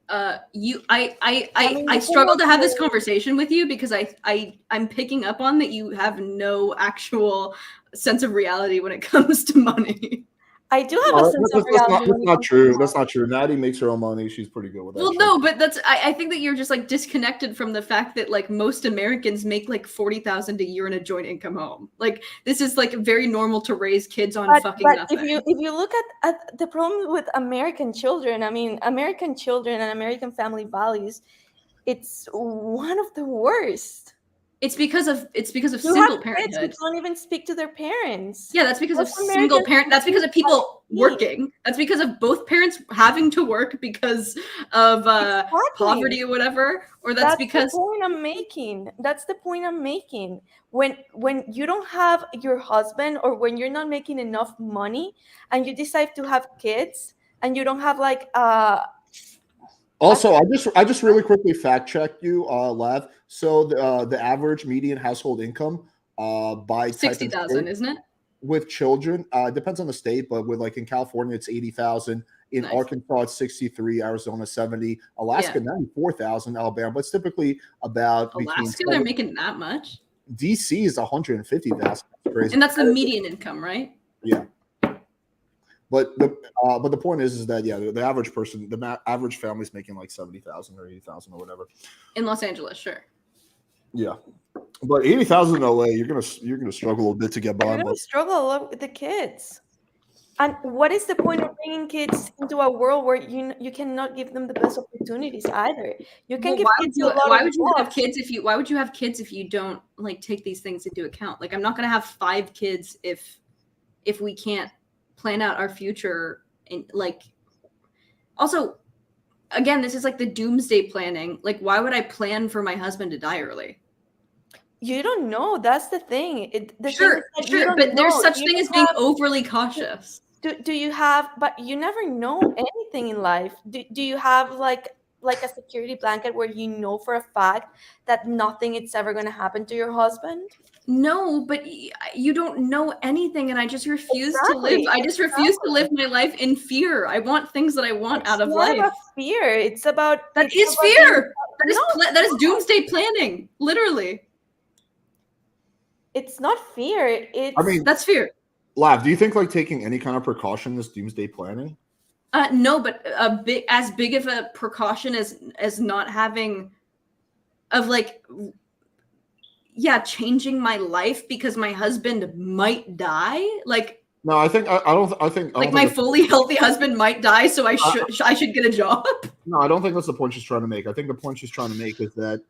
[SPEAKER 3] I struggle to have this conversation with you because I'm picking up on that you have no actual sense of reality when it comes to money.
[SPEAKER 5] I do have a sense of reality.
[SPEAKER 1] That's not true. That's not true. Natty makes her own money. She's pretty good with that.
[SPEAKER 3] Well, no, but I think that you're just disconnected from the fact that most Americans make $40,000 a year in a joint income home. This is very normal to raise kids on fucking nothing.
[SPEAKER 5] If you look at the problem with American children, American children and American family values, it's one of the worst.
[SPEAKER 3] It's because of single parenthood.
[SPEAKER 5] Who don't even speak to their parents.
[SPEAKER 3] Yeah, that's because of single parent. That's because of people working. That's because of both parents having to work because of poverty or whatever. Or that's because
[SPEAKER 5] the point I'm making. That's the point I'm making. When you don't have your husband, or when you're not making enough money, and you decide to have kids, and you don't have
[SPEAKER 1] Also, I just really quickly fact checked you, Lav. So the average median household income by
[SPEAKER 3] $60,000, isn't it?
[SPEAKER 1] With children, depends on the state, but with in California it's $80,000, in Arkansas it's $63,000, Arizona $70,000, Alaska $94,000, Alabama, but it's typically about
[SPEAKER 3] Alaska. They're making that much.
[SPEAKER 1] DC is $150,000. Crazy,
[SPEAKER 3] and that's the median income, right?
[SPEAKER 1] Yeah. But the point is that the average person, the average family is making $70,000 or $80,000 or whatever.
[SPEAKER 3] In Los Angeles, sure.
[SPEAKER 1] Yeah, but $80,000 in LA, you're gonna struggle a bit to get by.
[SPEAKER 5] You're gonna struggle a lot with the kids. And what is the point of bringing kids into a world where you cannot give them the best opportunities either? You can give kids a lot.
[SPEAKER 3] Why would you have kids if you? Why would you have kids if you don't take these things into account? I'm not gonna have 5 kids if we can't plan out our future. And also, again, this is the doomsday planning. Why would I plan for my husband to die early?
[SPEAKER 5] You don't know. That's the thing.
[SPEAKER 3] Sure, but there's such thing as being overly cautious.
[SPEAKER 5] Do you have? But you never know anything in life. Do you have like a security blanket where you know for a fact that nothing is ever going to happen to your husband?
[SPEAKER 3] No, but you don't know anything, and I just refuse to live.
[SPEAKER 5] Exactly.
[SPEAKER 3] I just refuse to live my life in fear. I want things that I want
[SPEAKER 5] It's
[SPEAKER 3] out of
[SPEAKER 5] not
[SPEAKER 3] life.
[SPEAKER 5] about fear. It's about
[SPEAKER 3] That
[SPEAKER 5] it's
[SPEAKER 3] is
[SPEAKER 5] about being-
[SPEAKER 3] fear. That is doomsday planning. Literally,
[SPEAKER 5] It's not fear. It's
[SPEAKER 1] I mean,
[SPEAKER 3] that's fear.
[SPEAKER 1] Lav, do you think like taking any kind of precaution is doomsday planning?
[SPEAKER 3] No, but as big of a precaution as not having, of like, yeah, changing my life because my husband might die. Like
[SPEAKER 1] No, I think I don't. I think I
[SPEAKER 3] like
[SPEAKER 1] don't
[SPEAKER 3] my
[SPEAKER 1] think
[SPEAKER 3] fully healthy husband might die, so I should get a job.
[SPEAKER 1] no, I don't think that's the point she's trying to make. I think the point she's trying to make is that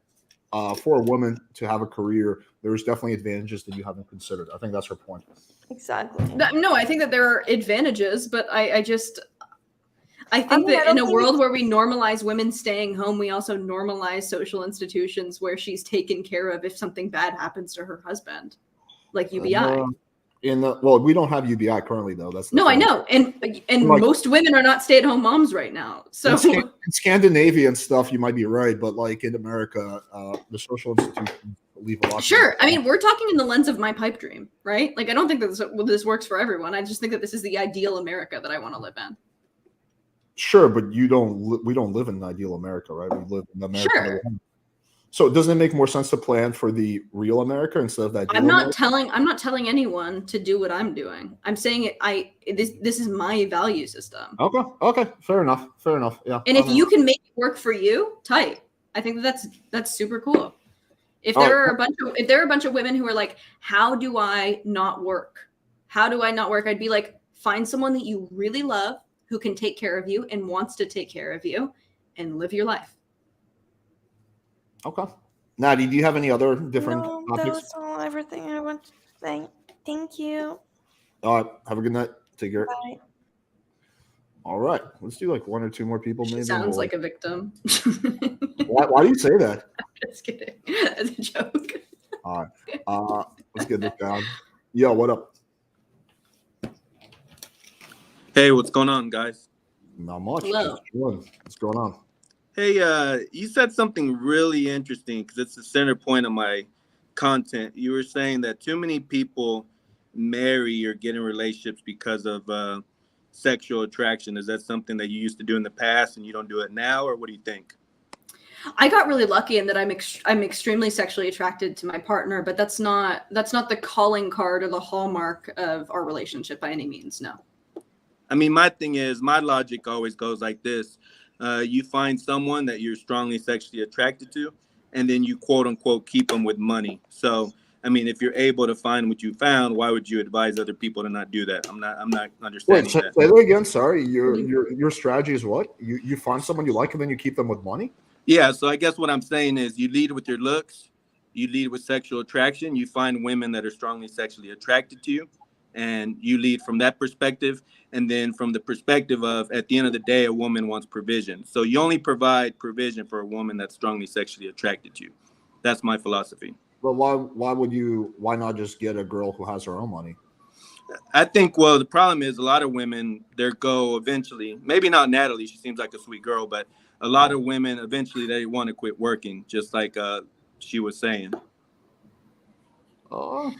[SPEAKER 1] for a woman to have a career, there's definitely advantages that you haven't considered. I think that's her point.
[SPEAKER 5] exactly.
[SPEAKER 3] No, I think that there are advantages, but I think
[SPEAKER 5] I mean, I
[SPEAKER 3] that in
[SPEAKER 5] don't
[SPEAKER 3] a
[SPEAKER 5] think
[SPEAKER 3] world where we normalize women staying home, we also normalize social institutions where she's taken care of if something bad happens to her husband, like UBI.
[SPEAKER 1] Well, we don't have UBI currently though. That's the
[SPEAKER 3] No, I
[SPEAKER 1] thing.
[SPEAKER 3] know, and
[SPEAKER 1] Like-
[SPEAKER 3] most women are not stay-at-home moms right now. So
[SPEAKER 1] in Scandinavia and stuff, you might be right, but like in America, the social institutions leave a lot.
[SPEAKER 3] sure, I mean, we're talking in the lens of my pipe dream, right? Like, I don't think that this works for everyone. I just think that this is the ideal America that I want to live in.
[SPEAKER 1] Sure, but we don't live in an ideal America, right? We live in America.
[SPEAKER 3] Sure.
[SPEAKER 1] So doesn't it make more sense to plan for the real America instead of that?
[SPEAKER 3] I'm not telling anyone to do what I'm doing. I'm saying this is my value system.
[SPEAKER 1] Okay, fair enough. Yeah.
[SPEAKER 3] And if you can make it work for you, tight. I think that's super cool. If there are a bunch of women who are like, how do I not work? How do I not work? I'd be like, find someone that you really love who can take care of you and wants to take care of you and live your life.
[SPEAKER 1] Okay. Natty, do you have any other different
[SPEAKER 5] No, that
[SPEAKER 1] topics?
[SPEAKER 5] was all everything I want to say. Thank you.
[SPEAKER 1] All right. Have a good night. Take care.
[SPEAKER 5] Bye.
[SPEAKER 1] All right. Let's do like one or two more people.
[SPEAKER 3] She
[SPEAKER 1] Maybe.
[SPEAKER 3] sounds like a victim.
[SPEAKER 1] Why do you say that?
[SPEAKER 3] Just kidding. As a joke.
[SPEAKER 1] All right. Let's get this down. Yo, what up?
[SPEAKER 6] Hey, what's going on, guys?
[SPEAKER 1] Not much.
[SPEAKER 3] Hello.
[SPEAKER 1] Just chilling. What's going on?
[SPEAKER 6] Hey, you said something really interesting because it's the center point of my content. You were saying that too many people marry or get in relationships because of sexual attraction. Is that something that you used to do in the past and you don't do it now, or what do you think?
[SPEAKER 3] I got really lucky in that I'm extremely sexually attracted to my partner, but that's not the calling card or the hallmark of our relationship by any means. No.
[SPEAKER 6] I mean, my thing is, my logic always goes like this. You find someone that you're strongly sexually attracted to, and then you quote unquote keep them with money. So, I mean, if you're able to find what you found, why would you advise other people to not do that? I'm not understanding
[SPEAKER 1] Wait,
[SPEAKER 6] that.
[SPEAKER 1] say that again. Sorry. Your strategy is what? You find someone you like and then you keep them with money?
[SPEAKER 6] Yeah, so I guess what I'm saying is you lead with your looks, you lead with sexual attraction, you find women that are strongly sexually attracted to you, and you lead from that perspective. And then from the perspective of, at the end of the day, a woman wants provision. So you only provide provision for a woman that's strongly sexually attracted to you. That's my philosophy.
[SPEAKER 1] But why not just get a girl who has her own money?
[SPEAKER 6] I think, well, the problem is a lot of women, their goal eventually, maybe not Natalie, she seems like a sweet girl, but a lot of women eventually they want to quit working, just like she was saying.
[SPEAKER 1] Oh.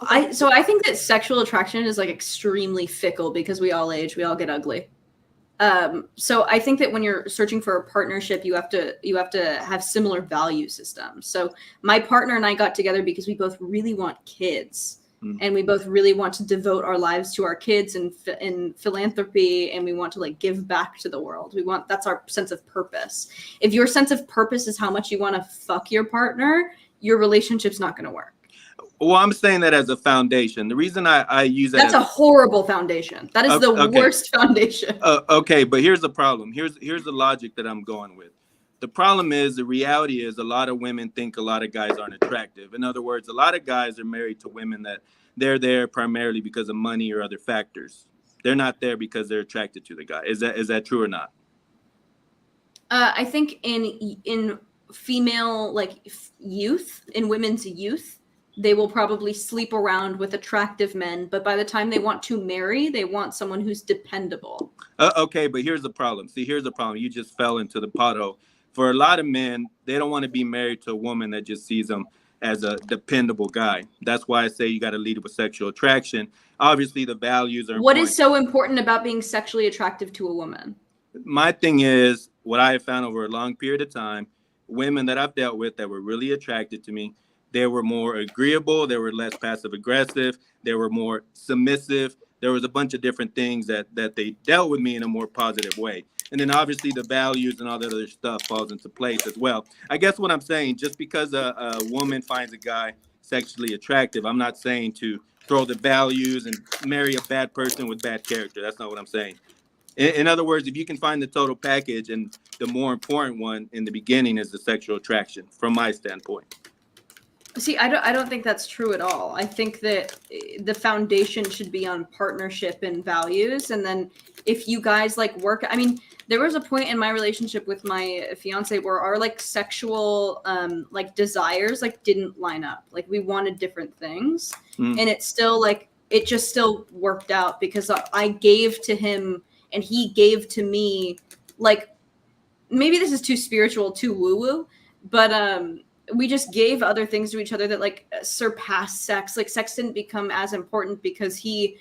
[SPEAKER 3] I think that sexual attraction is like extremely fickle because we all age, we all get ugly. So I think that when you're searching for a partnership, you have to have similar value systems. So my partner and I got together because we both really want kids. And we both really want to devote our lives to our kids and in philanthropy, and we want to like give back to the world. That's our sense of purpose. If your sense of purpose is how much you want to fuck your partner, your relationship's not going to work.
[SPEAKER 6] Well, I'm saying that as a foundation. The reason I use that
[SPEAKER 3] that's a horrible foundation. That is the worst foundation.
[SPEAKER 6] Okay, but here's the problem. Here's the logic that I'm going with. The problem is, the reality is a lot of women think a lot of guys aren't attractive. In other words, a lot of guys are married to women that they're there primarily because of money or other factors. They're not there because they're attracted to the guy. Is that true or not?
[SPEAKER 3] I think in female like youth, in women's youth, they will probably sleep around with attractive men, but by the time they want to marry, they want someone who's dependable.
[SPEAKER 6] Okay, but here's the problem. See, here's the problem. You just fell into the pothole. For a lot of men, they don't want to be married to a woman that just sees them as a dependable guy. That's why I say you got to lead with sexual attraction. Obviously, the values are
[SPEAKER 3] What
[SPEAKER 6] important.
[SPEAKER 3] is so important about being sexually attractive to a woman?
[SPEAKER 6] My thing is, what I have found over a long period of time, women that I've dealt with that were really attracted to me, they were more agreeable, they were less passive aggressive, they were more submissive. There was a bunch of different things that they dealt with me in a more positive way. And then obviously the values and all that other stuff falls into place as well. I guess what I'm saying, just because a woman finds a guy sexually attractive, I'm not saying to throw the values and marry a bad person with bad character. That's not what I'm saying. In other words, if you can find the total package, and the more important one in the beginning is the sexual attraction, from my standpoint.
[SPEAKER 3] See, I don't think that's true at all. I think that the foundation should be on partnership and values. And then if you guys like work, I mean, there was a point in my relationship with my fiance where our like sexual like desires like didn't line up. Like we wanted different things. And it's still like, it just still worked out because I gave to him and he gave to me. Like, maybe this is too spiritual, too woo-woo, but we just gave other things to each other that like surpassed sex. Like sex didn't become as important because he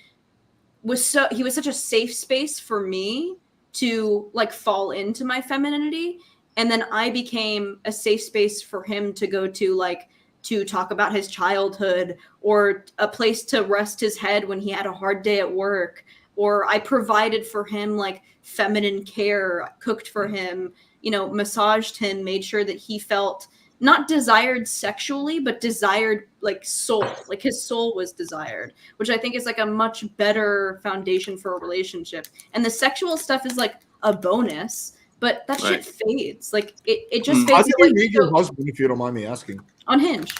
[SPEAKER 3] was such a safe space for me to like fall into my femininity. And then I became a safe space for him to go to, like, to talk about his childhood, or a place to rest his head when he had a hard day at work. Or I provided for him like feminine care, cooked for him, you know, massaged him, made sure that he felt not desired sexually, but desired like soul, like his soul was desired, which I think is like a much better foundation for a relationship. And the sexual stuff is like a bonus, but that shit fades. Like it just fades.
[SPEAKER 1] How did you
[SPEAKER 3] away.
[SPEAKER 1] meet your husband, if you don't mind me asking?
[SPEAKER 3] On Hinge.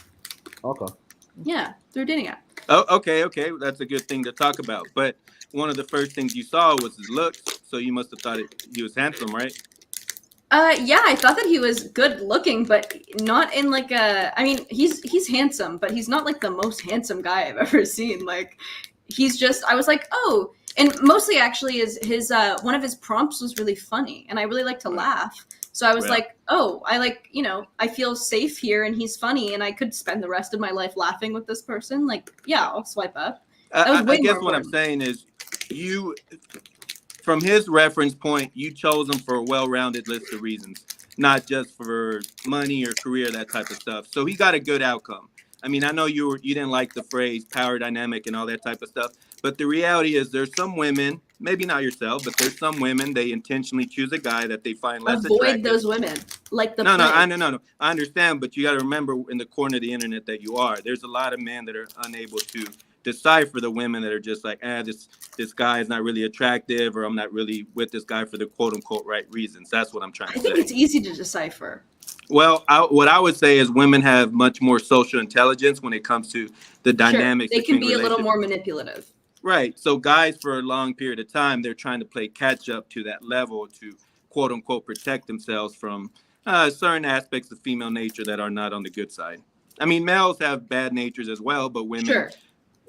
[SPEAKER 1] Okay.
[SPEAKER 3] Yeah, through a dating app.
[SPEAKER 6] Oh, okay. That's a good thing to talk about. But one of the first things you saw was his looks, so you must have thought he was handsome, right?
[SPEAKER 3] Yeah, I thought that he was good looking, but not in like a, I mean, he's handsome, but he's not like the most handsome guy I've ever seen. Like, he's just, I was like, oh, and mostly actually is his, one of his prompts was really funny, and I really like to laugh. So I was like, oh, I like, you know, I feel safe here, and he's funny, and I could spend the rest of my life laughing with this person. Like, yeah, I'll swipe up.
[SPEAKER 6] I guess what I'm saying is, you, from his reference point, you chose him for a well-rounded list of reasons, not just for money or career, that type of stuff. So he got a good outcome. I mean, I know you didn't like the phrase power dynamic and all that type of stuff, but the reality is there's some women, maybe not yourself, but there's some women, they intentionally choose a guy that they find less attractive.
[SPEAKER 3] Avoid those women, like the
[SPEAKER 6] No, I understand, but you got to remember, in the corner of the internet that you are, there's a lot of men that are unable to decipher the women that are just like, this guy is not really attractive, or I'm not really with this guy for the quote unquote right reasons. That's what I'm trying to say.
[SPEAKER 3] I think it's easy to decipher.
[SPEAKER 6] Well, what I would say is women have much more social intelligence when it comes to the dynamics.
[SPEAKER 3] They can be a little more manipulative.
[SPEAKER 6] Right. So guys, for a long period of time, they're trying to play catch up to that level to quote unquote protect themselves from certain aspects of female nature that are not on the good side. I mean, males have bad natures as well, but women,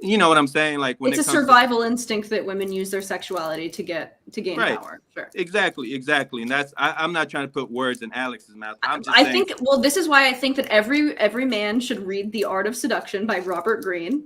[SPEAKER 6] you know what I'm saying? Like, when
[SPEAKER 3] it's a survival instinct that women use their sexuality to gain power. Sure.
[SPEAKER 6] Exactly. And that's, I'm not trying to put words in Alex's mouth.
[SPEAKER 3] I think, well, this is why I think that every man should read The Art of Seduction by Robert Greene.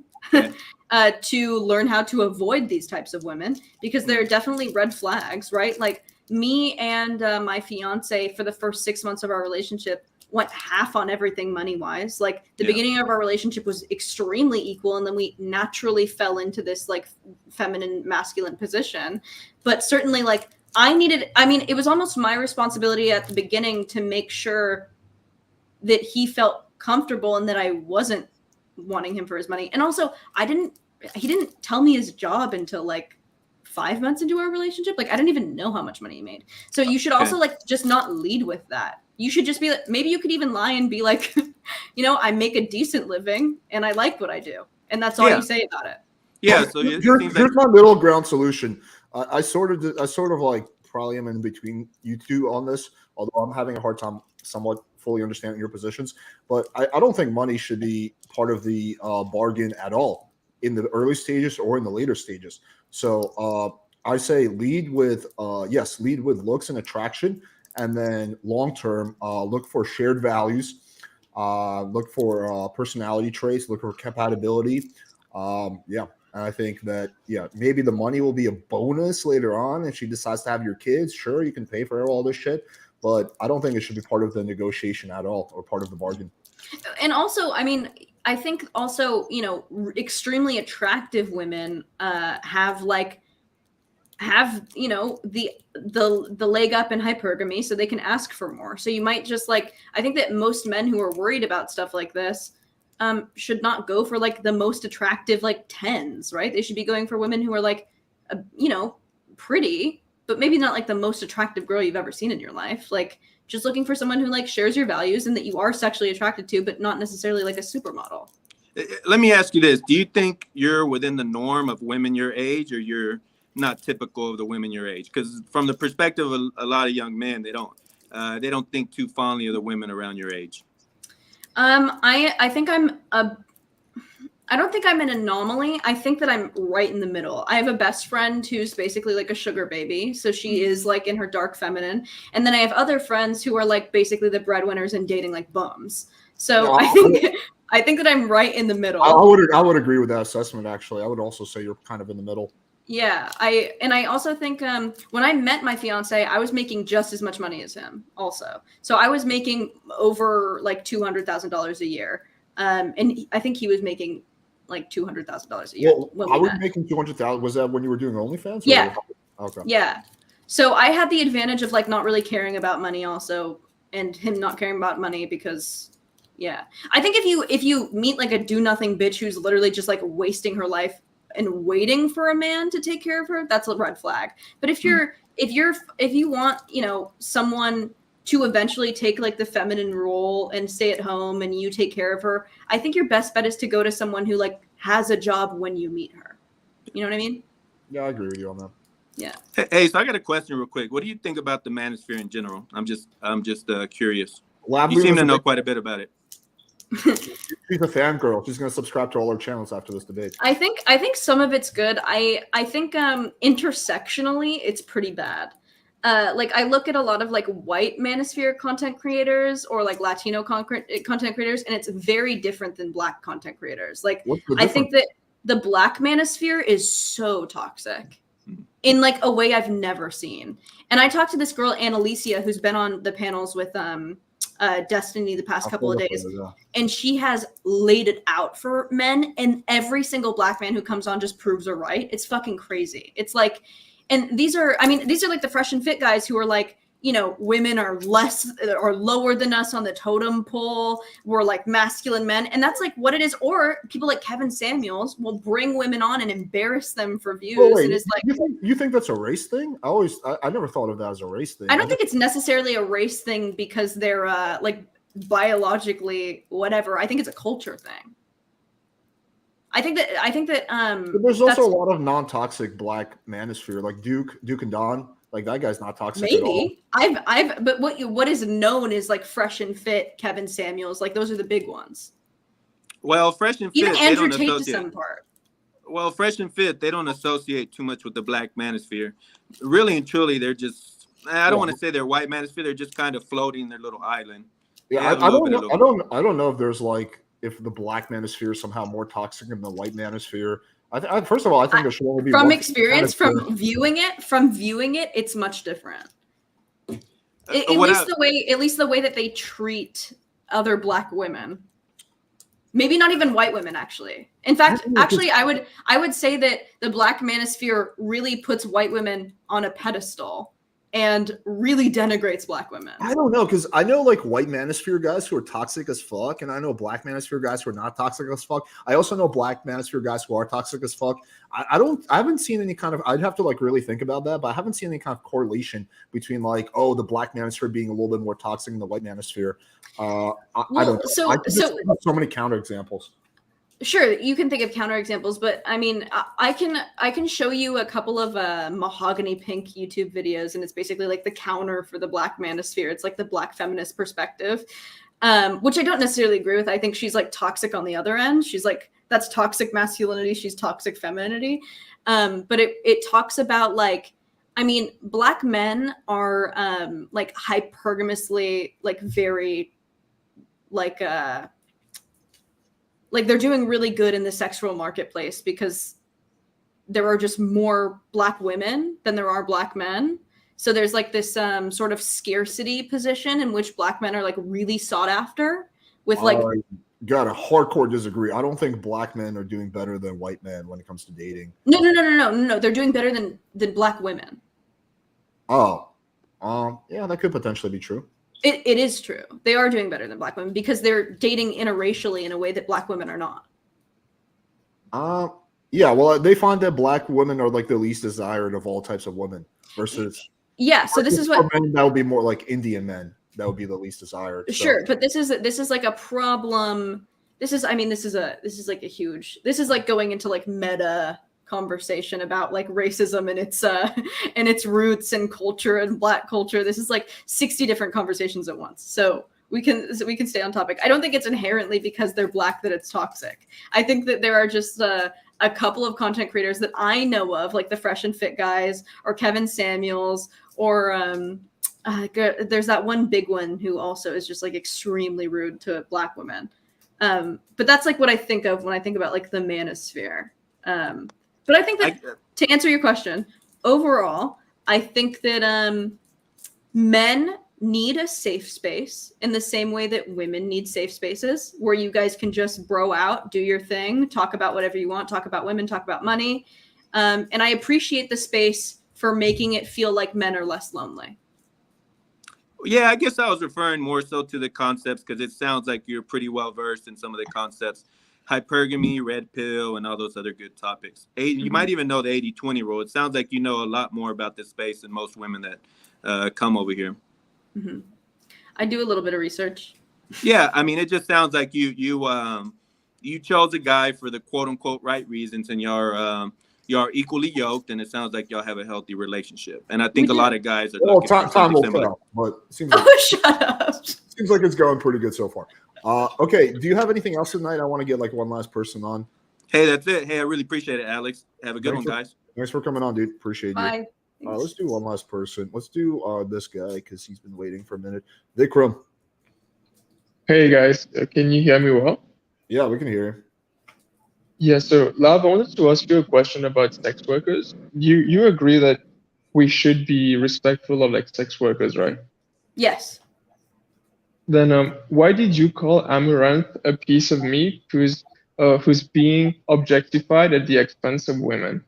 [SPEAKER 3] To learn how to avoid these types of women, because there are definitely red flags, right? Like, me and my fiance, for the first 6 months of our relationship, went half on everything money-wise. Like, the beginning of our relationship was extremely equal, and then we naturally fell into this like feminine masculine position. But certainly, like, it was almost my responsibility at the beginning to make sure that he felt comfortable and that I wasn't wanting him for his money. And also, he didn't tell me his job until like 5 months into our relationship. Like, I didn't even know how much money he made. So you should also like just not lead with that. You should just be like, maybe you could even lie and be like, you know, I make a decent living and I like what I do. And that's all you say about it.
[SPEAKER 6] Yeah. So
[SPEAKER 1] here's my middle ground solution. I sort of like probably am in between you two on this, although I'm having a hard time somewhat fully understanding your positions. But I don't think money should be part of the bargain at all in the early stages or in the later stages. So I say lead with looks and attraction, and then long term look for shared values, look for personality traits, look for compatibility. And I think that, maybe the money will be a bonus later on if she decides to have your kids. Sure, you can pay for all this shit, but I don't think it should be part of the negotiation at all or part of the bargain.
[SPEAKER 3] And also, I mean, I think also, extremely attractive women have the leg up in hypergamy, so they can ask for more. So you might just I think that most men who are worried about stuff like this should not go for the most attractive 10s, right? They should be going for women who are pretty, but maybe not the most attractive girl you've ever seen in your life. Just looking for someone who shares your values and that you are sexually attracted to, but not necessarily a supermodel.
[SPEAKER 6] Let me ask you this. Do you think you're within the norm of women your age, or you're not typical of the women your age? Because from the perspective of a lot of young men, they don't think too fondly of the women around your age.
[SPEAKER 3] I don't think I'm an anomaly. I think that I'm right in the middle. I have a best friend who's basically a sugar baby. So she is in her dark feminine. And then I have other friends who are basically the breadwinners and dating bums. So I think that I'm right in the middle.
[SPEAKER 1] I would agree with that assessment, actually. I would also say you're kind of in the middle.
[SPEAKER 3] Yeah, I also think when I met my fiance, I was making just as much money as him also. So I was making over $200,000 a year. And I think he was making $200,000 a year.
[SPEAKER 1] Well, I was making $200,000. Was that when you were doing OnlyFans?
[SPEAKER 3] Yeah.
[SPEAKER 1] Okay.
[SPEAKER 3] Yeah. So I had the advantage of not really caring about money also, and him not caring about money because, I think if you meet a do nothing bitch who's literally just wasting her life and waiting for a man to take care of her, that's a red flag. But if you want, someone to eventually take the feminine role and stay at home and you take care of her, I think your best bet is to go to someone who has a job when you meet her. You know what I mean?
[SPEAKER 1] Yeah, I agree with you on that.
[SPEAKER 3] Yeah.
[SPEAKER 6] Hey, so I got a question real quick. What do you think about the manosphere in general? I'm just curious. You seem to know quite a bit about it.
[SPEAKER 1] She's a fangirl. She's going to subscribe to all our channels after this debate.
[SPEAKER 3] I think some of it's good. I think intersectionally it's pretty bad. I look at a lot of white manosphere content creators or Latino content creators, and it's very different than Black content creators. I think that the Black manosphere is so toxic in a way I've never seen. And I talked to this girl, Annalicia, who's been on the panels with Destiny the past couple of days, and she has laid it out for men, and every single Black man who comes on just proves her right. It's fucking crazy. It's and these are the fresh and fit guys who are women are less or lower than us on the totem pole. We're masculine men. And that's what it is. Or people like Kevin Samuels will bring women on and embarrass them for views.
[SPEAKER 1] Wait,
[SPEAKER 3] and it's
[SPEAKER 1] you think that's a race thing? I never thought of that as a race thing.
[SPEAKER 3] I don't think it's necessarily a race thing because they're biologically whatever. I think it's a culture thing. I think that
[SPEAKER 1] there's also a lot of non-toxic Black manosphere, like Duke and Don. That guy's not toxic at all.
[SPEAKER 3] But what is known is fresh and fit Kevin Samuels. Those are the big ones.
[SPEAKER 6] Well, fresh and fit.
[SPEAKER 3] Even Andrew Tate to some part.
[SPEAKER 6] Well, fresh and fit, they don't associate too much with the Black manosphere. Really and truly, they're just. I don't want to say they're white manosphere. They're just kind of floating their little island.
[SPEAKER 1] Yeah, I don't know if there's if the Black manosphere is somehow more toxic than the white manosphere. First of all, I think there should only be
[SPEAKER 3] from
[SPEAKER 1] one
[SPEAKER 3] experience, from viewing it, it's much different. At least the way that they treat other Black women. Maybe not even white women, actually. In fact, I would say that the Black manosphere really puts white women on a pedestal and really denigrates Black women.
[SPEAKER 1] I don't know, because I know white manosphere guys who are toxic as fuck, and I know Black manosphere guys who are not toxic as fuck. I also know Black manosphere guys who are toxic as fuck. I haven't seen any kind of, I'd have to really think about that, but I haven't seen any kind of correlation between the Black manosphere being a little bit more toxic than the white manosphere. I don't know. So many counterexamples.
[SPEAKER 3] Sure, you can think of counterexamples, but I mean, I can show you a couple of Mahogany Pink YouTube videos, and it's basically like the counter for the Black manosphere. It's like the Black feminist perspective, which I don't necessarily agree with. I think she's like toxic on the other end. She's like, that's toxic masculinity. She's toxic femininity. But it talks about like, I mean, Black men are like hypergamously, like very like they're doing really good in the sexual marketplace because there are just more Black women than there are Black men. So there's like this sort of scarcity position in which Black men are like really sought after with like.
[SPEAKER 1] Got a hardcore disagree. I don't think Black men are doing better than white men when it comes to dating.
[SPEAKER 3] No. They're doing better than Black women.
[SPEAKER 1] Oh, yeah, that could potentially be true.
[SPEAKER 3] It is true. They are doing better than Black women because they're dating interracially in a way that Black women are not.
[SPEAKER 1] Yeah, well, they find that Black women are like the least desired of all types of women versus.
[SPEAKER 3] Yeah, so this is what
[SPEAKER 1] men, that would be more like Indian men. That would be the least desired.
[SPEAKER 3] Sure, but this is like a problem. This is like a huge. This is like going into like meta conversation about like racism and its roots and culture and Black culture. This is like 60 different conversations at once. So we can stay on topic. I don't think it's inherently because they're Black that it's toxic. I think that there are just a couple of content creators that I know of, like the Fresh and Fit guys or Kevin Samuels or there's that one big one who also is just like extremely rude to Black women. But that's like what I think of when I think about like the manosphere. But I think that to answer your question, overall, I think that men need a safe space in the same way that women need safe spaces where you guys can just bro out, do your thing, talk about whatever you want, talk about women, talk about money. And I appreciate the space for making it feel like men are less lonely.
[SPEAKER 6] Yeah, I guess I was referring more so to the concepts because it sounds like you're pretty well versed in some of the concepts. Hypergamy, red pill, and all those other good topics. You might even know the 80-20 rule. It sounds like you know a lot more about this space than most women that come over here.
[SPEAKER 3] Mm-hmm. I do a little bit of research.
[SPEAKER 6] Yeah, I mean, it just sounds like you chose a guy for the quote unquote right reasons, and y'all equally yoked, and it sounds like y'all have a healthy relationship. And I think a lot of guys are looking for something similar.
[SPEAKER 1] But it seems like,
[SPEAKER 3] shut up.
[SPEAKER 1] Seems like it's going pretty good so far. Okay, do you have anything else tonight? I want to get like one last person on.
[SPEAKER 6] Hey, that's it. Hey, I really appreciate it, Alex. Have a good one, guys.
[SPEAKER 1] Thanks for coming on, dude. Appreciate you.
[SPEAKER 3] Bye.
[SPEAKER 1] Let's do one last person. Let's do this guy because he's been waiting for a minute. Vikram.
[SPEAKER 7] Hey guys, can you hear me well?
[SPEAKER 1] Yeah, we can hear you.
[SPEAKER 7] Yeah, so Lav, I wanted to ask you a question about sex workers. You agree that we should be respectful of like sex workers, right?
[SPEAKER 3] Yes.
[SPEAKER 7] Then why did you call Amaranth a piece of meat who's being objectified at the expense of women?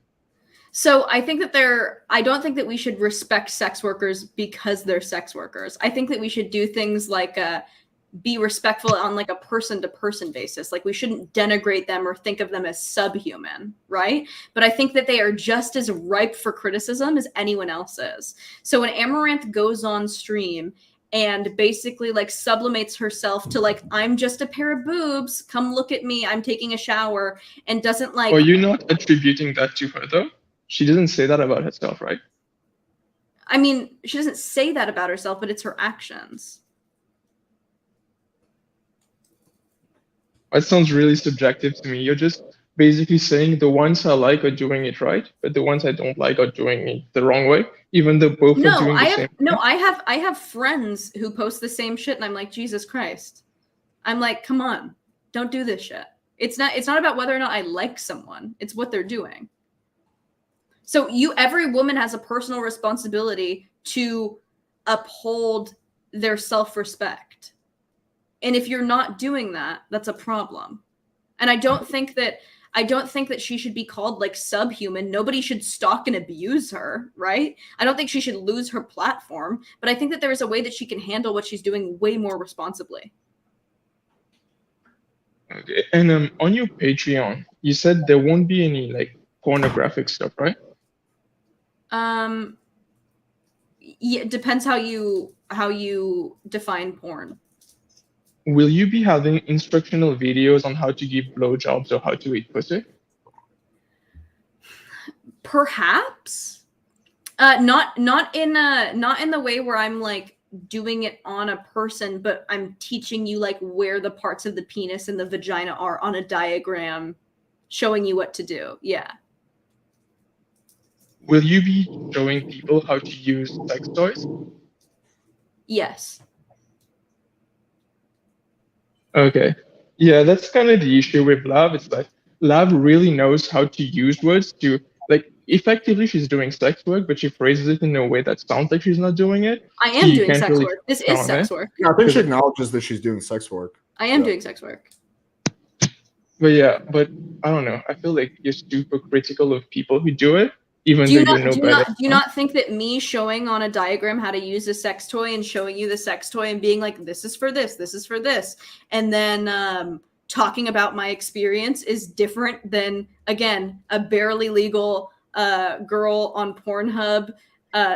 [SPEAKER 3] So I think that I don't think that we should respect sex workers because they're sex workers. I think that we should do things like be respectful on like a person-to-person basis. Like we shouldn't denigrate them or think of them as subhuman, right? But I think that they are just as ripe for criticism as anyone else is. So when Amaranth goes on stream and basically like sublimates herself to like, I'm just a pair of boobs, come look at me, I'm taking a shower, and doesn't like...
[SPEAKER 7] Are you not attributing that to her though? She doesn't say that about herself, right?
[SPEAKER 3] I mean, she doesn't say that about herself, but it's her actions.
[SPEAKER 7] That sounds really subjective to me. You're just basically saying the ones I like are doing it right, but the ones I don't like are doing it the wrong way, even though both are doing the same.
[SPEAKER 3] No, I have friends who post the same shit, and I'm like, Jesus Christ. I'm like, come on, don't do this shit. It's not about whether or not I like someone. It's what they're doing. So every woman has a personal responsibility to uphold their self-respect. And if you're not doing that, that's a problem. And I don't think that she should be called like subhuman. Nobody should stalk and abuse her, right? I don't think she should lose her platform, but I think that there is a way that she can handle what she's doing way more responsibly.
[SPEAKER 7] Okay. And on your Patreon, you said there won't be any like pornographic stuff, right?
[SPEAKER 3] Yeah, it depends how you define porn.
[SPEAKER 7] will you be having instructional videos on how to give blowjobs or how to eat pussy?
[SPEAKER 3] Perhaps. Not in the way where I'm like doing it on a person, but I'm teaching you like where the parts of the penis and the vagina are on a diagram, showing you what to do. Yeah.
[SPEAKER 7] Will you be showing people how to use sex toys?
[SPEAKER 3] Yes.
[SPEAKER 7] Okay. Yeah, that's kind of the issue with Lav. It's like Lav really knows how to use words to, like, effectively she's doing sex work, but she phrases it in a way that sounds like she's not doing it.
[SPEAKER 3] I
[SPEAKER 7] So
[SPEAKER 3] am
[SPEAKER 7] you
[SPEAKER 3] doing
[SPEAKER 7] can't
[SPEAKER 3] sex
[SPEAKER 7] really
[SPEAKER 3] work. This
[SPEAKER 7] count
[SPEAKER 3] is
[SPEAKER 7] on
[SPEAKER 3] sex
[SPEAKER 7] it.
[SPEAKER 3] work.
[SPEAKER 1] Yeah, I think she acknowledges that she's doing sex work.
[SPEAKER 3] I am
[SPEAKER 1] Yeah.
[SPEAKER 3] doing sex work.
[SPEAKER 7] But yeah, but I don't know. I feel like you're super critical of people who do it, even though you know better.
[SPEAKER 3] Do you not think that me showing on a diagram how to use a sex toy and showing you the sex toy and being like, this is for this, and then talking about my experience is different than, again, a barely legal girl on Pornhub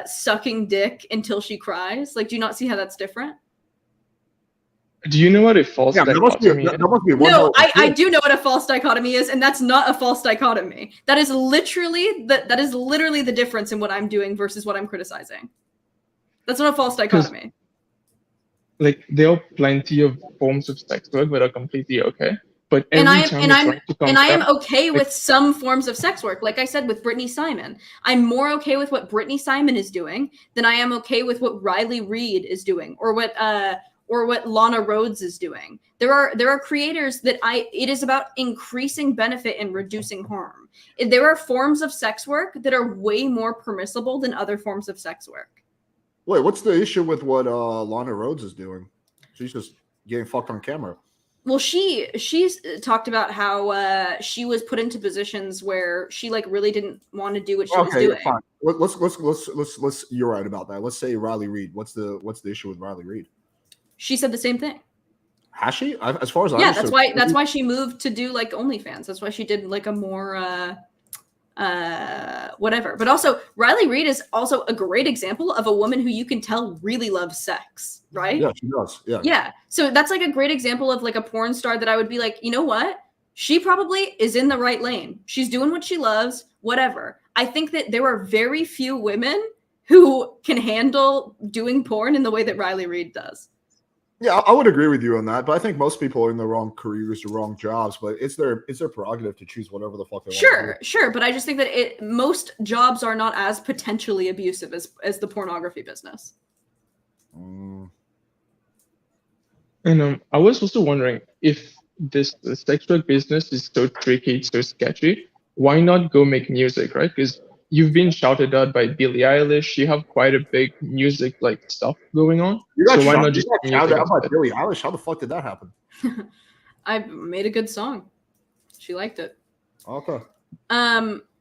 [SPEAKER 3] sucking dick until she cries? Like, do you not see how that's different?
[SPEAKER 7] Do you know what a false dichotomy is?
[SPEAKER 1] That must be one
[SPEAKER 3] No, I do know what a false dichotomy is, and that's not a false dichotomy. That is literally the difference in what I'm doing versus what I'm criticizing. That's not a false dichotomy.
[SPEAKER 7] Like, there are plenty of forms of sex work that are completely okay, but I
[SPEAKER 3] am okay with some forms of sex work. Like I said, with Brittany Simon, I'm more okay with what Brittany Simon is doing than I am okay with what Riley Reid is doing, or what Lana Rhodes is doing. There are creators that it is about increasing benefit and reducing harm. There are forms of sex work that are way more permissible than other forms of sex work.
[SPEAKER 1] Wait, what's the issue with what Lana Rhodes is doing? She's just getting fucked on camera.
[SPEAKER 3] Well, she's talked about how she was put into positions where she like really didn't want to do what she was doing.
[SPEAKER 1] Fine. Let's. You're right about that. Let's say Riley Reid. What's the issue with Riley Reid?
[SPEAKER 3] She said the same thing.
[SPEAKER 1] Has she? As far as I
[SPEAKER 3] understood, that's why she moved to do like OnlyFans. That's why she did like a more whatever. But also, Riley Reid is also a great example of a woman who you can tell really loves sex, right?
[SPEAKER 1] Yeah, she does. Yeah.
[SPEAKER 3] Yeah. So that's like a great example of like a porn star that I would be like, you know what? She probably is in the right lane. She's doing what she loves, whatever. I think that there are very few women who can handle doing porn in the way that Riley Reid does.
[SPEAKER 1] Yeah, I would agree with you on that, but I think most people are in the wrong careers, the wrong jobs. But it's their prerogative to choose whatever the fuck they want.
[SPEAKER 3] Sure, but I just think that most jobs are not as potentially abusive as the pornography business.
[SPEAKER 7] And I was also wondering, if the sex work business is so tricky, it's so sketchy, why not go make music, right? Because you've been shouted out by Billie Eilish. You have quite a big music like stuff going on. So why not just
[SPEAKER 1] shouted out by Billie Eilish? How the fuck did that happen?
[SPEAKER 3] I made a good song. She liked it.
[SPEAKER 1] Okay.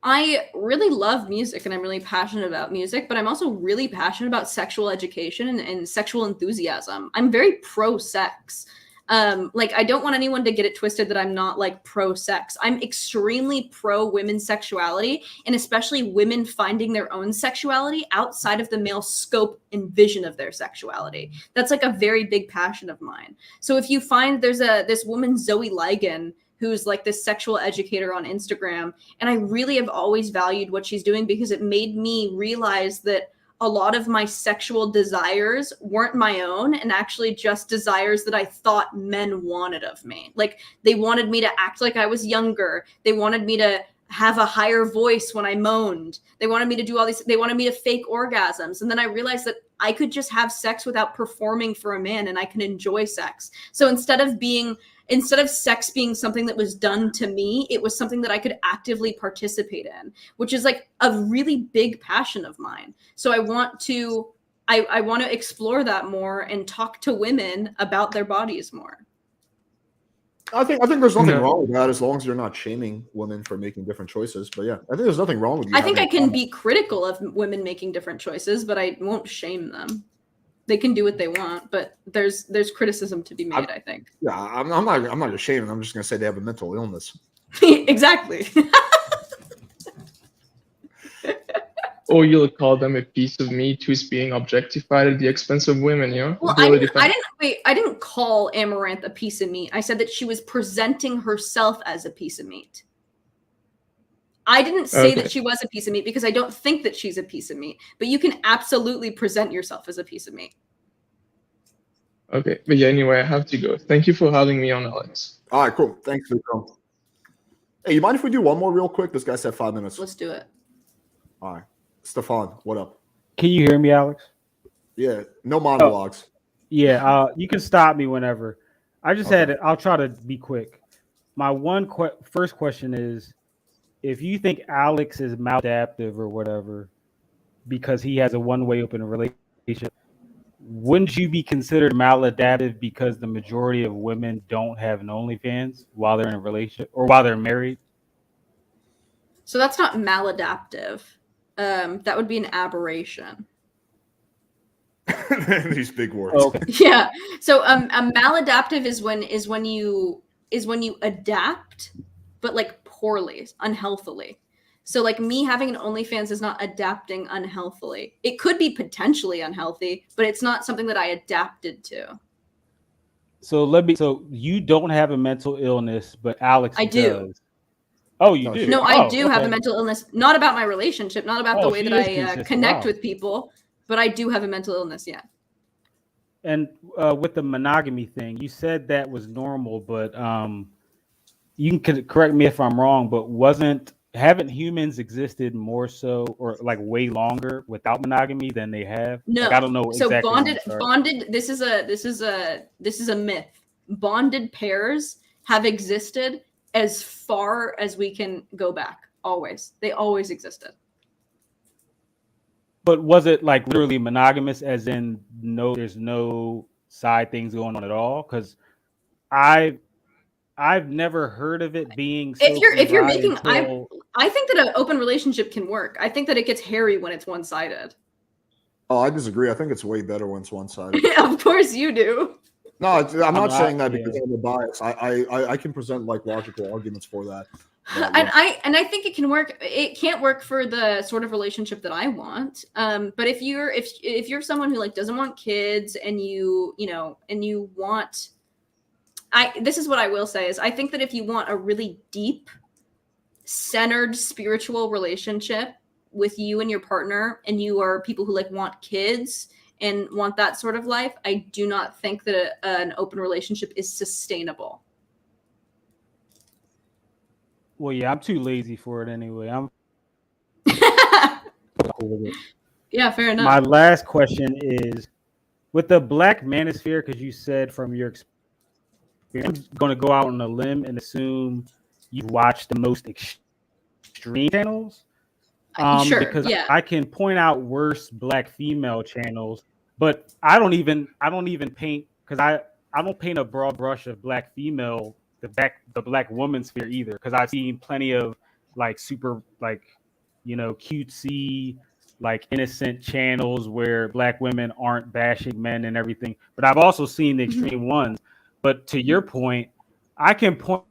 [SPEAKER 3] I really love music and I'm really passionate about music, but I'm also really passionate about sexual education and sexual enthusiasm. I'm very pro-sex. Like, I don't want anyone to get it twisted that I'm not like pro-sex. I'm extremely pro women's sexuality, and especially women finding their own sexuality outside of the male scope and vision of their sexuality. That's like a very big passion of mine. So if you find there's this woman, Zoe Ligon, who's like this sexual educator on Instagram, and I really have always valued what she's doing because it made me realize that a lot of my sexual desires weren't my own and actually just desires that I thought men wanted of me. Like, they wanted me to act like I was younger. They wanted me to have a higher voice when I moaned. They wanted me to do all these, they wanted me to fake orgasms. And then I realized that I could just have sex without performing for a man, and I can enjoy sex. So instead of sex being something that was done to me, it was something that I could actively participate in, which is like a really big passion of mine. So I want to explore that more and talk to women about their bodies more.
[SPEAKER 1] I think there's nothing wrong with that as long as you're not shaming women for making different choices. But yeah, I think there's nothing wrong with you.
[SPEAKER 3] I think I can be critical of women making different choices, but I won't shame them. They can do what they want, but there's criticism to be made, I think.
[SPEAKER 1] Yeah, I'm not ashamed. I'm just gonna say they have a mental illness.
[SPEAKER 3] Exactly.
[SPEAKER 7] or you'll call them a piece of meat who's being objectified at the expense of women.
[SPEAKER 3] Well,
[SPEAKER 7] It really depends.
[SPEAKER 3] I didn't call Amaranth a piece of meat. I said that she was presenting herself as a piece of meat. I didn't say that she was a piece of meat because I don't think that she's a piece of meat, but you can absolutely present yourself as a piece of meat.
[SPEAKER 7] Okay, but yeah, anyway, I have to go. Thank you for having me on, Alex.
[SPEAKER 1] All right, cool. Thanks, Vikram. Hey, you mind if we do one more real quick? This guy said 5 minutes.
[SPEAKER 3] Let's do it.
[SPEAKER 1] All right. Stefan, what up?
[SPEAKER 8] Can you hear me, Alex?
[SPEAKER 1] Yeah, no monologues.
[SPEAKER 8] Yeah, you can stop me whenever. I just I'll try to be quick. My first question is, if you think Alex is maladaptive or whatever because he has a one-way open relationship, wouldn't you be considered maladaptive because the majority of women don't have an OnlyFans while they're in a relationship or while they're married?
[SPEAKER 3] So that's not maladaptive. That would be an aberration.
[SPEAKER 1] These big words.
[SPEAKER 8] Okay.
[SPEAKER 3] Yeah. So a maladaptive is when you adapt, but like poorly, unhealthily. So like me having an OnlyFans is not adapting unhealthily. It could be potentially unhealthy, but it's not something that I adapted to.
[SPEAKER 8] So you don't have a mental illness, but Alex
[SPEAKER 3] I do.
[SPEAKER 8] does. Oh, you do?
[SPEAKER 3] No, I do have a mental illness. Not about my relationship, not about the way that I connect with people, but I do have a mental illness, yeah.
[SPEAKER 8] And with the monogamy thing, you said that was normal, but you can correct me if I'm wrong, but haven't humans existed more so or like way longer without monogamy than they have?
[SPEAKER 3] No,
[SPEAKER 8] like, I don't know.
[SPEAKER 3] So
[SPEAKER 8] exactly
[SPEAKER 3] bonded. This is a myth. Bonded pairs have existed as far as we can go back. Always, they always existed.
[SPEAKER 8] But was it like literally monogamous, as in there's no side things going on at all? Because I've never heard of it being. So
[SPEAKER 3] if you're making, I think that an open relationship can work. I think that it gets hairy when it's one-sided.
[SPEAKER 1] Oh, I disagree. I think it's way better when it's one-sided.
[SPEAKER 3] Of course you do.
[SPEAKER 1] No, I'm not saying that because I'm a bias. I can present like logical arguments for that.
[SPEAKER 3] And I think it can work. It can't work for the sort of relationship that I want. But if you're someone who like doesn't want kids and you want, this is what I will say is I think that if you want a really deep, centered spiritual relationship with you and your partner, and you are people who like want kids and want that sort of life, I do not think that an open relationship is sustainable.
[SPEAKER 8] Well, yeah, I'm too lazy for it anyway.
[SPEAKER 3] Yeah, fair enough.
[SPEAKER 8] My last question is, with the Black Manosphere, because you said from your experience, I'm going to go out on a limb and assume you watch the most extreme channels.
[SPEAKER 3] Sure,
[SPEAKER 8] because
[SPEAKER 3] yeah.
[SPEAKER 8] I can point out worse Black female channels, but I don't even paint, because I don't paint a broad brush of Black female, the Black woman sphere either, because I've seen plenty of like super like cutesy like innocent channels where Black women aren't bashing men and everything, but I've also seen the extreme ones. But to your point, I can point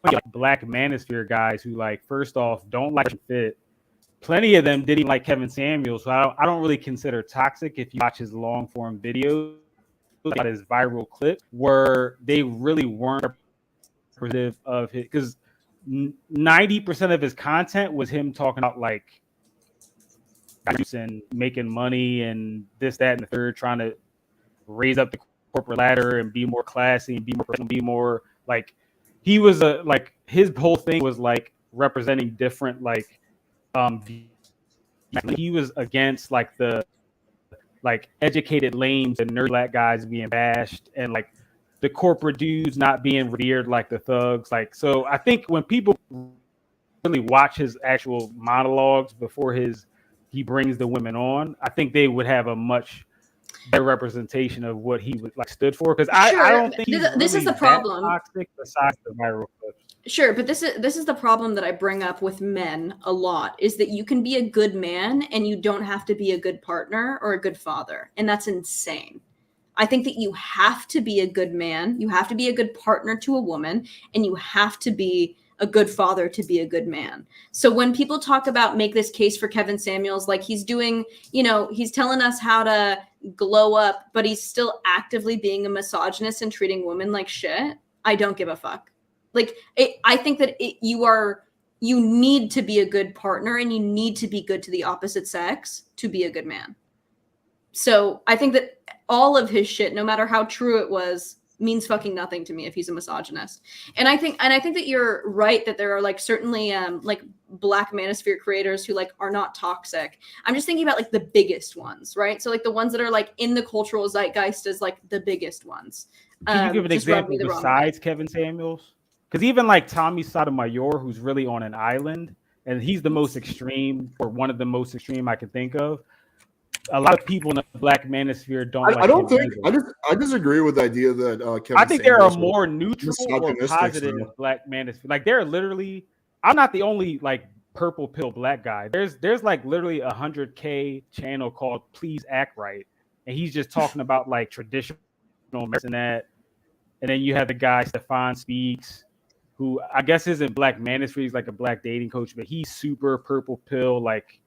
[SPEAKER 8] like Black Manosphere guys who like first off don't like fit. Plenty of them didn't even like Kevin Samuels, so I don't really consider toxic if you watch his long form videos, about his viral clip, where they really weren't representative of it, because 90% of his content was him talking about like and making money and this, that, and the third, trying to raise up the corporate ladder and be more classy and be more like he was his whole thing was like representing different like he was against like the like educated lames and nerd Black guys being bashed and like the corporate dudes not being revered like the thugs. Like, so I think when people really watch his actual monologues before he brings the women on, I think they would have a much better representation of what he would like stood for. Because I don't think
[SPEAKER 3] this is the problem.
[SPEAKER 8] Toxic besides the viral clips.
[SPEAKER 3] Sure, but this is the problem that I bring up with men a lot, is that you can be a good man and you don't have to be a good partner or a good father. And that's insane. I think that you have to be a good man, you have to be a good partner to a woman, and you have to be a good father to be a good man. So when people talk about make this case for Kevin Samuels, like he's doing, he's telling us how to glow up, but he's still actively being a misogynist and treating women like shit. I don't give a fuck. Like, I think that you need to be a good partner and you need to be good to the opposite sex to be a good man. So I think that all of his shit, no matter how true it was, means fucking nothing to me if he's a misogynist. And I think that you're right that there are like certainly like Black manosphere creators who like are not toxic. I'm just thinking about like the biggest ones, right? So like the ones that are like in the cultural zeitgeist as like the biggest ones.
[SPEAKER 8] Can you give an example besides Kevin Samuels? Because even like Tommy Sotomayor, who's really on an island, and he's the most extreme, or one of the most extreme I can think of. A lot of people in the Black manosphere don't.
[SPEAKER 1] I don't think. I disagree with the idea that Kevin.
[SPEAKER 8] I think there are more neutral or positive Black manosphere. Like there are literally. I'm not the only like purple pill Black guy. There's like literally 100K channel called Please Act Right, and he's just talking about like traditional and that. And then you have the guy Stefan Speaks, who I guess isn't Black manosphere. He's like a Black dating coach, but he's super purple pill, like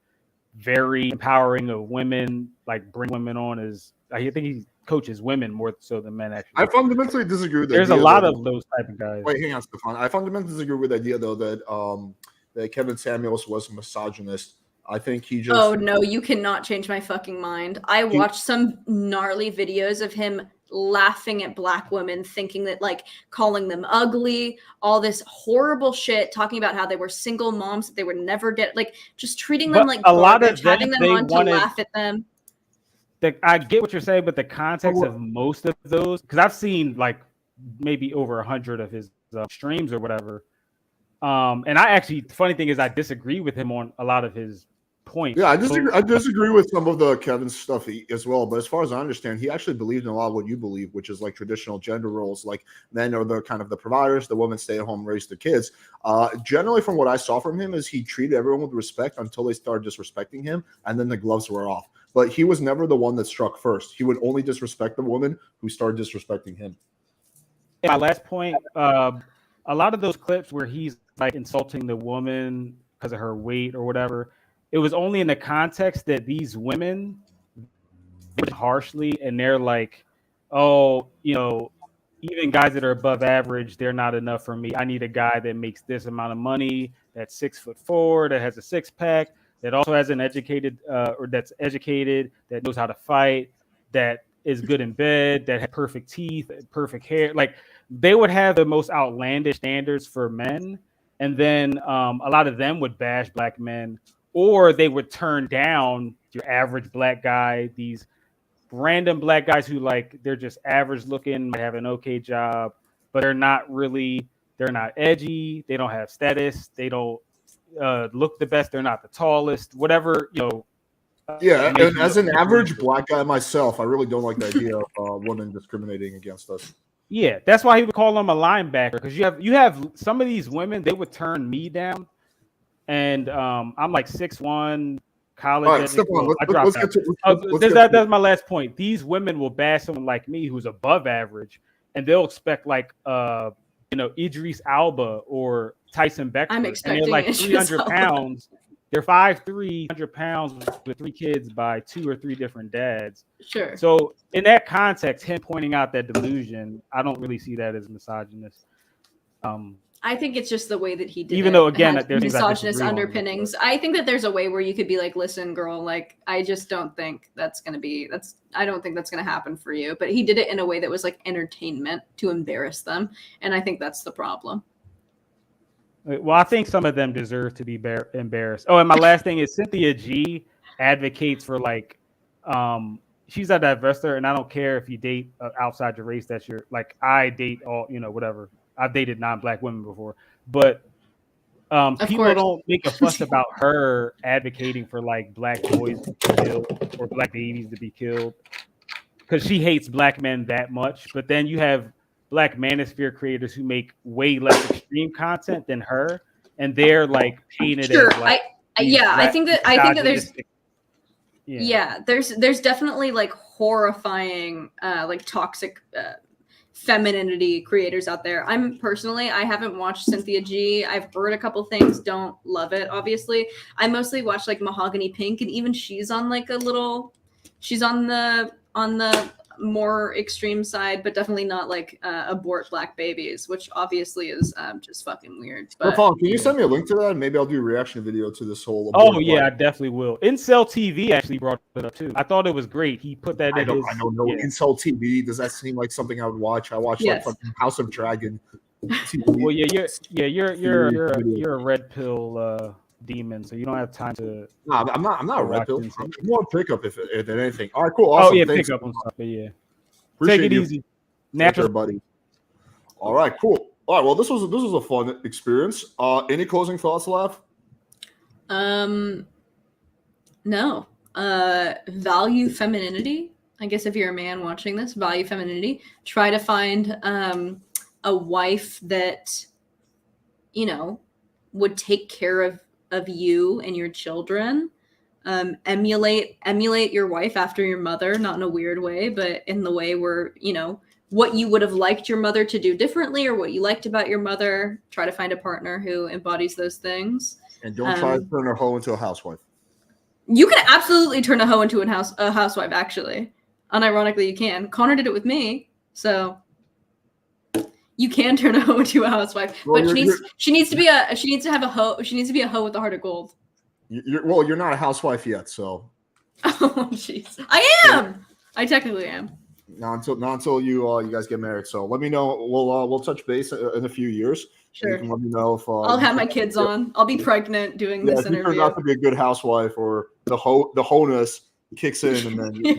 [SPEAKER 8] very empowering of women, like bring women on as I think he coaches women more so than men. Actually,
[SPEAKER 1] I fundamentally disagree with that.
[SPEAKER 8] There's a lot of those type of guys.
[SPEAKER 1] Wait, hang on, Stefan. I fundamentally disagree with the idea though that that Kevin Samuels was a misogynist. I think he just.
[SPEAKER 3] Oh no, you cannot change my fucking mind. I watched some gnarly videos of him laughing at Black women, thinking that like calling them ugly, all this horrible shit, talking about how they were single moms that they would never get, like just treating them like
[SPEAKER 8] a lot of them,
[SPEAKER 3] having them on to laugh at them.
[SPEAKER 8] I get what you're saying, but the context of most of those, because I've seen like maybe over 100 of his streams or whatever. And I actually, the funny thing is, I disagree with him on a lot of his points.
[SPEAKER 1] Yeah, I disagree with some of the Kevin stuff as well. But as far as I understand, he actually believed in a lot of what you believe, which is like traditional gender roles. Like men are the kind of the providers, the women stay at home, raise the kids. Generally, from what I saw from him, is he treated everyone with respect until they started disrespecting him, and then the gloves were off. But he was never the one that struck first. He would only disrespect the woman who started disrespecting him.
[SPEAKER 8] And my last point, a lot of those clips where he's like insulting the woman because of her weight or whatever, it was only in the context that these women harshly and they're like, oh, even guys that are above average, they're not enough for me. I need a guy that makes this amount of money, that's 6'4", that has a six pack, that also has an educated or that's educated, that knows how to fight, that is good in bed, that has perfect teeth, perfect hair. Like they would have the most outlandish standards for men. And then a lot of them would bash Black men, or they would turn down your average Black guy, these random Black guys who like, they're just average looking, might have an okay job, but they're not edgy. They don't have status. They don't look the best. They're not the tallest, whatever,
[SPEAKER 1] Yeah, and as an average Black guy myself, I really don't like the idea of women discriminating against us.
[SPEAKER 8] Yeah, that's why he would call them a linebacker, because you have some of these women, they would turn me down, and I'm like 6'1", college.
[SPEAKER 1] All right, Stefan,
[SPEAKER 8] that's my last point. These women will bash someone like me who's above average, and they'll expect like Idris Elba or Tyson Beckford.
[SPEAKER 3] I'm expecting
[SPEAKER 8] and they're like 300 pounds. They're 5'3", 100 pounds with 3 kids by 2 or 3 different dads.
[SPEAKER 3] Sure.
[SPEAKER 8] So in that context, him pointing out that delusion, I don't really see that as misogynist.
[SPEAKER 3] I think it's just the way that he did
[SPEAKER 8] even
[SPEAKER 3] it.
[SPEAKER 8] though, again,
[SPEAKER 3] had
[SPEAKER 8] there's
[SPEAKER 3] misogynist underpinnings. I think that there's a way where you could be like, listen, girl, like, I just don't think I don't think that's going to happen for you. But he did it in a way that was like entertainment to embarrass them. And I think that's the problem.
[SPEAKER 8] Well, I think some of them deserve to be embarrassed. Oh, and my last thing is Cynthia G advocates for like, she's a divestor, and I don't care if you date outside your race. That's your like. I date all whatever. I've dated non-Black women before, but people don't make a fuss about her advocating for like Black boys to be killed or Black babies to be killed because she hates Black men that much. But then you have Black manosphere creators who make way less extreme content than her, and they're like painted as like
[SPEAKER 3] I think that there's there's definitely like horrifying like toxic femininity creators out there. I haven't watched Cynthia G. I've heard a couple things, don't love it, obviously. I mostly watch like Mahogany Pink, and even she's on like she's on the more extreme side, but definitely not like abort black babies, which obviously is just fucking weird. But
[SPEAKER 1] Can you send me a link to that? Maybe I'll do a reaction video to this whole.
[SPEAKER 8] Oh yeah, I definitely will. Incel TV actually brought it up too. I thought it was great. He put that in his.
[SPEAKER 1] I don't know.
[SPEAKER 8] Yeah.
[SPEAKER 1] Incel TV. Does that seem like something I would watch? I watched like fucking House of Dragon. TV.
[SPEAKER 8] Well, you're a red pill demon, so you don't have time to.
[SPEAKER 1] No, I'm not a red pill.
[SPEAKER 8] Incel.
[SPEAKER 1] I'm more pickup if anything. All right, cool. Awesome.
[SPEAKER 8] Oh yeah,
[SPEAKER 1] Thanks.
[SPEAKER 8] pick up on something. Yeah,
[SPEAKER 1] Appreciate
[SPEAKER 8] take it
[SPEAKER 1] you.
[SPEAKER 8] easy.
[SPEAKER 1] Take
[SPEAKER 8] Natural,
[SPEAKER 1] care, buddy. All right, cool. All right, well, this was a fun experience. Any closing thoughts, Lav?
[SPEAKER 3] No. Value femininity. I guess if you're a man watching this, value femininity. Try to find a wife that, you know, would take care of you and your children. Emulate your wife after your mother, not in a weird way, but in the way where, you know, what you would have liked your mother to do differently or what you liked about your mother. Try to find a partner who embodies those things.
[SPEAKER 1] And don't try to turn a hoe into a housewife.
[SPEAKER 3] You can absolutely turn a hoe into a housewife, actually. Unironically, you can. Connor did it with me, so you can turn a hoe into a housewife.
[SPEAKER 1] Well,
[SPEAKER 3] but she needs to be a hoe with a heart of gold.
[SPEAKER 1] You're not a housewife yet, so.
[SPEAKER 3] Oh jeez, I am. I technically am.
[SPEAKER 1] Not until you guys get married. So let me know. We'll touch base in a few years.
[SPEAKER 3] Sure.
[SPEAKER 1] You can let me know if
[SPEAKER 3] I'll have my kids on. I'll be pregnant doing this
[SPEAKER 1] if you turn
[SPEAKER 3] interview.
[SPEAKER 1] out to be a good housewife, or the wholeness kicks in, and then you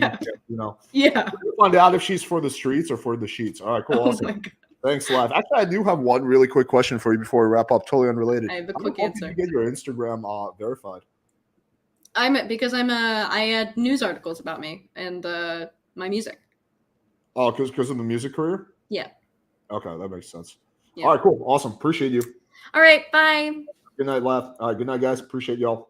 [SPEAKER 1] know.
[SPEAKER 3] Yeah.
[SPEAKER 1] We'll find out if she's for the streets or for the sheets. All right, cool.
[SPEAKER 3] Oh
[SPEAKER 1] Awesome.
[SPEAKER 3] my God.
[SPEAKER 1] Thanks, Lav. Actually, I do have one really quick question for you before we wrap up. Totally unrelated.
[SPEAKER 3] I have a
[SPEAKER 1] How
[SPEAKER 3] quick
[SPEAKER 1] did
[SPEAKER 3] answer.
[SPEAKER 1] you get your Instagram verified?
[SPEAKER 3] I had news articles about me and my music.
[SPEAKER 1] Oh, because of the music career?
[SPEAKER 3] Yeah.
[SPEAKER 1] Okay, that makes sense.
[SPEAKER 3] Yeah.
[SPEAKER 1] All right, cool. Awesome. Appreciate you.
[SPEAKER 3] All right, bye.
[SPEAKER 1] Good night, Lav. All right, good night, guys. Appreciate y'all.